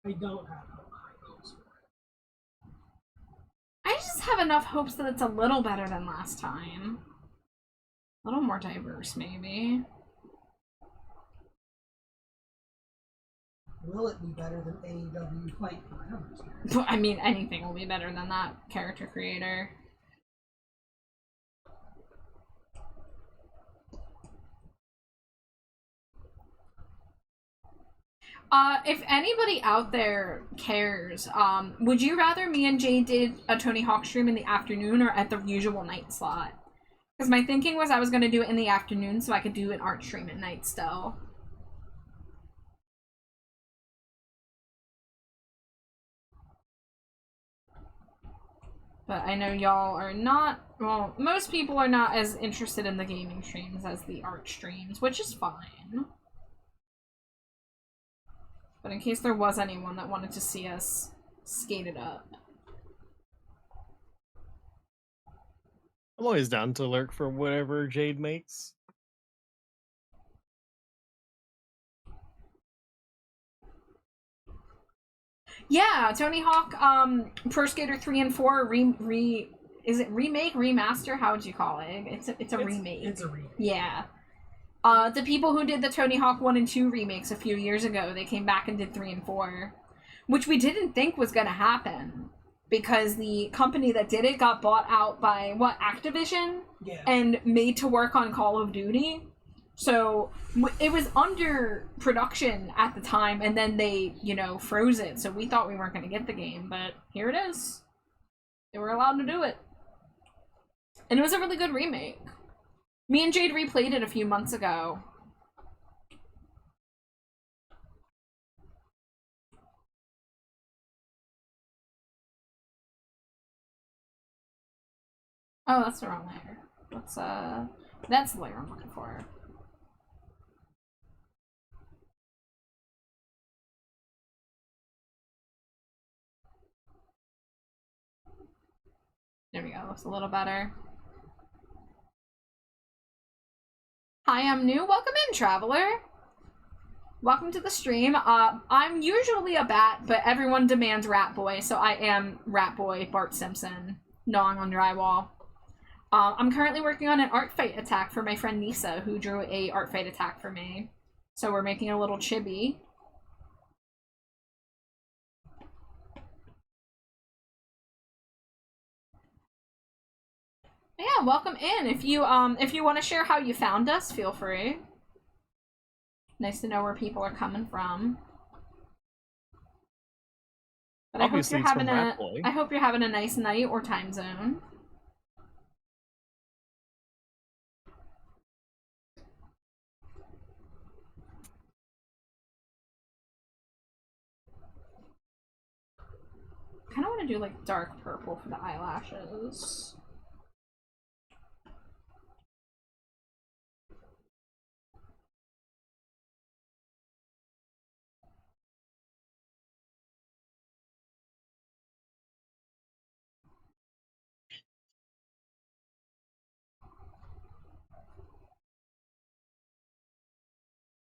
I don't have high hopes for it. I just have enough hopes that it's a little better than last time. A little more diverse, maybe. Will it be better than AEW Fight Forever? I mean, anything will be better than that character creator. If anybody out there cares, would you rather me and Jay did a Tony Hawk stream in the afternoon or at the usual night slot? Because my thinking was I was going to do it in the afternoon so I could do an art stream at night still. But I know y'all are not, well, most people are not as interested in the gaming streams as the art streams, which is fine. But in case there was anyone that wanted to see us skate it up. I'm always down to lurk for whatever Jade makes. Yeah, Tony Hawk, Pro Skater 3 and 4 is it remake, remaster? How would you call it? It's a remake. It's a remake. Yeah. The people who did the Tony Hawk 1 and 2 remakes a few years ago, they came back and did 3 and 4. Which we didn't think was gonna happen. Because the company that did it got bought out by, what, Activision? Yeah. And made to work on Call of Duty. So it was under production at the time, and then they, you know, froze it. So we thought we weren't going to get the game, but here it is. They were allowed to do it. And it was a really good remake. Me and Jade replayed it a few months ago. Oh, that's the wrong layer. That's the layer I'm looking for. There we go, looks a little better. Hi, I'm new. Welcome in, traveler. Welcome to the stream. I'm usually a bat, but everyone demands Rat Boy, so I am Rat Boy Bart Simpson, gnawing on drywall. I'm currently working on an art fight attack for my friend Nisa, who drew a art fight attack for me. So we're making a little chibi. Yeah, welcome in. If you want to share how you found us, feel free. Nice to know where people are coming from. But Obviously, I hope you're having a nice night or time zone. I kind of want to do like dark purple for the eyelashes.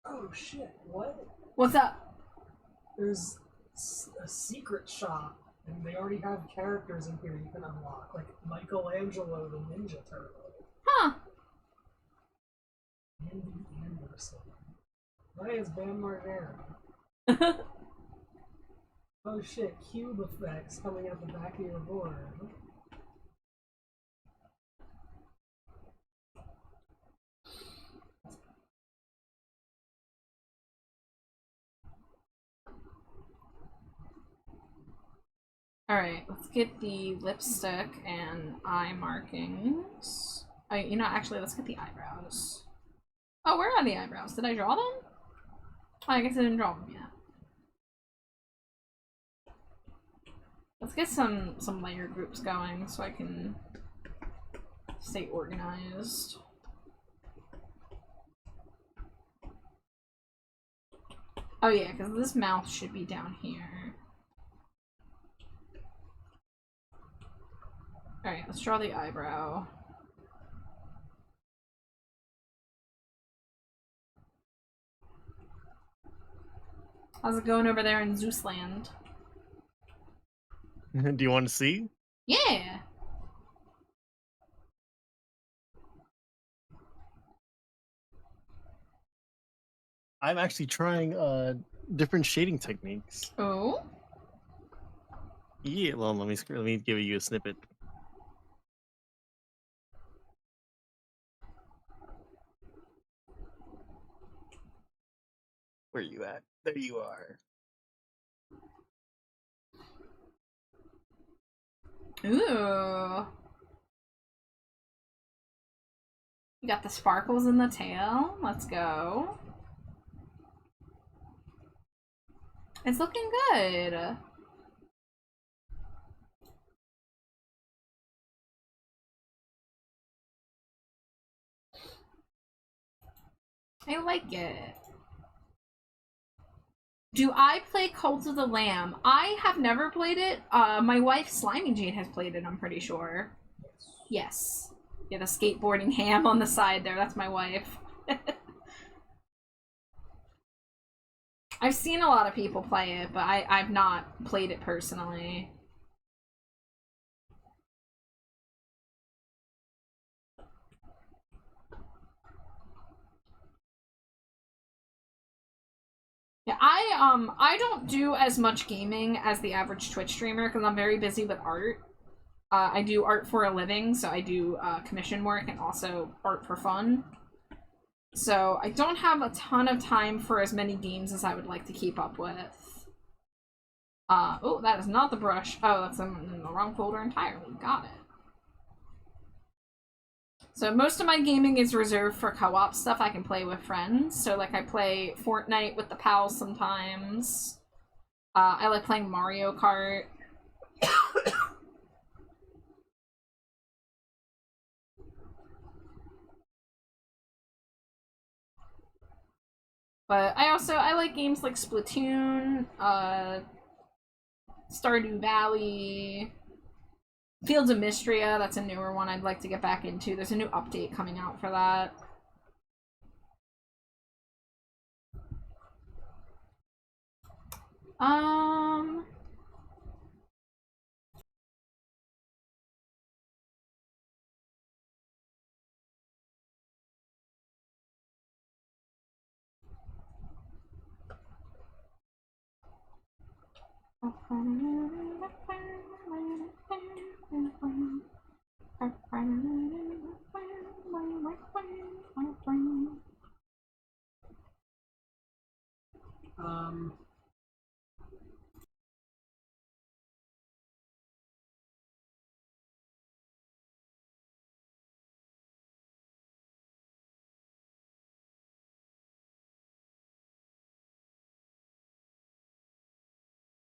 Oh shit, what? What's up? There's a secret shop, and they already have characters in here you can unlock, like Michelangelo the Ninja Turtle. Huh. Andy Anderson. Why is Bam Margera? Oh shit, cube effects coming out the back of your board. Alright, let's get the lipstick and eye markings. You know, actually, let's get the eyebrows. Oh, where are the eyebrows? Did I draw them? Oh, I guess I didn't draw them yet. Let's get some layer groups going so I can stay organized. Oh yeah, because this mouth should be down here. Alright, let's draw the eyebrow. How's it going over there in Zeusland? Do you want to see? Yeah! I'm actually trying different shading techniques. Oh? Yeah, well, let me give you a snippet. Where you at? There you are. Ooh. You got the sparkles in the tail. Let's go. It's looking good. I like it. Do I play Cult of the Lamb? I have never played it. My wife, Slimy Jade, has played it, I'm pretty sure. Yes. Yeah, the skateboarding ham on the side there. That's my wife. I've seen a lot of people play it, but I've not played it personally. Yeah, I don't do as much gaming as the average Twitch streamer because I'm very busy with art. I do art for a living, so I do commission work and also art for fun. So I don't have a ton of time for as many games as I would like to keep up with. Oh, that is not the brush. Oh, that's in the wrong folder entirely. Got it. So most of my gaming is reserved for co-op stuff I can play with friends. So like I play Fortnite with the pals sometimes. I like playing Mario Kart. But I like games like Splatoon, Stardew Valley, Fields of Mystria. That's a newer one I'd like to get back into. There's a new update coming out for that.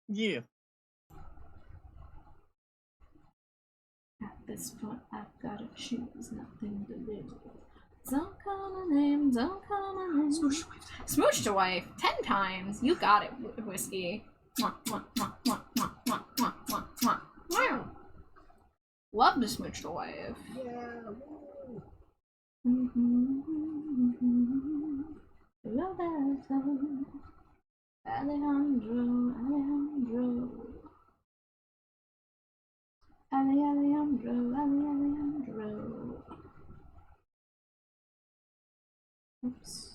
Yeah. At this point, I've gotta choose nothing to live with. Don't call my name, don't call my name. Smooch to wife 10 times. You got it, Whiskey. Mwah, mwah, mwah, mwah, mwah, mwah, mwah, mwah, mwah. Wow. Love to smooch the wife. Yeah. Roberto, Alejandro, Alejandro. Oops.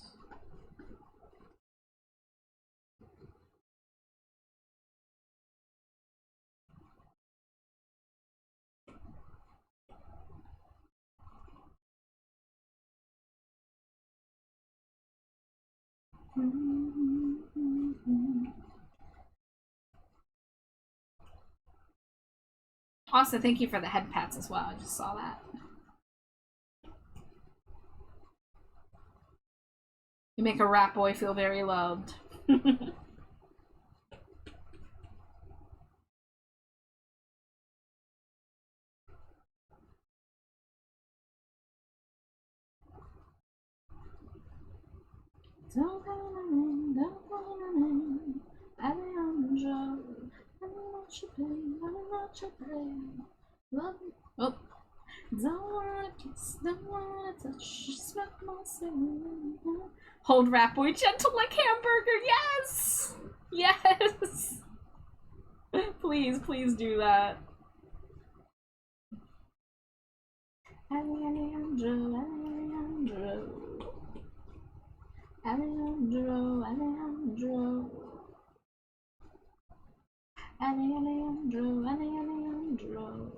Also, thank you for the head pats as well. I just saw that. You make a rat boy feel very loved. Don't call my name, don't call my name. Alejandro, I don't want your pain, I don't want your pain. Love me. Oh. Don't wanna kiss, don't wanna touch, just smack my cigarette. Hold Rat Boy gentle like hamburger, yes! Yes! Please, please do that. Alejandro, Alejandro. Alejandro, Alejandro. Alejandro, Alejandro.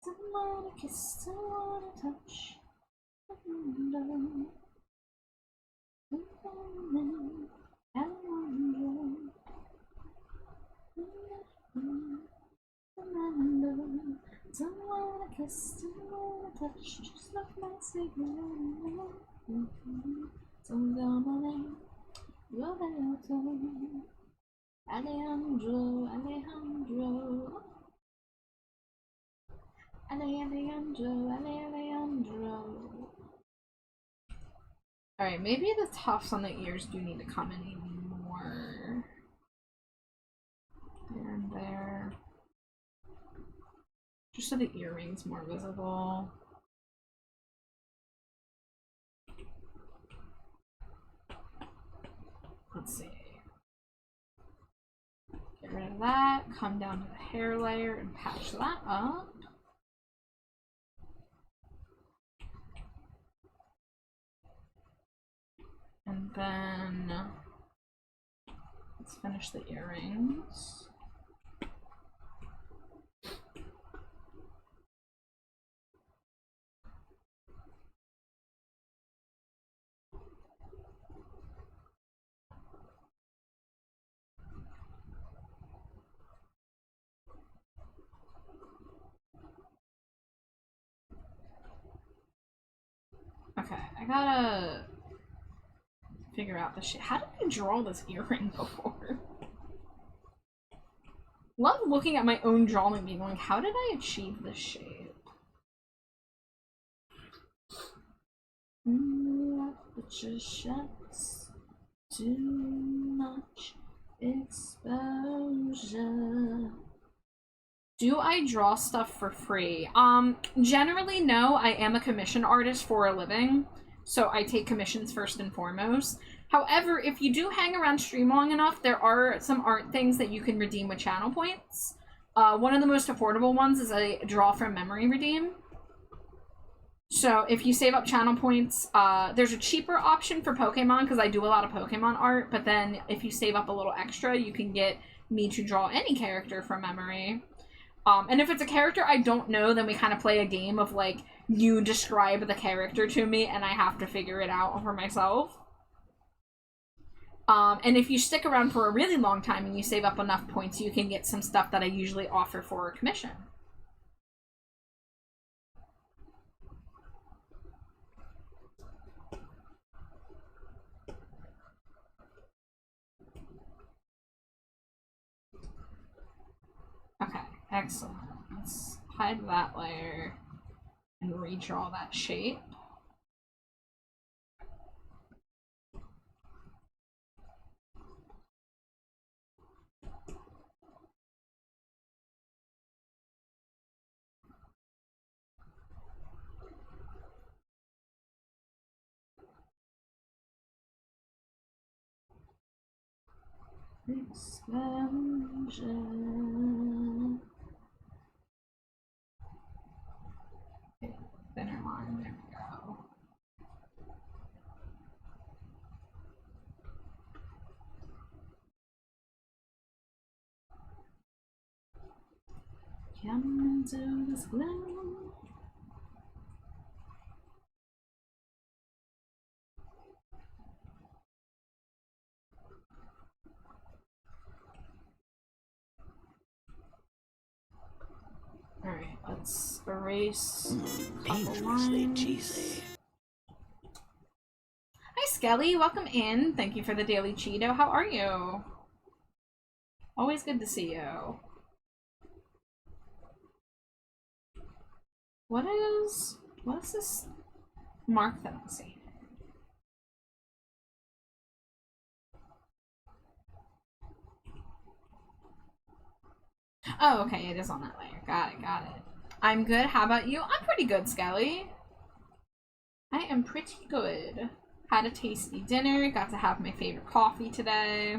Don't wanna kiss, don't wanna touch. Alejandro. Don't wanna kiss, don't wanna touch, just like my cigarette. Don't call my name, Roberto. Alejandro, Alejandro. Alejandro, Alejandro. Alright, maybe the tufts on the ears do need to come in even more. There and there. Just so the earring's more visible. Let's see. Get rid of that, come down to the hair layer and patch that up. And then let's finish the earrings. Okay, I gotta figure out the shit. How did I draw this earring before? Love looking at my own drawing being like, how did I achieve this shape? But your shots, too much exposure. Do I draw stuff for free? Generally no. I am a commission artist for a living, so I take commissions first and foremost. However, if you do hang around stream long enough, there are some art things that you can redeem with channel points. One of the most affordable ones is a draw from memory redeem. So if you save up channel points, there's a cheaper option for Pokemon because I do a lot of Pokemon art, but then if you save up a little extra, you can get me to draw any character from memory. And if it's a character I don't know, then we kind of play a game of, like, you describe the character to me and I have to figure it out for myself. And if you stick around for a really long time and you save up enough points, you can get some stuff that I usually offer for a commission. Okay, excellent. Let's hide that layer and redraw that shape. Exposure. Okay, thinner line, there we go. Come into this glow. Alright, let's erase Dangerously cheesy. Hi Skelly, welcome in. Thank you for the daily Cheeto. How are you? Always good to see you. What is this mark that I'm seeing? Oh, okay, it is on that layer. Got it. I'm good. How about you? I'm pretty good, Skelly. I am pretty good. Had a tasty dinner. Got to have my favorite coffee today.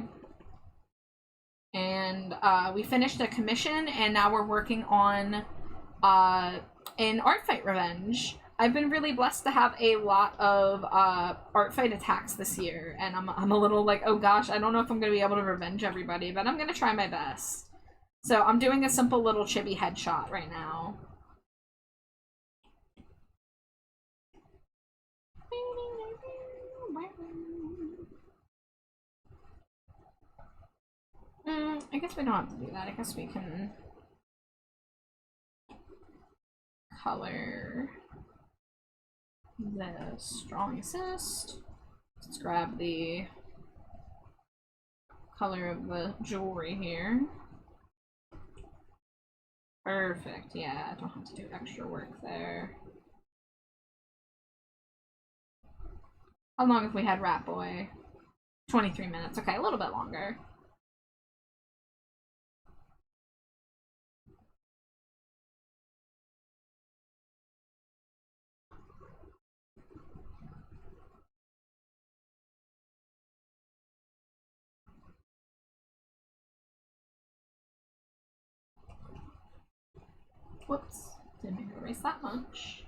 And we finished a commission, and now we're working on an art fight revenge. I've been really blessed to have a lot of art fight attacks this year, and I'm a little like, oh gosh, I don't know if I'm gonna be able to revenge everybody, but I'm gonna try my best. So I'm doing a simple little chibi headshot right now. I guess we don't have to do that. I guess we can color the strong assist. Let's grab the color of the jewelry here. Perfect, yeah, I don't have to do extra work there. How long have we had Rat Boy? 23 minutes, okay, a little bit longer. Whoops, didn't mean to erase that much.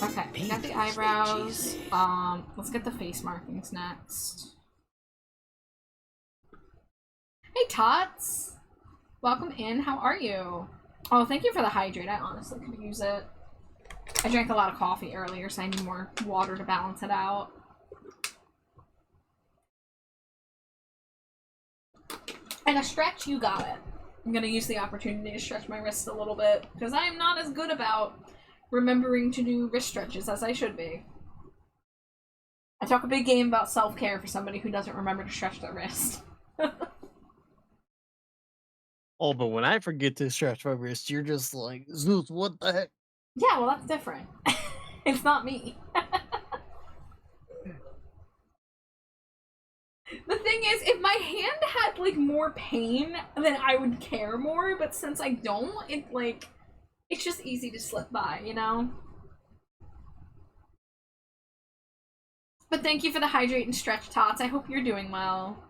Okay, we got the eyebrows. Let's get the face markings next. Hey Tots! Welcome in, how are you? Oh, thank you for the hydrate, I honestly could use it. I drank a lot of coffee earlier, so I need more water to balance it out. And a stretch, you got it. I'm gonna use the opportunity to stretch my wrists a little bit, because I am not as good about remembering to do wrist stretches as I should be. I talk a big game about self-care for somebody who doesn't remember to stretch their wrist. Oh, but when I forget to stretch my wrist, you're just like, Zeus, what the heck? Yeah, well, that's different. It's not me. The thing is, if my hand had, like, more pain, then I would care more, but since I don't, it's just easy to slip by, you know? But thank you for the hydrate and stretch, Tots. I hope you're doing well.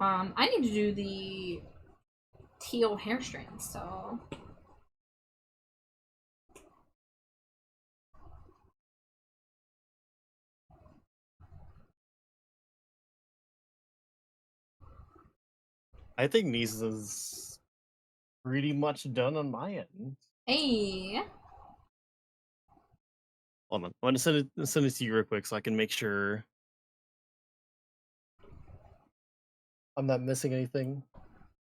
I need to do the teal hair strand, so... I think Nisa's pretty much done on my end. Hey! Hold on, I want to send it to you real quick so I can make sure I'm not missing anything.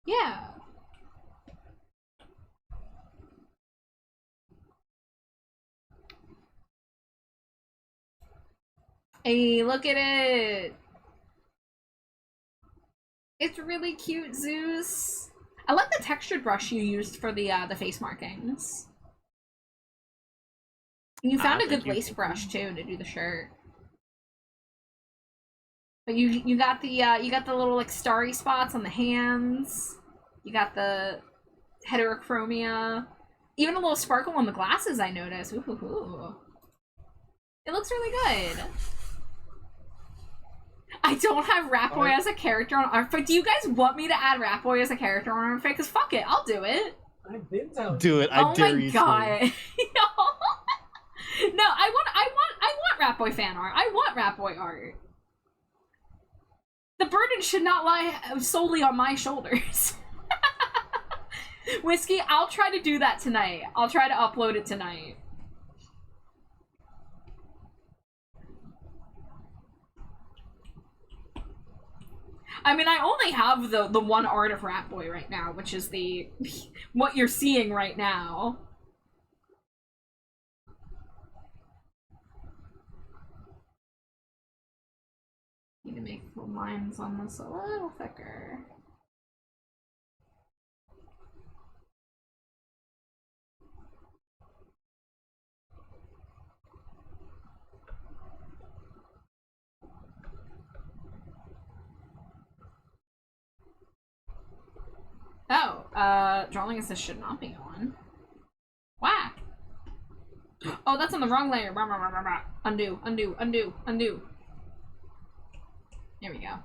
Yeah. Hey, look at it! It's really cute, Zeus. I like the textured brush you used for the face markings. And you found a good lace brush too to do the shirt. But you got the little like starry spots on the hands. You got the heterochromia. Even a little sparkle on the glasses I noticed. Ooh. It looks really good. I don't have Ratboy as a character on Artfight. Do you guys want me to add Ratboy as a character on Artfight? Because fuck it, I'll do it. I've been down. Do it. I dare you. Oh my god. No, I want Ratboy fan art. I want Ratboy art. The burden should not lie solely on my shoulders. Whiskey, I'll try to do that tonight. I'll try to upload it tonight. I mean, I only have the one art of Rat Boy right now, which is the what you're seeing right now. Need to make the lines on this a little thicker. Oh, drawing assist should not be on. Whack! Oh, that's on the wrong layer. Undo, undo, undo, undo. There we go.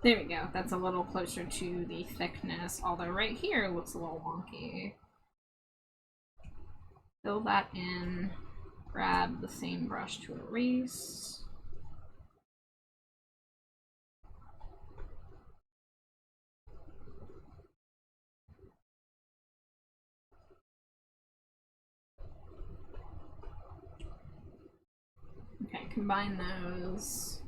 There we go. That's a little closer to the thickness, although right here looks a little wonky. Fill that in. Grab the same brush to erase. Okay, combine those.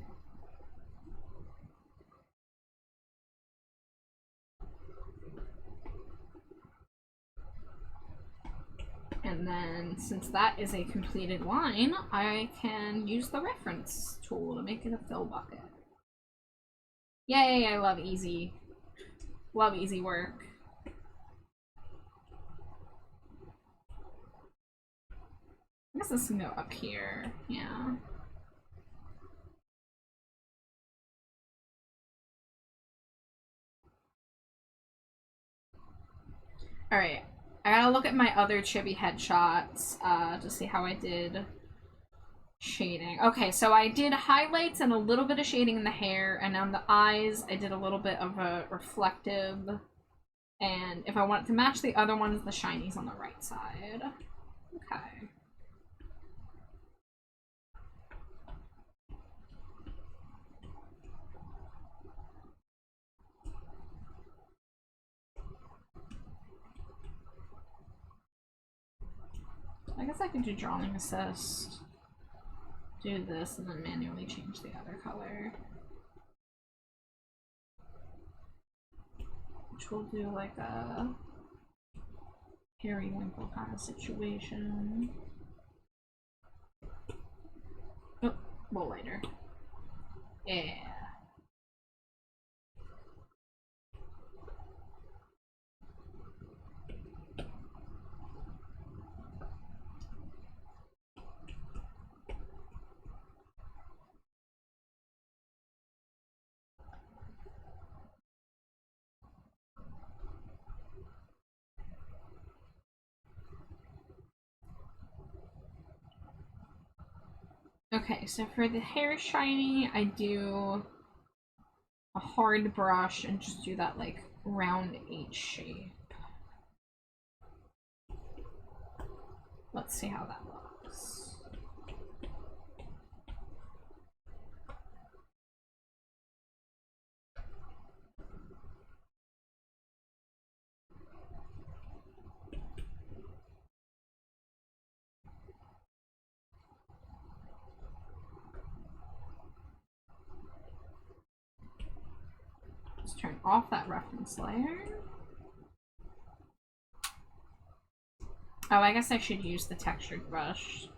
And then, since that is a completed line, I can use the reference tool to make it a fill bucket. Yay, I love easy work. I guess this can go up here, yeah. Alright, I gotta look at my other chibi headshots to see how I did shading. Okay, so I did highlights and a little bit of shading in the hair, and on the eyes I did a little bit of a reflective, and if I want it to match the other ones, the shinies on the right side. Okay. I guess I could do drawing assist, do this, and then manually change the other color. Which will do like a periwinkle kind of situation. Oh, well later. Yeah. Okay, so for the hair shiny, I do a hard brush and just do that like round H shape. Let's see how that looks. Just turn off that reference layer. Oh, I guess I should use the textured brush.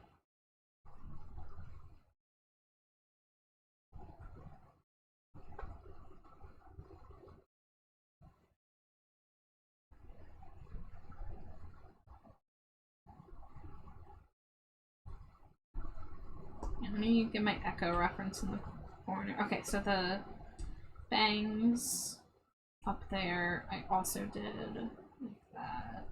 Yeah, let me get my echo reference in the corner. Okay, so the bangs up there, I also did like that.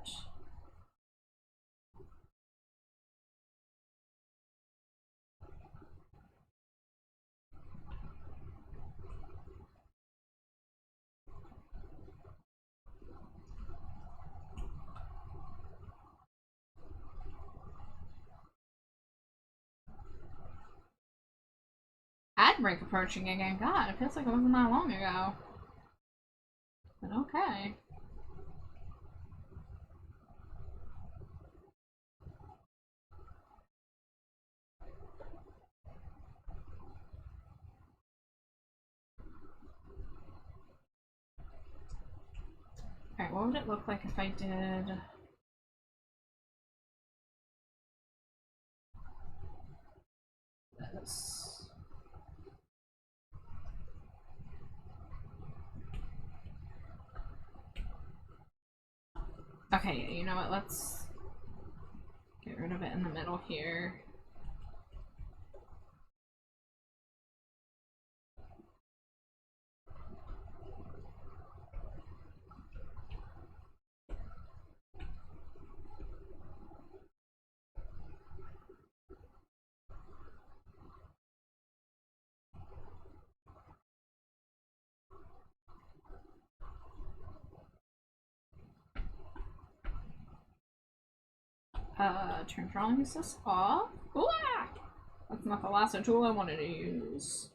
ad break approaching again. God, it feels like it wasn't that long ago. But okay. Alright, what would it look like if I did... this? Okay, you know what, let's get rid of it in the middle here. Turn drawing assist off. Ooh, ah! That's not the lasso tool I wanted to use.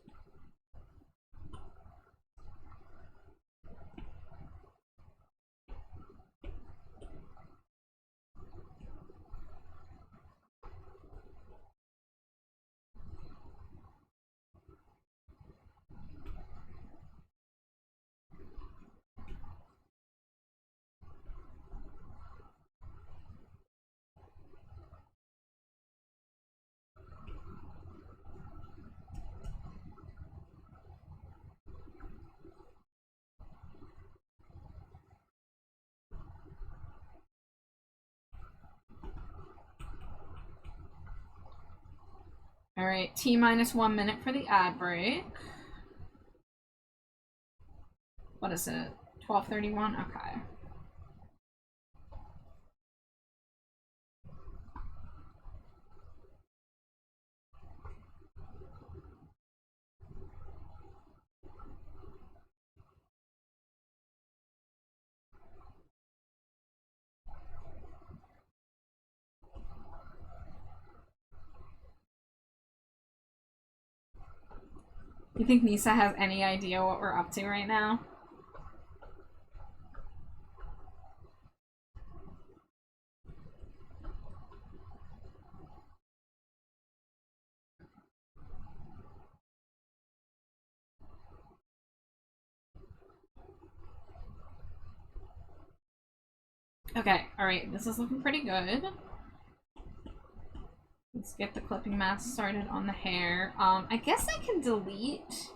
Alright, T minus 1 minute for the ad break. What is it? 12:31? Okay. You think Nisa has any idea what we're up to right now? Okay, alright, this is looking pretty good. Let's get the clipping mask started on the hair. I guess I can delete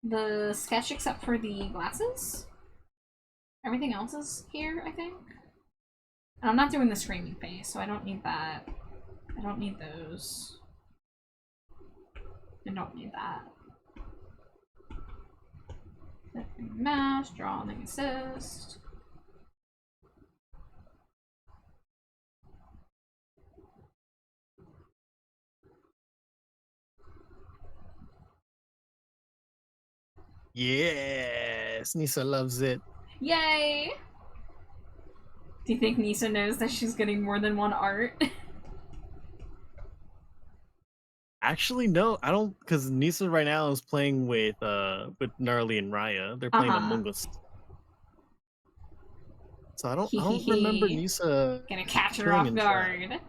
the sketch except for the glasses. Everything else is here, I think. And I'm not doing the screaming face, so I don't need that. I don't need those. I don't need that. Clipping mask, drawing assist. Yes, Nisa loves it. Yay! Do you think Nisa knows that she's getting more than one art? Actually, no, I don't, because Nisa right now is playing with Gnarly and Raya. They're playing Among Us. So I don't remember Nisa gonna catch her appearing off in guard. chat.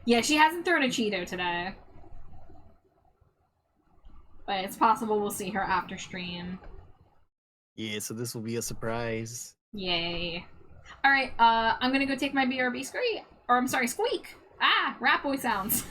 Yeah, she hasn't thrown a Cheeto today. But it's possible we'll see her after stream. Yeah, so this will be a surprise. Yay. Alright, I'm gonna go take my BRB scream. Or I'm sorry, squeak! Ah, rat boy sounds.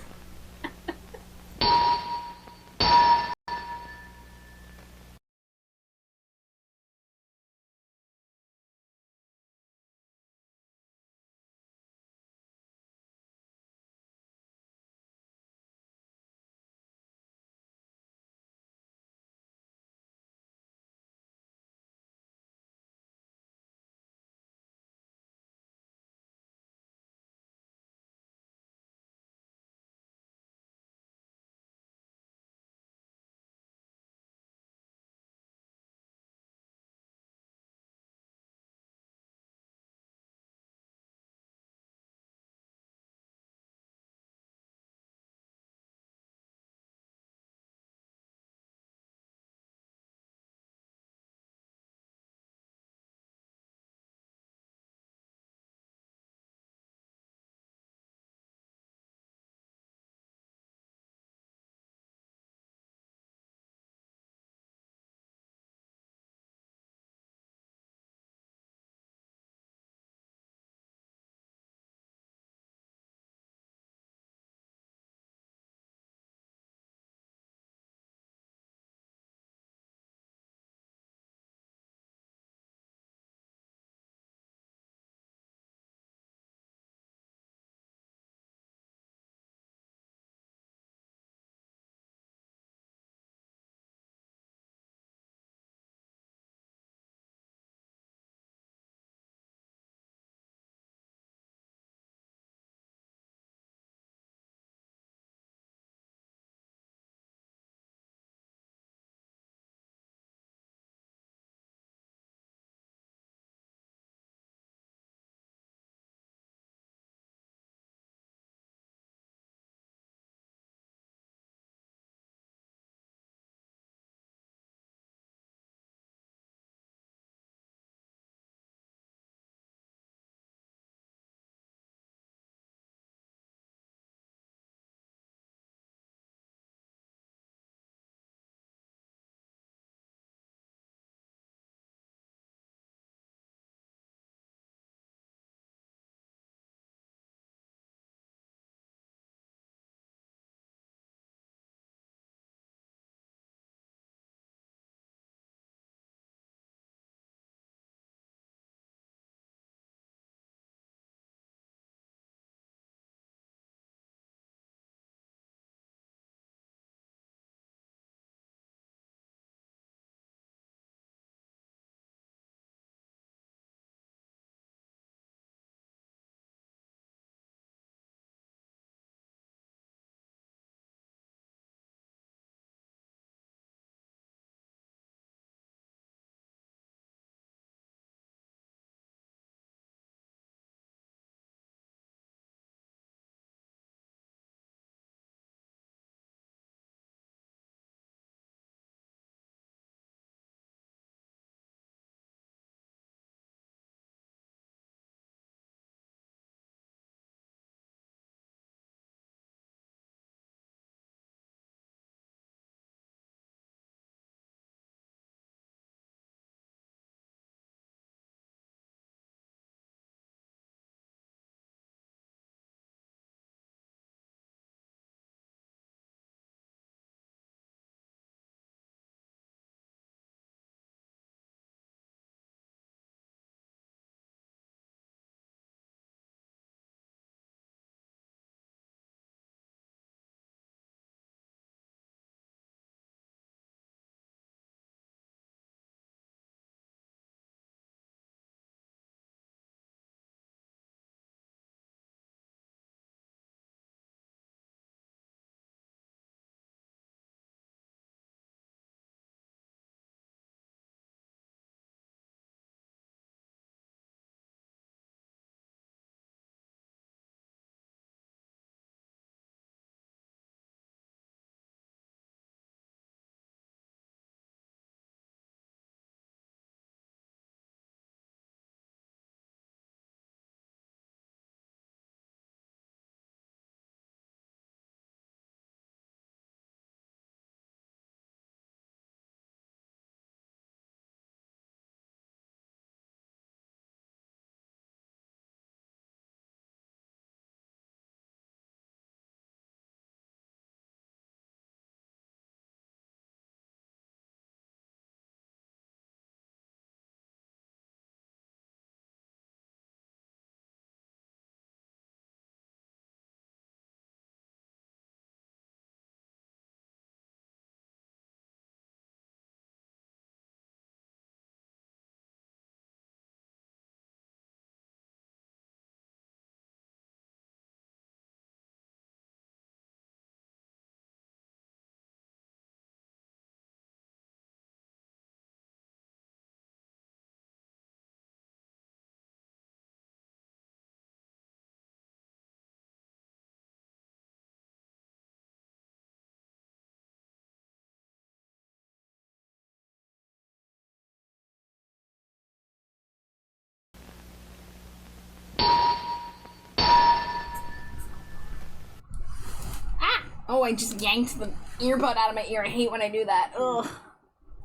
Oh, I just yanked the earbud out of my ear. I hate when I do that. Ugh.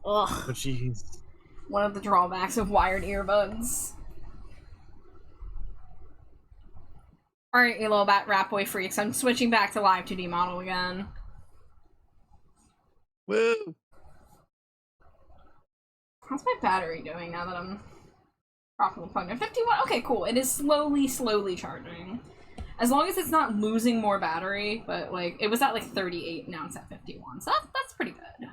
Ugh. But jeez. One of the drawbacks of wired earbuds. Alright, you little rat boy freaks. I'm switching back to live 2D model again. Woo! How's my battery doing now that I'm properly plugged in? 51? Okay, cool. It is slowly charging. As long as it's not losing more battery, but like, it was at like 38, now it's at 51. So that's pretty good.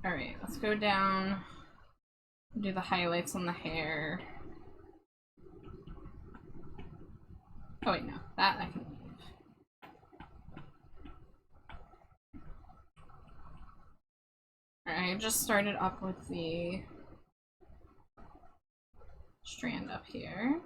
Alright, let's go down, do the highlights on the hair. Oh wait, no, that I can leave. Alright, I just started up with the strand up here.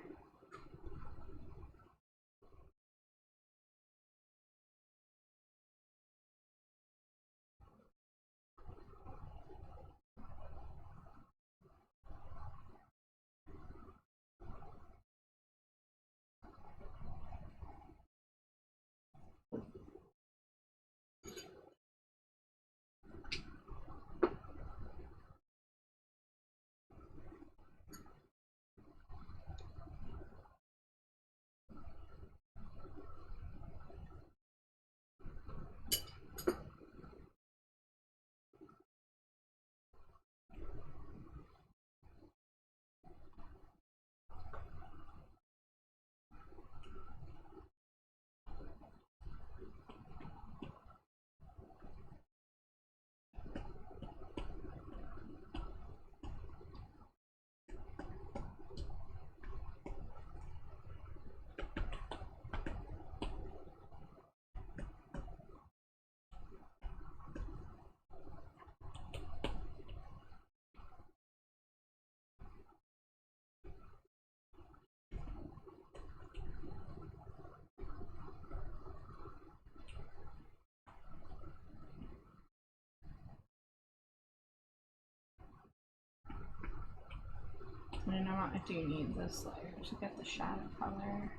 You know what? I do need this layer to get the shadow color.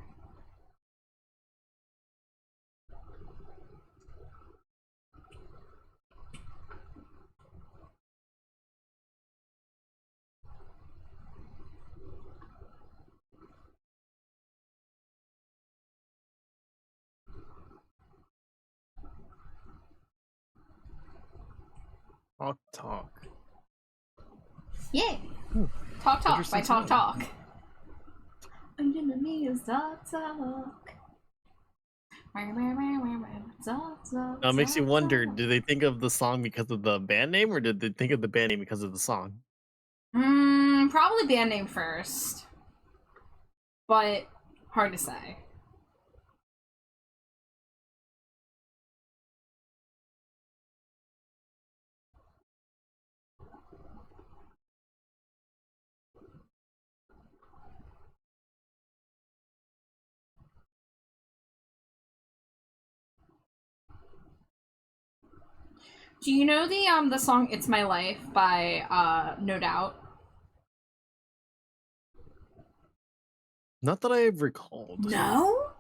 Talk. Yay! Ooh, Talk by interesting Talk song. Talk. Me is Talk Talk. Now it makes you wonder, did they think of the song because of the band name, or did they think of the band name because of the song? Probably band name first. But hard to say. Do you know the song "It's My Life" by No Doubt? Not that I've recalled. No?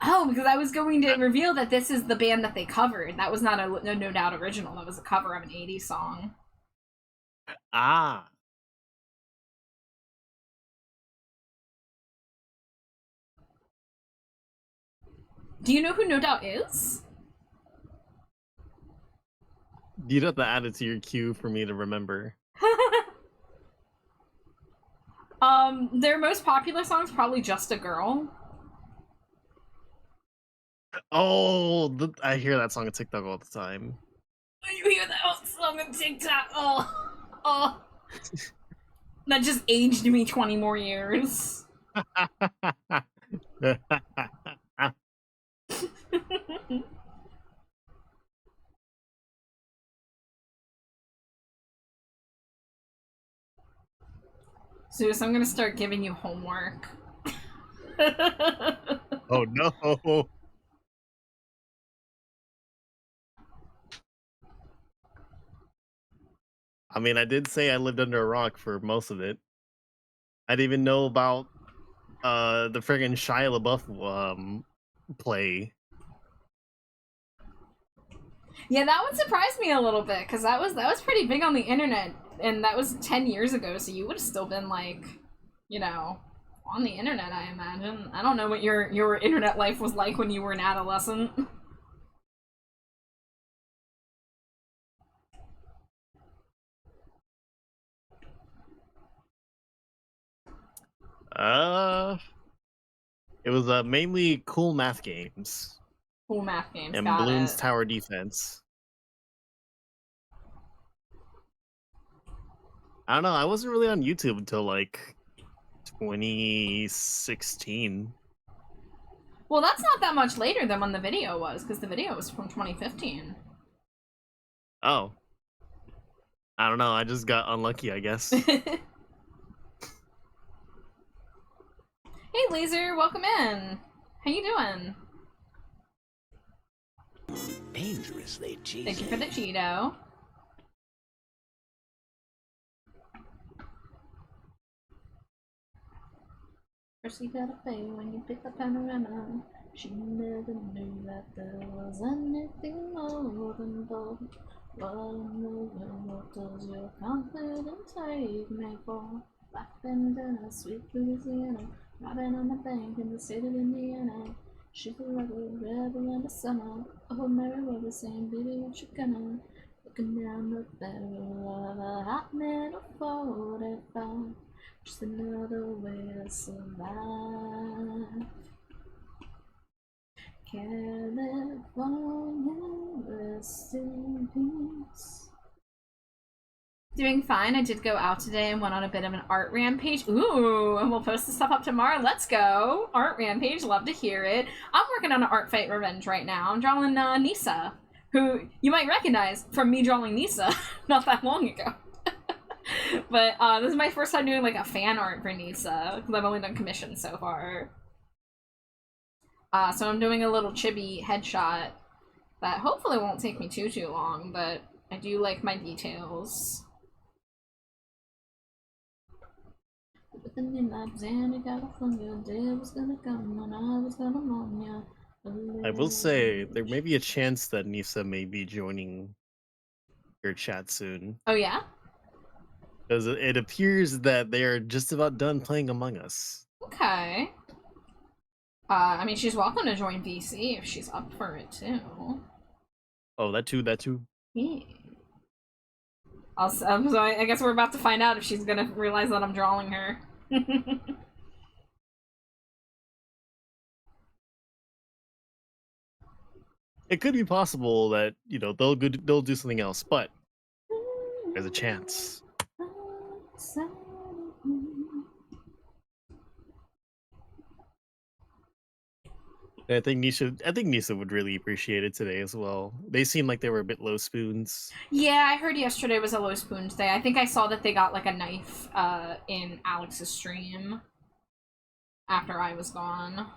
Oh, because I was going to reveal that this is the band that they covered. That was not a No Doubt original. That was a cover of an 80s song. Ah. Do you know who No Doubt is? You'd have to add it to your queue for me to remember. Their most popular song is probably Just a Girl. Oh, I hear that song on TikTok all the time. You hear that song on TikTok? Oh. That just aged me 20 more years. Zeus, I'm gonna start giving you homework. Oh no. I mean, I did say I lived under a rock for most of it. I didn't even know about the friggin' Shia LaBeouf play. Yeah, that one surprised me a little bit because that was pretty big on the internet, and that was 10 years ago. So you would have still been like, you know, on the internet. I imagine. I don't know what your internet life was like when you were an adolescent. It was mainly cool math games Cool math games. and Got Bloons it. Tower Defense. I don't know. I wasn't really on YouTube until like 2016. Well, that's not that much later than when the video was, because the video was from 2015. Oh, I don't know. I just got unlucky, I guess. Hey, Laser, welcome in. How you doing? Dangerously cheesy. Thank you for the Cheeto. First you gotta pay when you pick the panorama. She never knew that there was anything more than gold. What does your confidence take me for? Laughing dinner, sweet Louisiana, riding on the bank in the state of Indiana. She's a rebel in the summer. Oh, Mary, we're the same, baby, what you gonna? Looking down the barrel of a hot metal 45. Just another way to survive. California, rest in peace. Doing fine. I did go out today and went on a bit of an art rampage. Ooh, and we'll post the stuff up tomorrow. Let's go. Art rampage. Love to hear it. I'm working on an art fight revenge right now. I'm drawing Nisa, who you might recognize from me drawing Nisa not that long ago. But this is my first time doing like a fan art for Nisa, because I've only done commissions so far. So I'm doing a little chibi headshot that hopefully won't take me too long, but I do like my details. I will say there may be a chance that Nisa may be joining your chat soon. Oh yeah? Because it appears that they are just about done playing Among Us. Okay. I mean, she's welcome to join VC if she's up for it too. Oh, that too. Yeah. So I guess we're about to find out if she's gonna realize that I'm drawing her. It could be possible that they'll do something else, but there's a chance. I think Nisa would really appreciate it today as well. They seem like they were a bit low spoons. Yeah, I heard yesterday was a low spoons day. I think I saw that they got like a knife in Alex's stream after I was gone.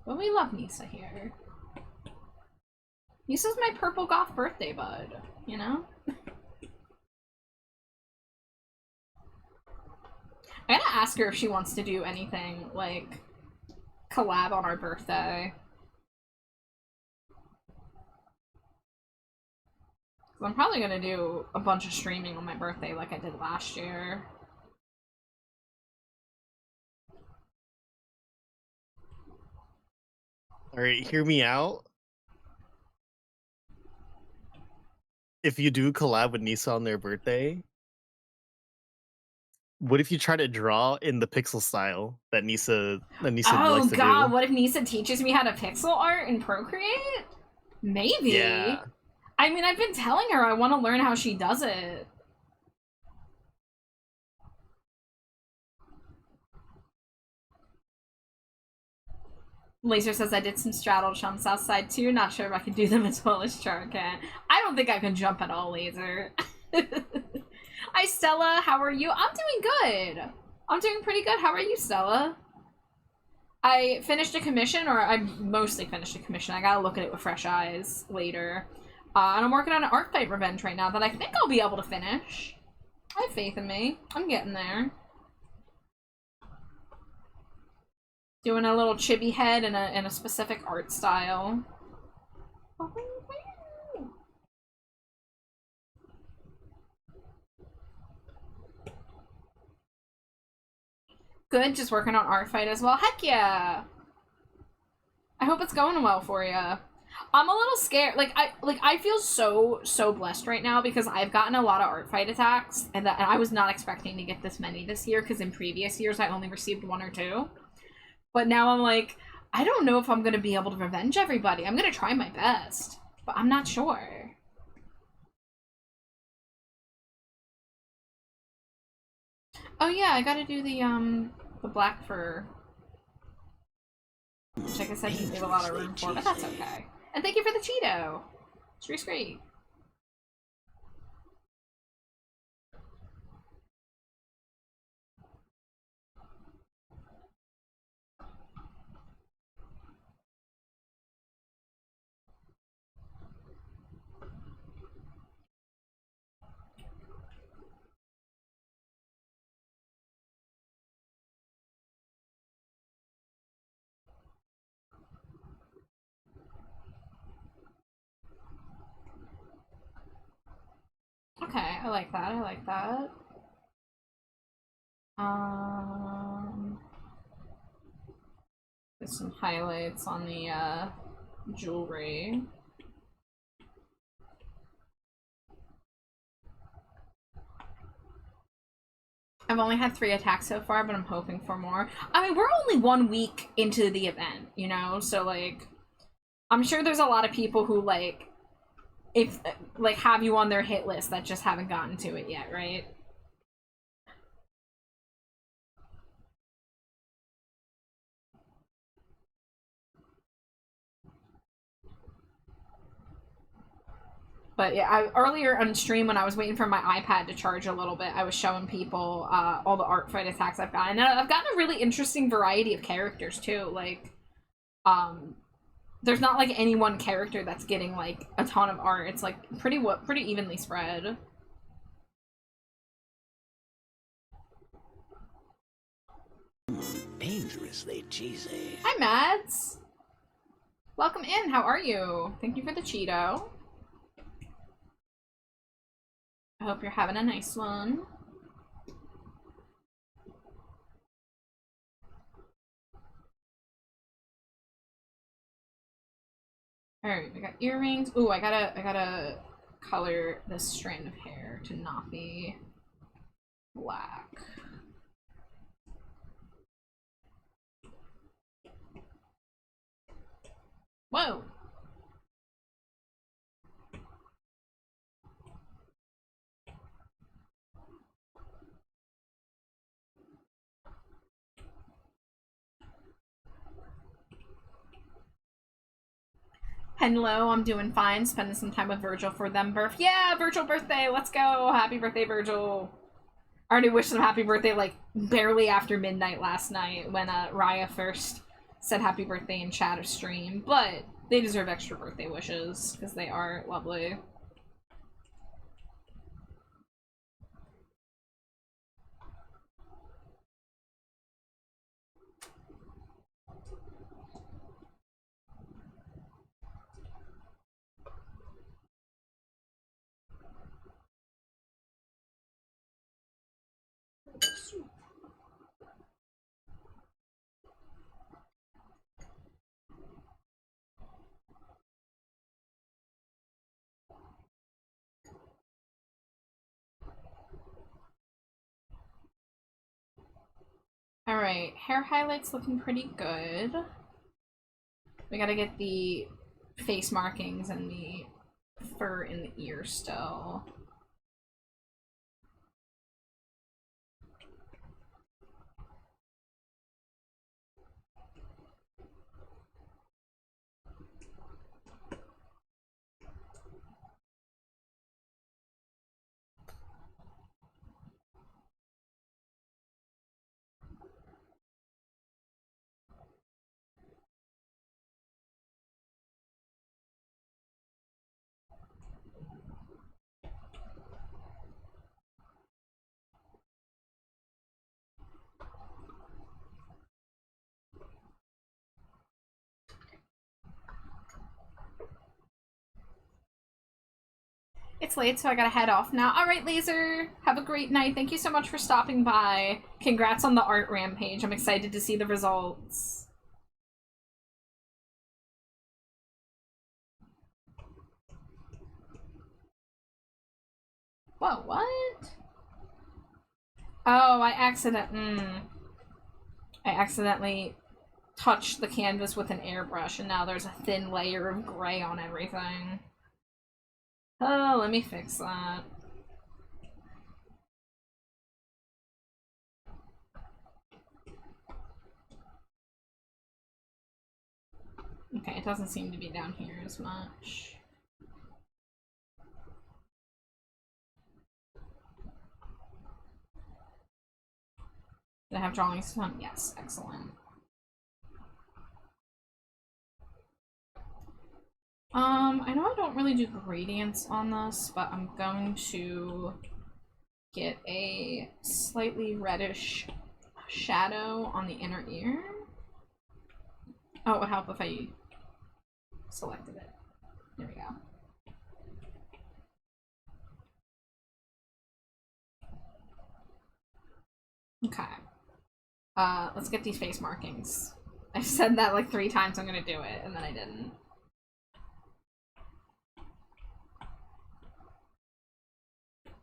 But we love Nisa here. Nisa's my purple goth birthday bud, you know? I gotta ask her if she wants to do anything, like, collab on our birthday. I'm probably gonna do a bunch of streaming on my birthday like I did last year. Alright, hear me out. If you do collab with Nisa on their birthday, What if you try to draw in the pixel style that Nisa Oh likes to god, do? what if Nisa teaches me how to pixel art in Procreate? Maybe. Yeah. I mean, I've been telling her I want to learn how she does it. Laser says I did some straddle jumps outside too. Not sure if I can do them as well as Char can. I don't think I can jump at all, Laser. Hi, Stella. How are you? I'm doing good. I'm doing pretty good. How are you, Stella? I finished a commission, or I mostly finished a commission. I gotta look at it with fresh eyes later. And I'm working on an art fight revenge right now that I think I'll be able to finish. I have faith in me. I'm getting there. Doing a little chibi head in a specific art style. Good, just working on art fight as well. Heck yeah! I hope it's going well for you. I'm a little scared. I feel so blessed right now because I've gotten a lot of art fight attacks, and I was not expecting to get this many this year because in previous years I only received 1 or 2. But now I'm like, I don't know if I'm gonna be able to revenge everybody. I'm gonna try my best, but I'm not sure. Oh yeah, I gotta do the black fur. Which I guess I didn't leave a lot of room for, but that's okay. And thank you for the Cheeto! It's great. Okay, I like that, I like that. There's some highlights on the, jewelry. I've only had 3 attacks so far, but I'm hoping for more. I mean, we're only 1 week into the event, you know? So, like, I'm sure there's a lot of people who, like, if, like, have you on their hit list that just haven't gotten to it yet, right? But yeah, earlier on stream when I was waiting for my iPad to charge a little bit, I was showing people all the art fight attacks I've gotten. And I've gotten a really interesting variety of characters too. Like, there's not like any one character that's getting like a ton of art. It's like pretty evenly spread. Dangerously cheesy. Hi, Mads. Welcome in. How are you? Thank you for the Cheeto. I hope you're having a nice one. Alright, we got earrings. Ooh, I gotta color this strand of hair to not be black. Whoa! Hello, I'm doing fine. Spending some time with Virgil for them birth. Yeah, Virgil birthday. Let's go. Happy birthday, Virgil. I already wished them happy birthday like barely after midnight last night when Raya first said happy birthday in chat or stream. But they deserve extra birthday wishes because they are lovely. Alright, hair highlights looking pretty good. We gotta get the face markings and the fur in the ear still. It's late, so I gotta head off now. Alright, Laser! Have a great night. Thank you so much for stopping by. Congrats on the art rampage. I'm excited to see the results. Whoa, what? Oh, I accidentally touched the canvas with an airbrush, and now there's a thin layer of gray on everything. Oh, let me fix that. Okay, it doesn't seem to be down here as much. Did I have drawings done? Yes, excellent. I know I don't really do gradients on this, but I'm going to get a slightly reddish shadow on the inner ear. Oh, it would help if I selected it. There we go. Okay. Let's get these face markings. I've said that like 3 times I'm gonna do it, and then I didn't.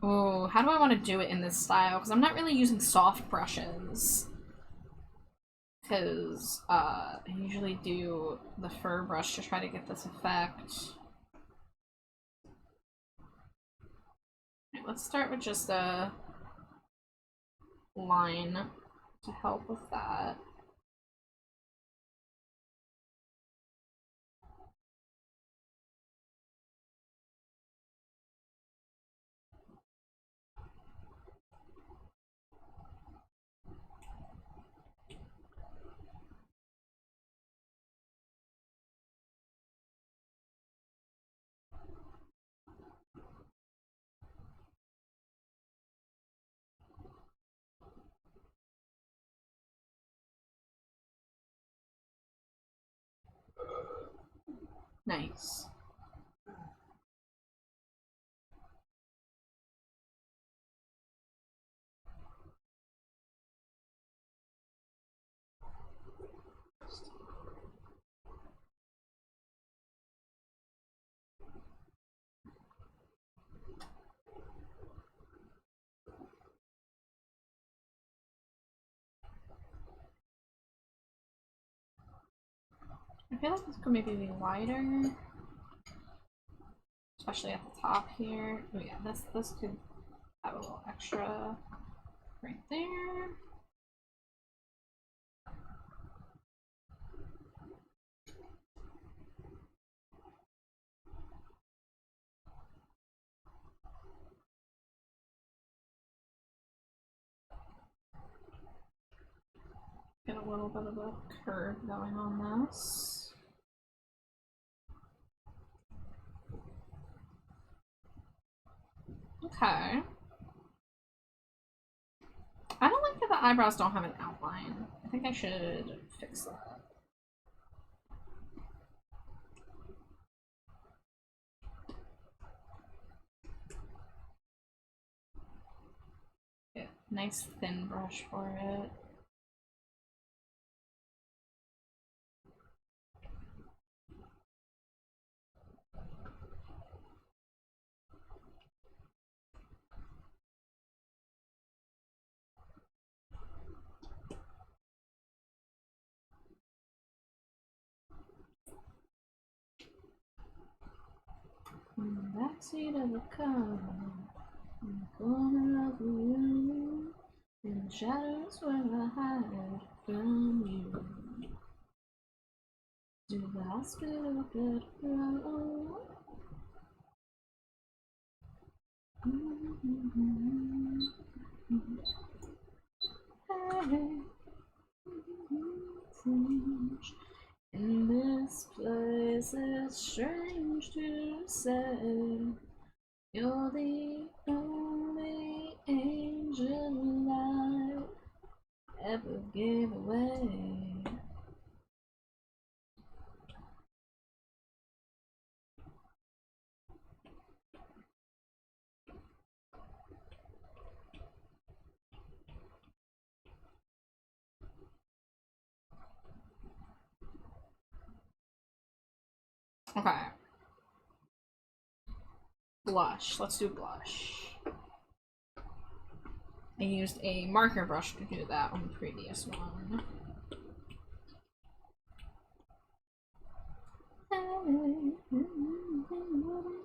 Oh, how do I want to do it in this style? Because I'm not really using soft brushes. Because, I usually do the fur brush to try to get this effect. Right, let's start with just a line to help with that. Nice. I feel like this could maybe be wider. Especially at the top here. Oh yeah, this could have a little extra right there. Get a little bit of a curve going on this. Okay. I don't like that the eyebrows don't have an outline. I think I should fix that. Get a nice thin brush for it. backseat of a car, in the corner of the room, in the shadows where I hide from you. To the hospital bed row. Hey, in this place it's strange to say you're the only angel I ever gave away. Okay. Blush. Let's do blush. I used a marker brush to do that on the previous one.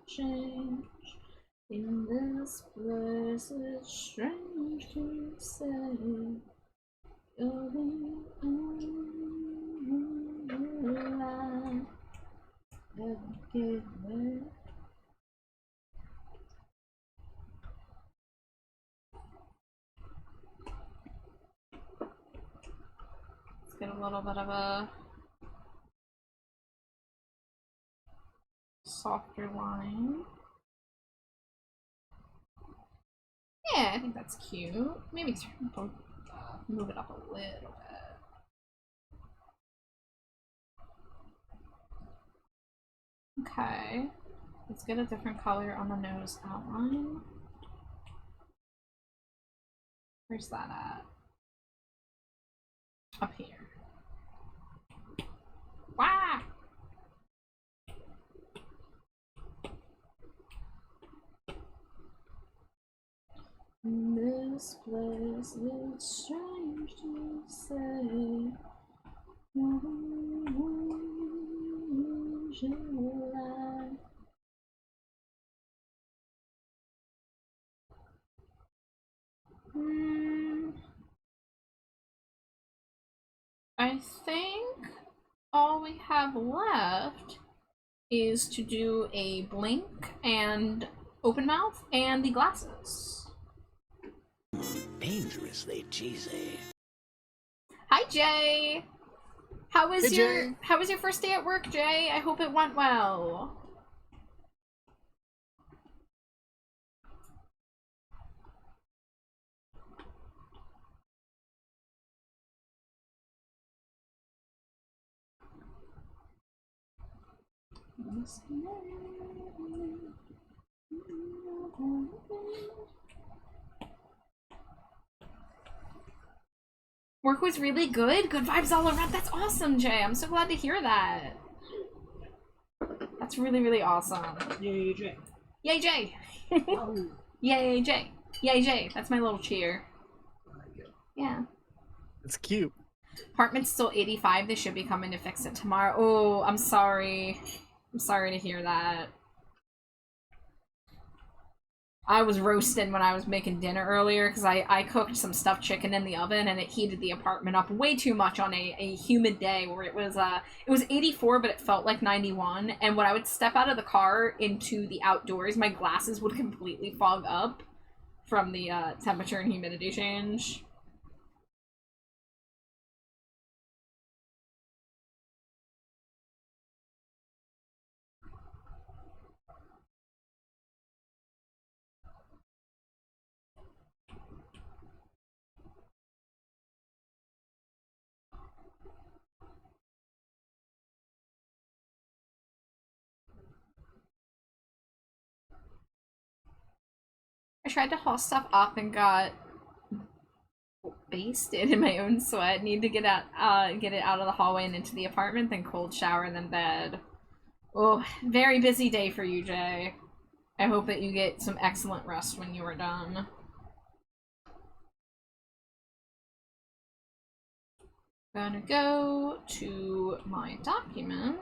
Change in this place, it's strange to say you're the only I ever gave away. Let's get a little bit of a softer line. Yeah, I think that's cute. Maybe move it up a little bit. Okay. Let's get a different color on the nose outline. Where's that at? Up here. Wow! In this place, it's strange to say. I think all we have left is to do a blink and open mouth and the glasses. Dangerously cheesy. Hi, Jay. How was Hey, your Jay. How was your first day at work, Jay? I hope it went well. Work was really good. Good vibes all around. That's awesome, Jay. I'm so glad to hear that. That's really, really awesome. Yay, Jay. Yay, Jay. Oh, Yay, Jay. Yay, Jay. That's my little cheer. very good. Yeah. It's cute. Apartment's still 85. They should be coming to fix it tomorrow. Oh, I'm sorry. I'm sorry to hear that. I was roasted when I was making dinner earlier because I cooked some stuffed chicken in the oven and it heated the apartment up way too much on a humid day where it was 84 but it felt like 91, and when I would step out of the car into the outdoors, my glasses would completely fog up from the temperature and humidity change. I tried to haul stuff up and got basted in my own sweat. Need to get it out of the hallway and into the apartment, then cold shower, and then bed. Oh, very busy day for you, Jay. I hope that you get some excellent rest when you are done. Gonna go to my document.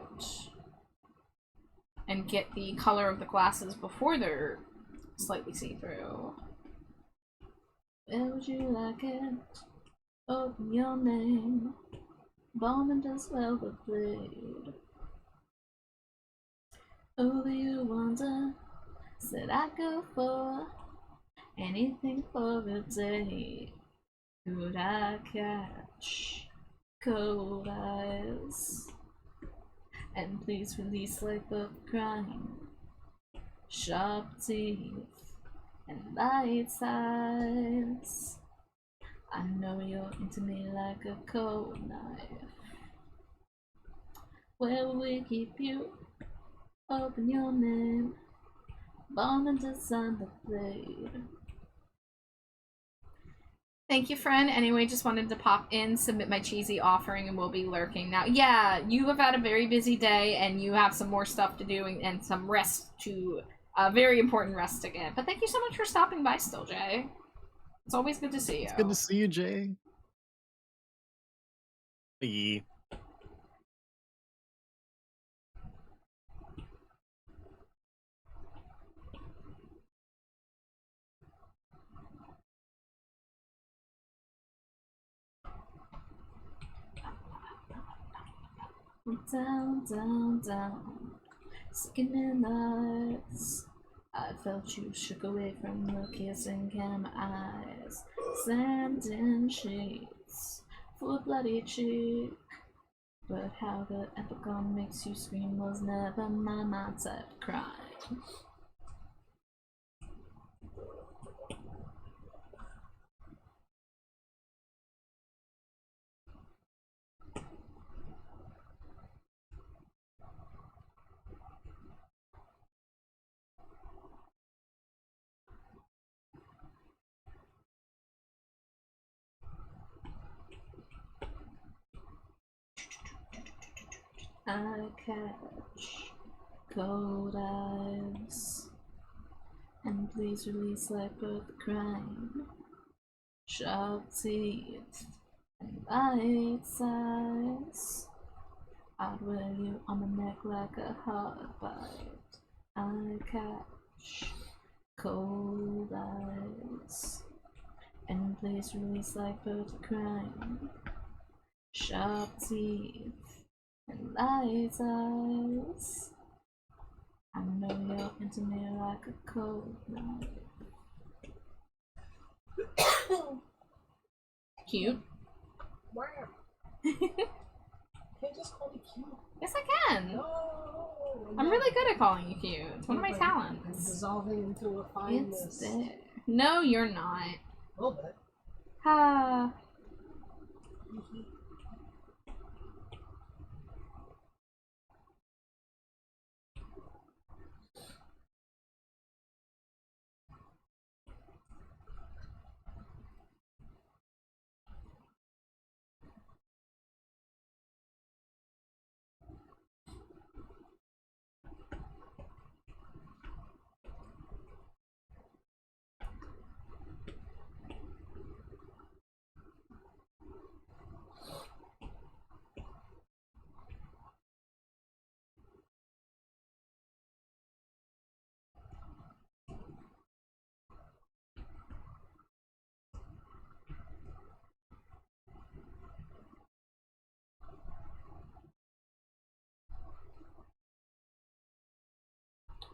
and get the color of the glasses before they're slightly see-through. Where would you like it? Open your name. Bomb and does velvet blade. Over you wonder. Said I'd go for anything for a day. Could I catch cold eyes? And please release like a crime. Sharp teeth and light eyes. I know you're into me like a cold knife. Where will we keep you? Open your name. Bomb and design the blade. Thank you, friend. Anyway, just wanted to pop in, submit my cheesy offering, and we'll be lurking now. Yeah, you have had a very busy day, and you have some more stuff to do and some rest to, very important rest to get. But thank you so much for stopping by still, Jay. It's always good to see you. It's good to see you, Jay. Yeah. Down, down, down, sickening lights. I felt you shook away from the kissing cam eyes. Sand in sheets, full bloody cheek. But how the epicon makes you scream was never my mindset crime. I catch cold eyes, and please release like both the crime. Sharp teeth and light size. I'd wear you on my neck like a hard bite. I catch cold eyes, and please release like both the crime. Sharp teeth and light eyes. I know you're into me like a cold knife. Cute. Wow. Can't just call me cute. Yes, I can. No. I'm really good at calling you cute. It's one of my I'm talents. dissolving into a fine It's mist. there. No, you're not. A little bit. Ha.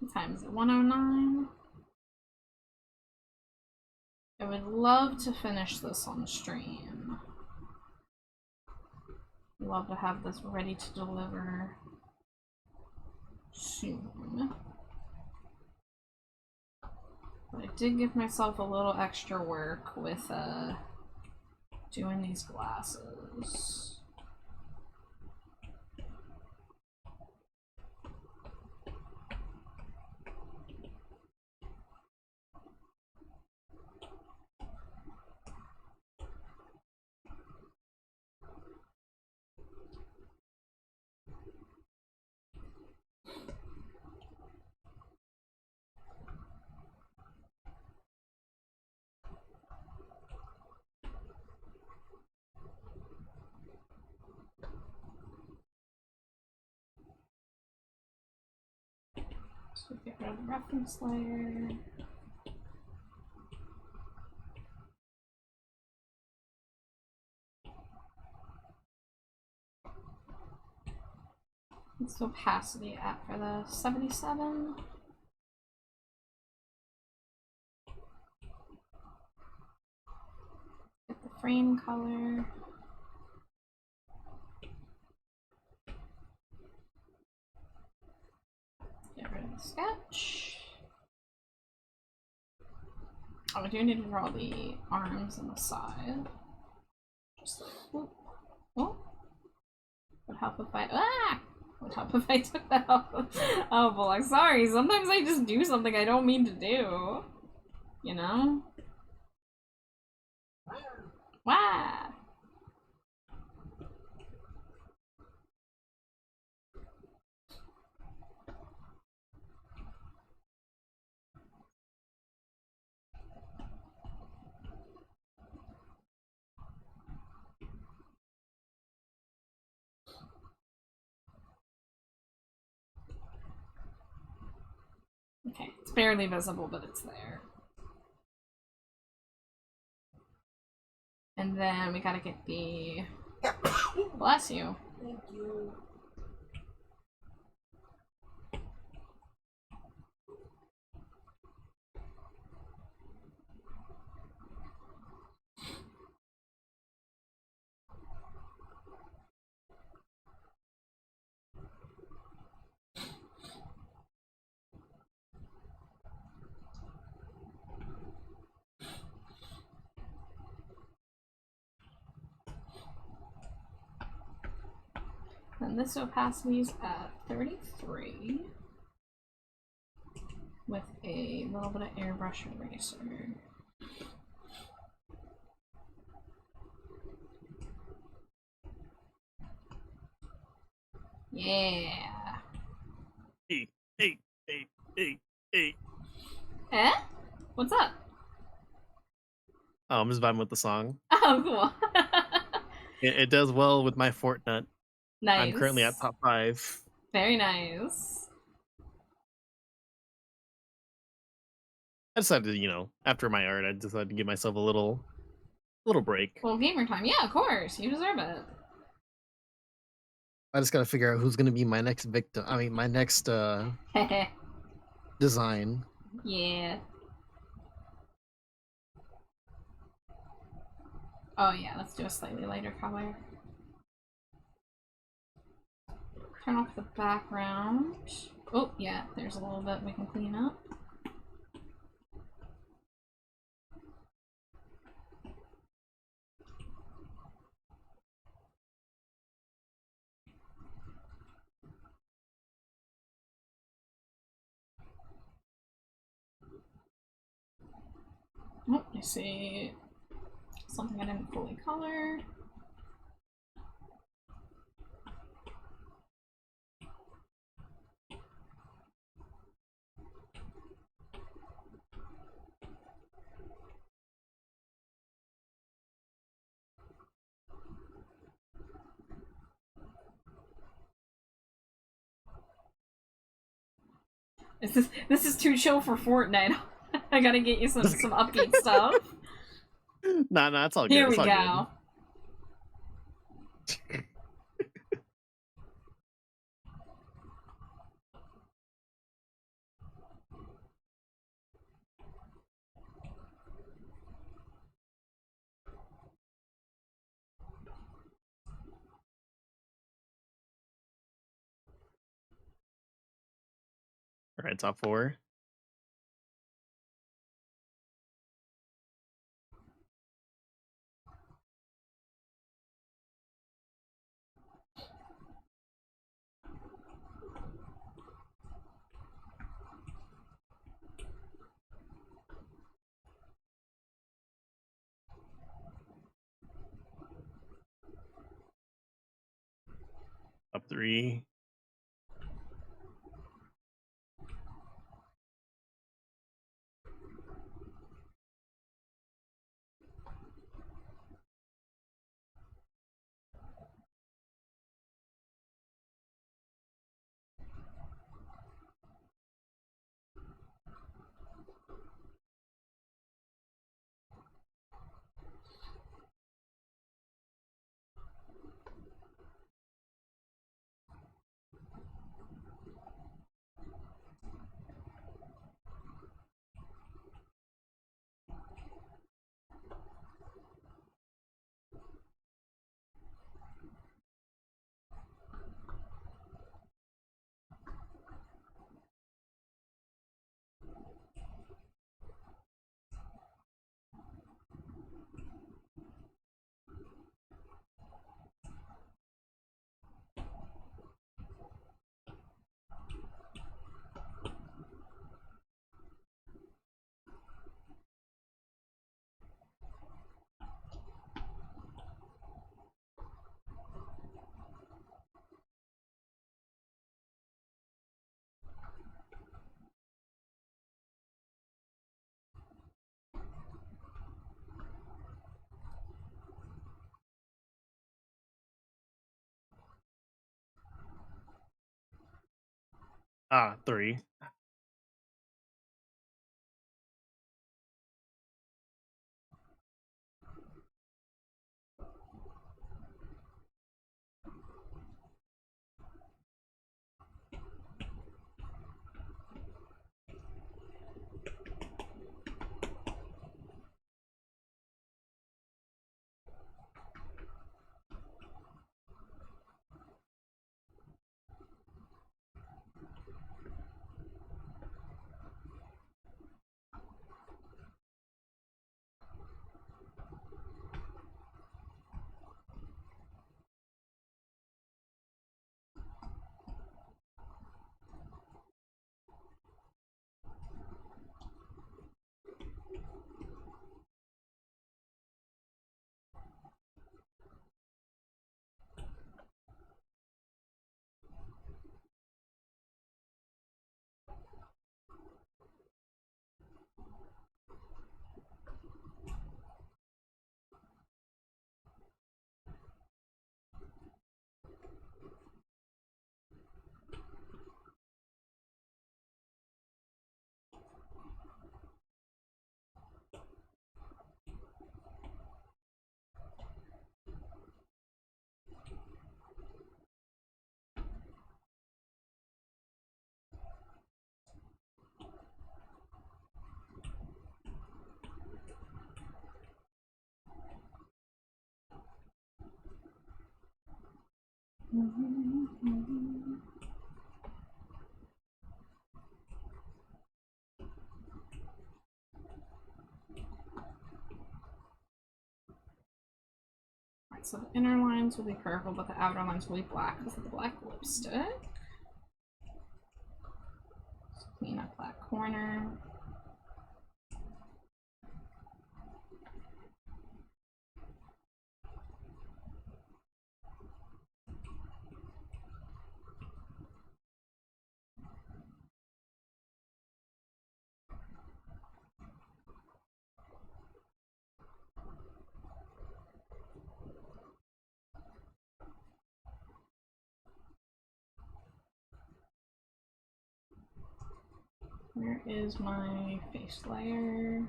What time is it? 1:09? I would love to finish this on stream. Love to have this ready to deliver soon. But I did give myself a little extra work with doing these glasses. So get rid of the reference layer. What's the opacity at for the 77? Get the frame color. Get rid of the sketch. Oh, I do need to draw the arms on the side. Just like, whoop. Oh. Would help if I would help if I took that off. Oh boy, sorry. Sometimes I just do something I don't mean to do. You know? Wow. Okay, it's barely visible, but it's there. And then we gotta get the... Bless you. Thank you. And this opacity is at 33 with a little bit of airbrush eraser. Yeah. Hey, hey, hey, hey, hey. Eh? What's up? Oh, I'm just vibing with the song. Oh, cool. It does well with my Fortnite. Nice. I'm currently at top 5. Very nice. I decided to, you know, after my art, I decided to give myself a little break. Well, gamer time. Yeah, of course. You deserve it. I just gotta figure out who's gonna be my next victim. I mean, my next design. Yeah. Oh yeah, let's do a slightly lighter color. Turn off the background. Oh yeah, there's a little bit we can clean up. Oh, I see something I didn't fully color. This is too chill for Fortnite. I gotta get you some upbeat stuff. Nah, it's all good. Here we it's all go. Good. All right, top 4. Top 3. 3. Alright, so the inner lines will be purple, but the outer lines will be black because of the black lipstick. So clean up that corner. Where is my face layer?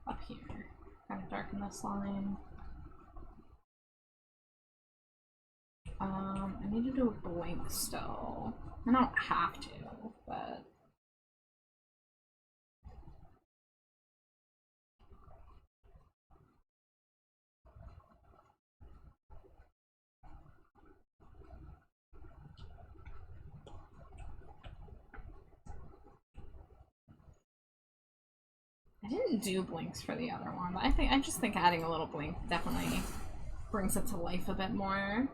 Up here. Kind of darken this line. I need to do a blink still. I don't have to, but I didn't do blinks for the other one, but I just think adding a little blink definitely brings it to life a bit more.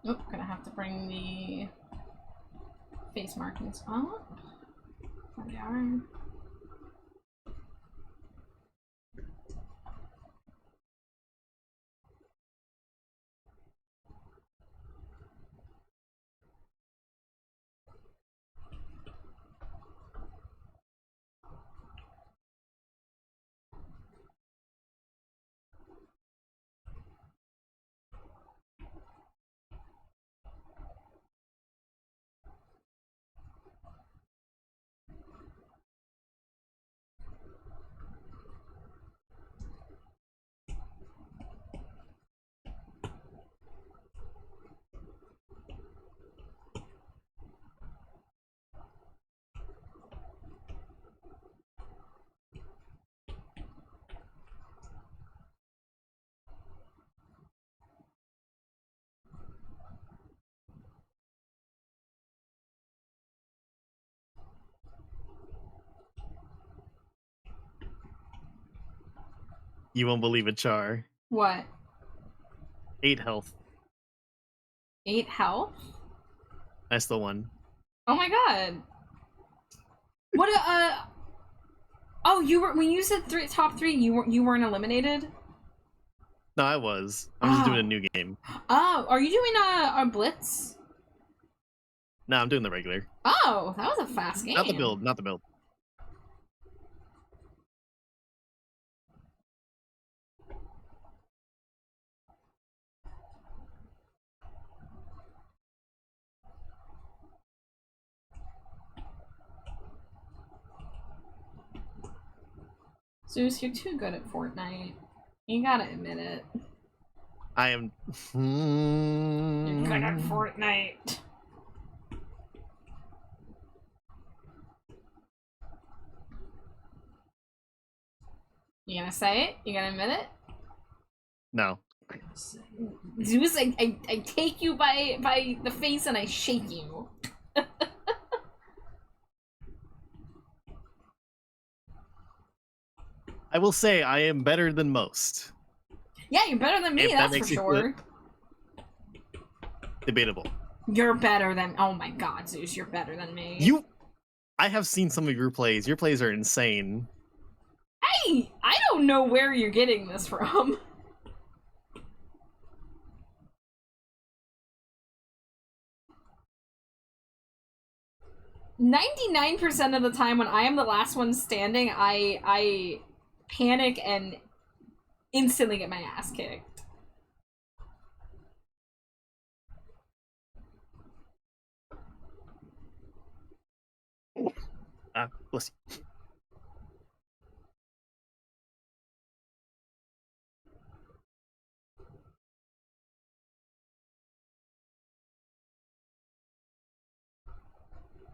Oop, gonna have to bring the face markings up. There they are. You won't believe it, Char. What? 8 health. 8 health? I still won. Oh my god. What oh, you were when you said top 3, you weren't eliminated? No, I was. I'm just doing a Oh. new game. Oh, are you doing a blitz? No, I'm doing the regular. Oh, that was a fast game. Not the build, not the build. Zeus, you're too good at Fortnite. You gotta admit it. I am. You're good at Fortnite. You gonna say it? You gonna admit it? No. Zeus, I take you by the face and I shake you. I will say I am better than most. Yeah, you're better than me, If that that's for makes you sure. Debatable. You're better than— oh my god, Zeus, you're better than me. I have seen some of your plays. Your plays are insane. Hey! I don't know where you're getting this from. "99% of the time when I am the last one standing, I panic and instantly get my ass kicked." Bless you.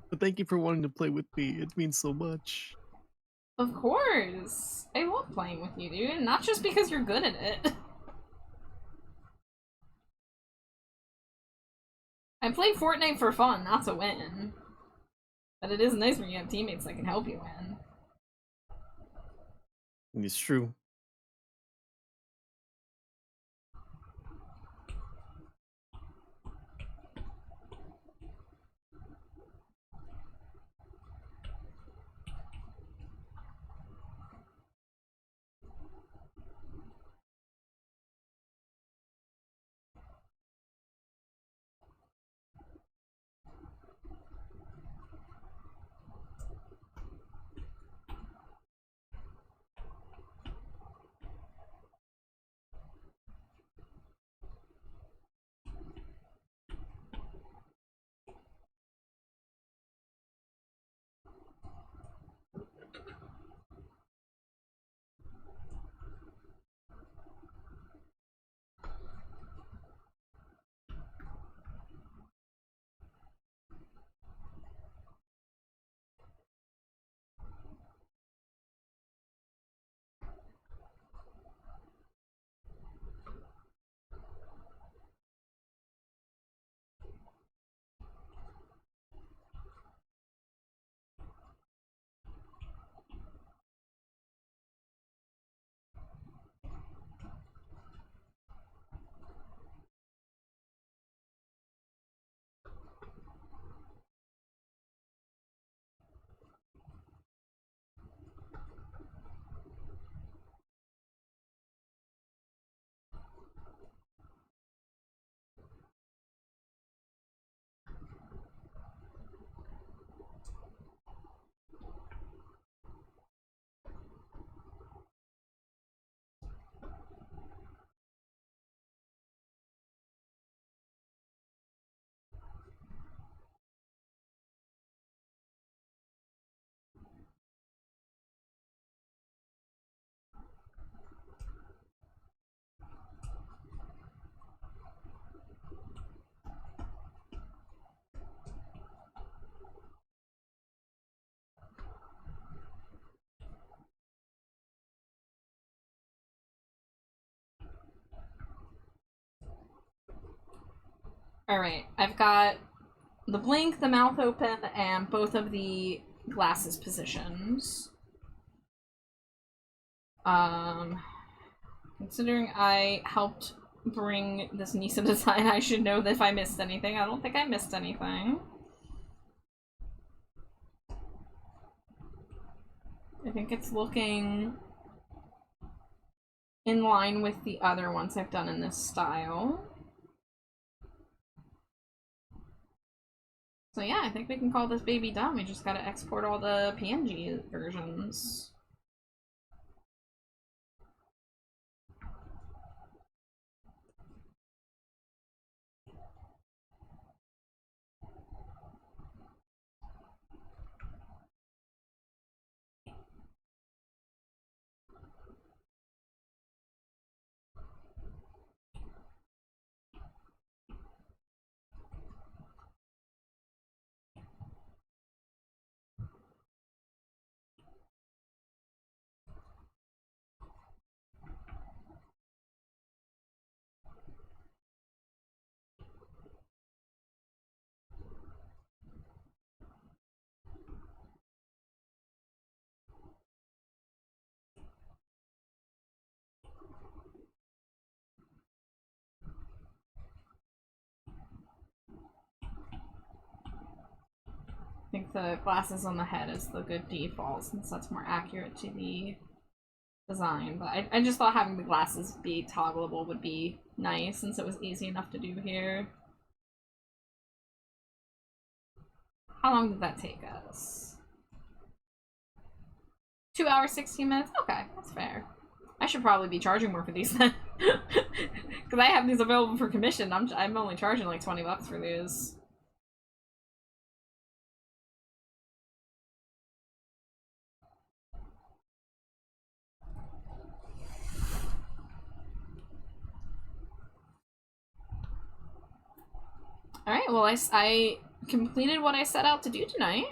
But thank you for wanting to play with me. It means so much. Of course! I love playing with you, dude. Not just because you're good at it. I play Fortnite for fun, not to win. But it is nice when you have teammates that can help you win. It's true. Alright, I've got the blink, the mouth open, and both of the glasses positions. Considering I helped bring this Nisa design, I should know that if I missed anything. I don't think I missed anything. I think it's looking in line with the other ones I've done in this style. So yeah, I think we can call this baby done. We just gotta export all the PNG versions. I think the glasses on the head is the good default since that's more accurate to the design, but I just thought having the glasses be toggleable would be nice since it was easy enough to do here. How long did that take us? 2 hours, 16 minutes? Okay, that's fair. I should probably be charging more for these then. Because I have these available for commission. I'm only charging like 20 bucks for these. Alright, well I completed what I set out to do tonight.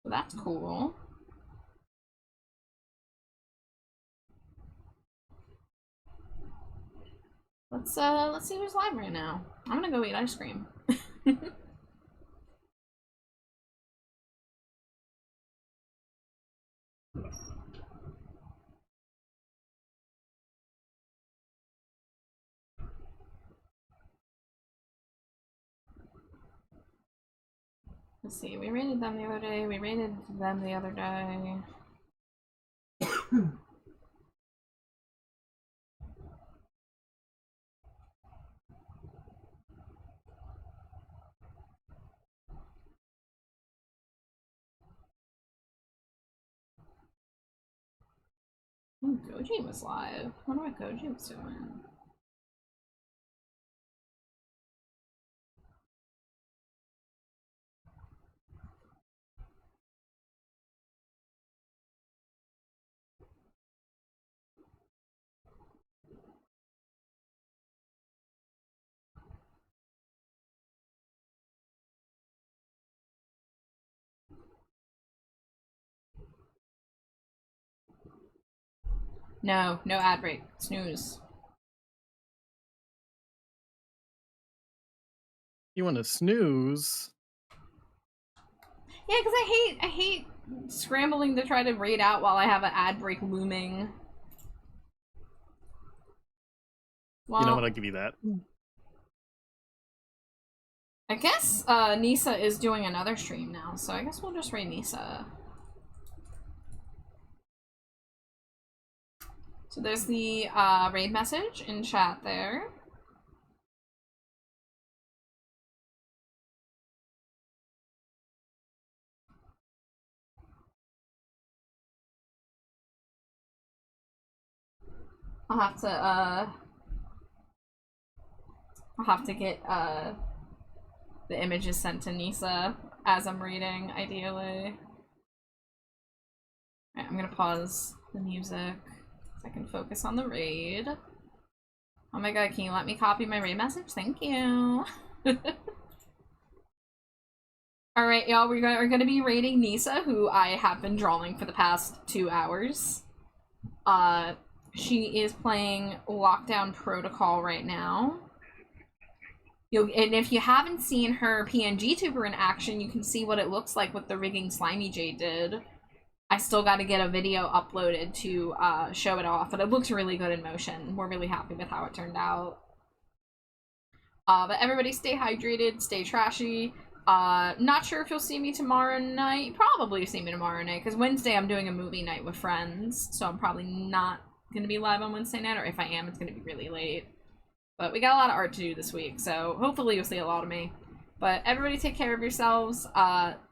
So that's cool. Let's see who's live right now. I'm gonna go eat ice cream. Let's see, we rated them the other day, we rated them the other day. Ooh, Goji was live. I wonder what Goji was doing. No, no ad break. Snooze. You want to snooze? Yeah, because I hate scrambling to try to raid out while I have an ad break looming. Well, You know what? I'll give you that. I guess Nisa is doing another stream now, so I guess we'll just raid Nisa. So there's the raid message in chat there. I'll have to get the images sent to Nisa as I'm reading, ideally. Alright, I'm gonna pause the music so I can focus on the raid. Oh my god, can you let me copy my raid message? Thank you. Alright, y'all, we're gonna be raiding Nisa, who I have been drawing for the past 2 hours. She is playing Lockdown Protocol right now. And if you haven't seen her PNG tuber in action, you can see what it looks like with the rigging Slimy Jade did. I still got to get a video uploaded to show it off, but it looks really good in motion. We're really happy with how it turned out. But everybody stay hydrated, stay trashy. Not sure if you'll see me tomorrow night. Probably see me tomorrow night, because Wednesday I'm doing a movie night with friends, so I'm probably not going to be live on Wednesday night, or if I am, it's going to be really late. But we got a lot of art to do this week, so hopefully you'll see a lot of me. But everybody take care of yourselves.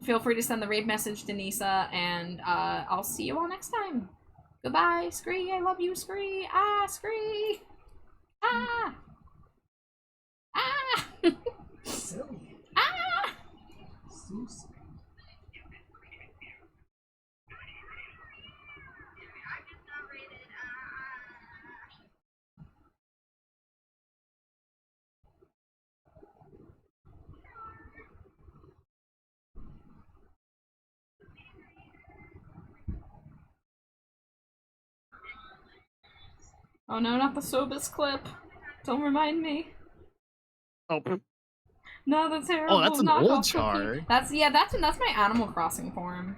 Feel free to send the raid message to Nisa, and I'll see you all next time. Goodbye, Scree. I love you, Scree. Ah, Scree. Ah. Ah. Silly. Ah. Susan. Oh no, not the Sobus clip. Don't remind me. Oh, No, the terrible that's an knockoff old cookie. char. That's my Animal Crossing form.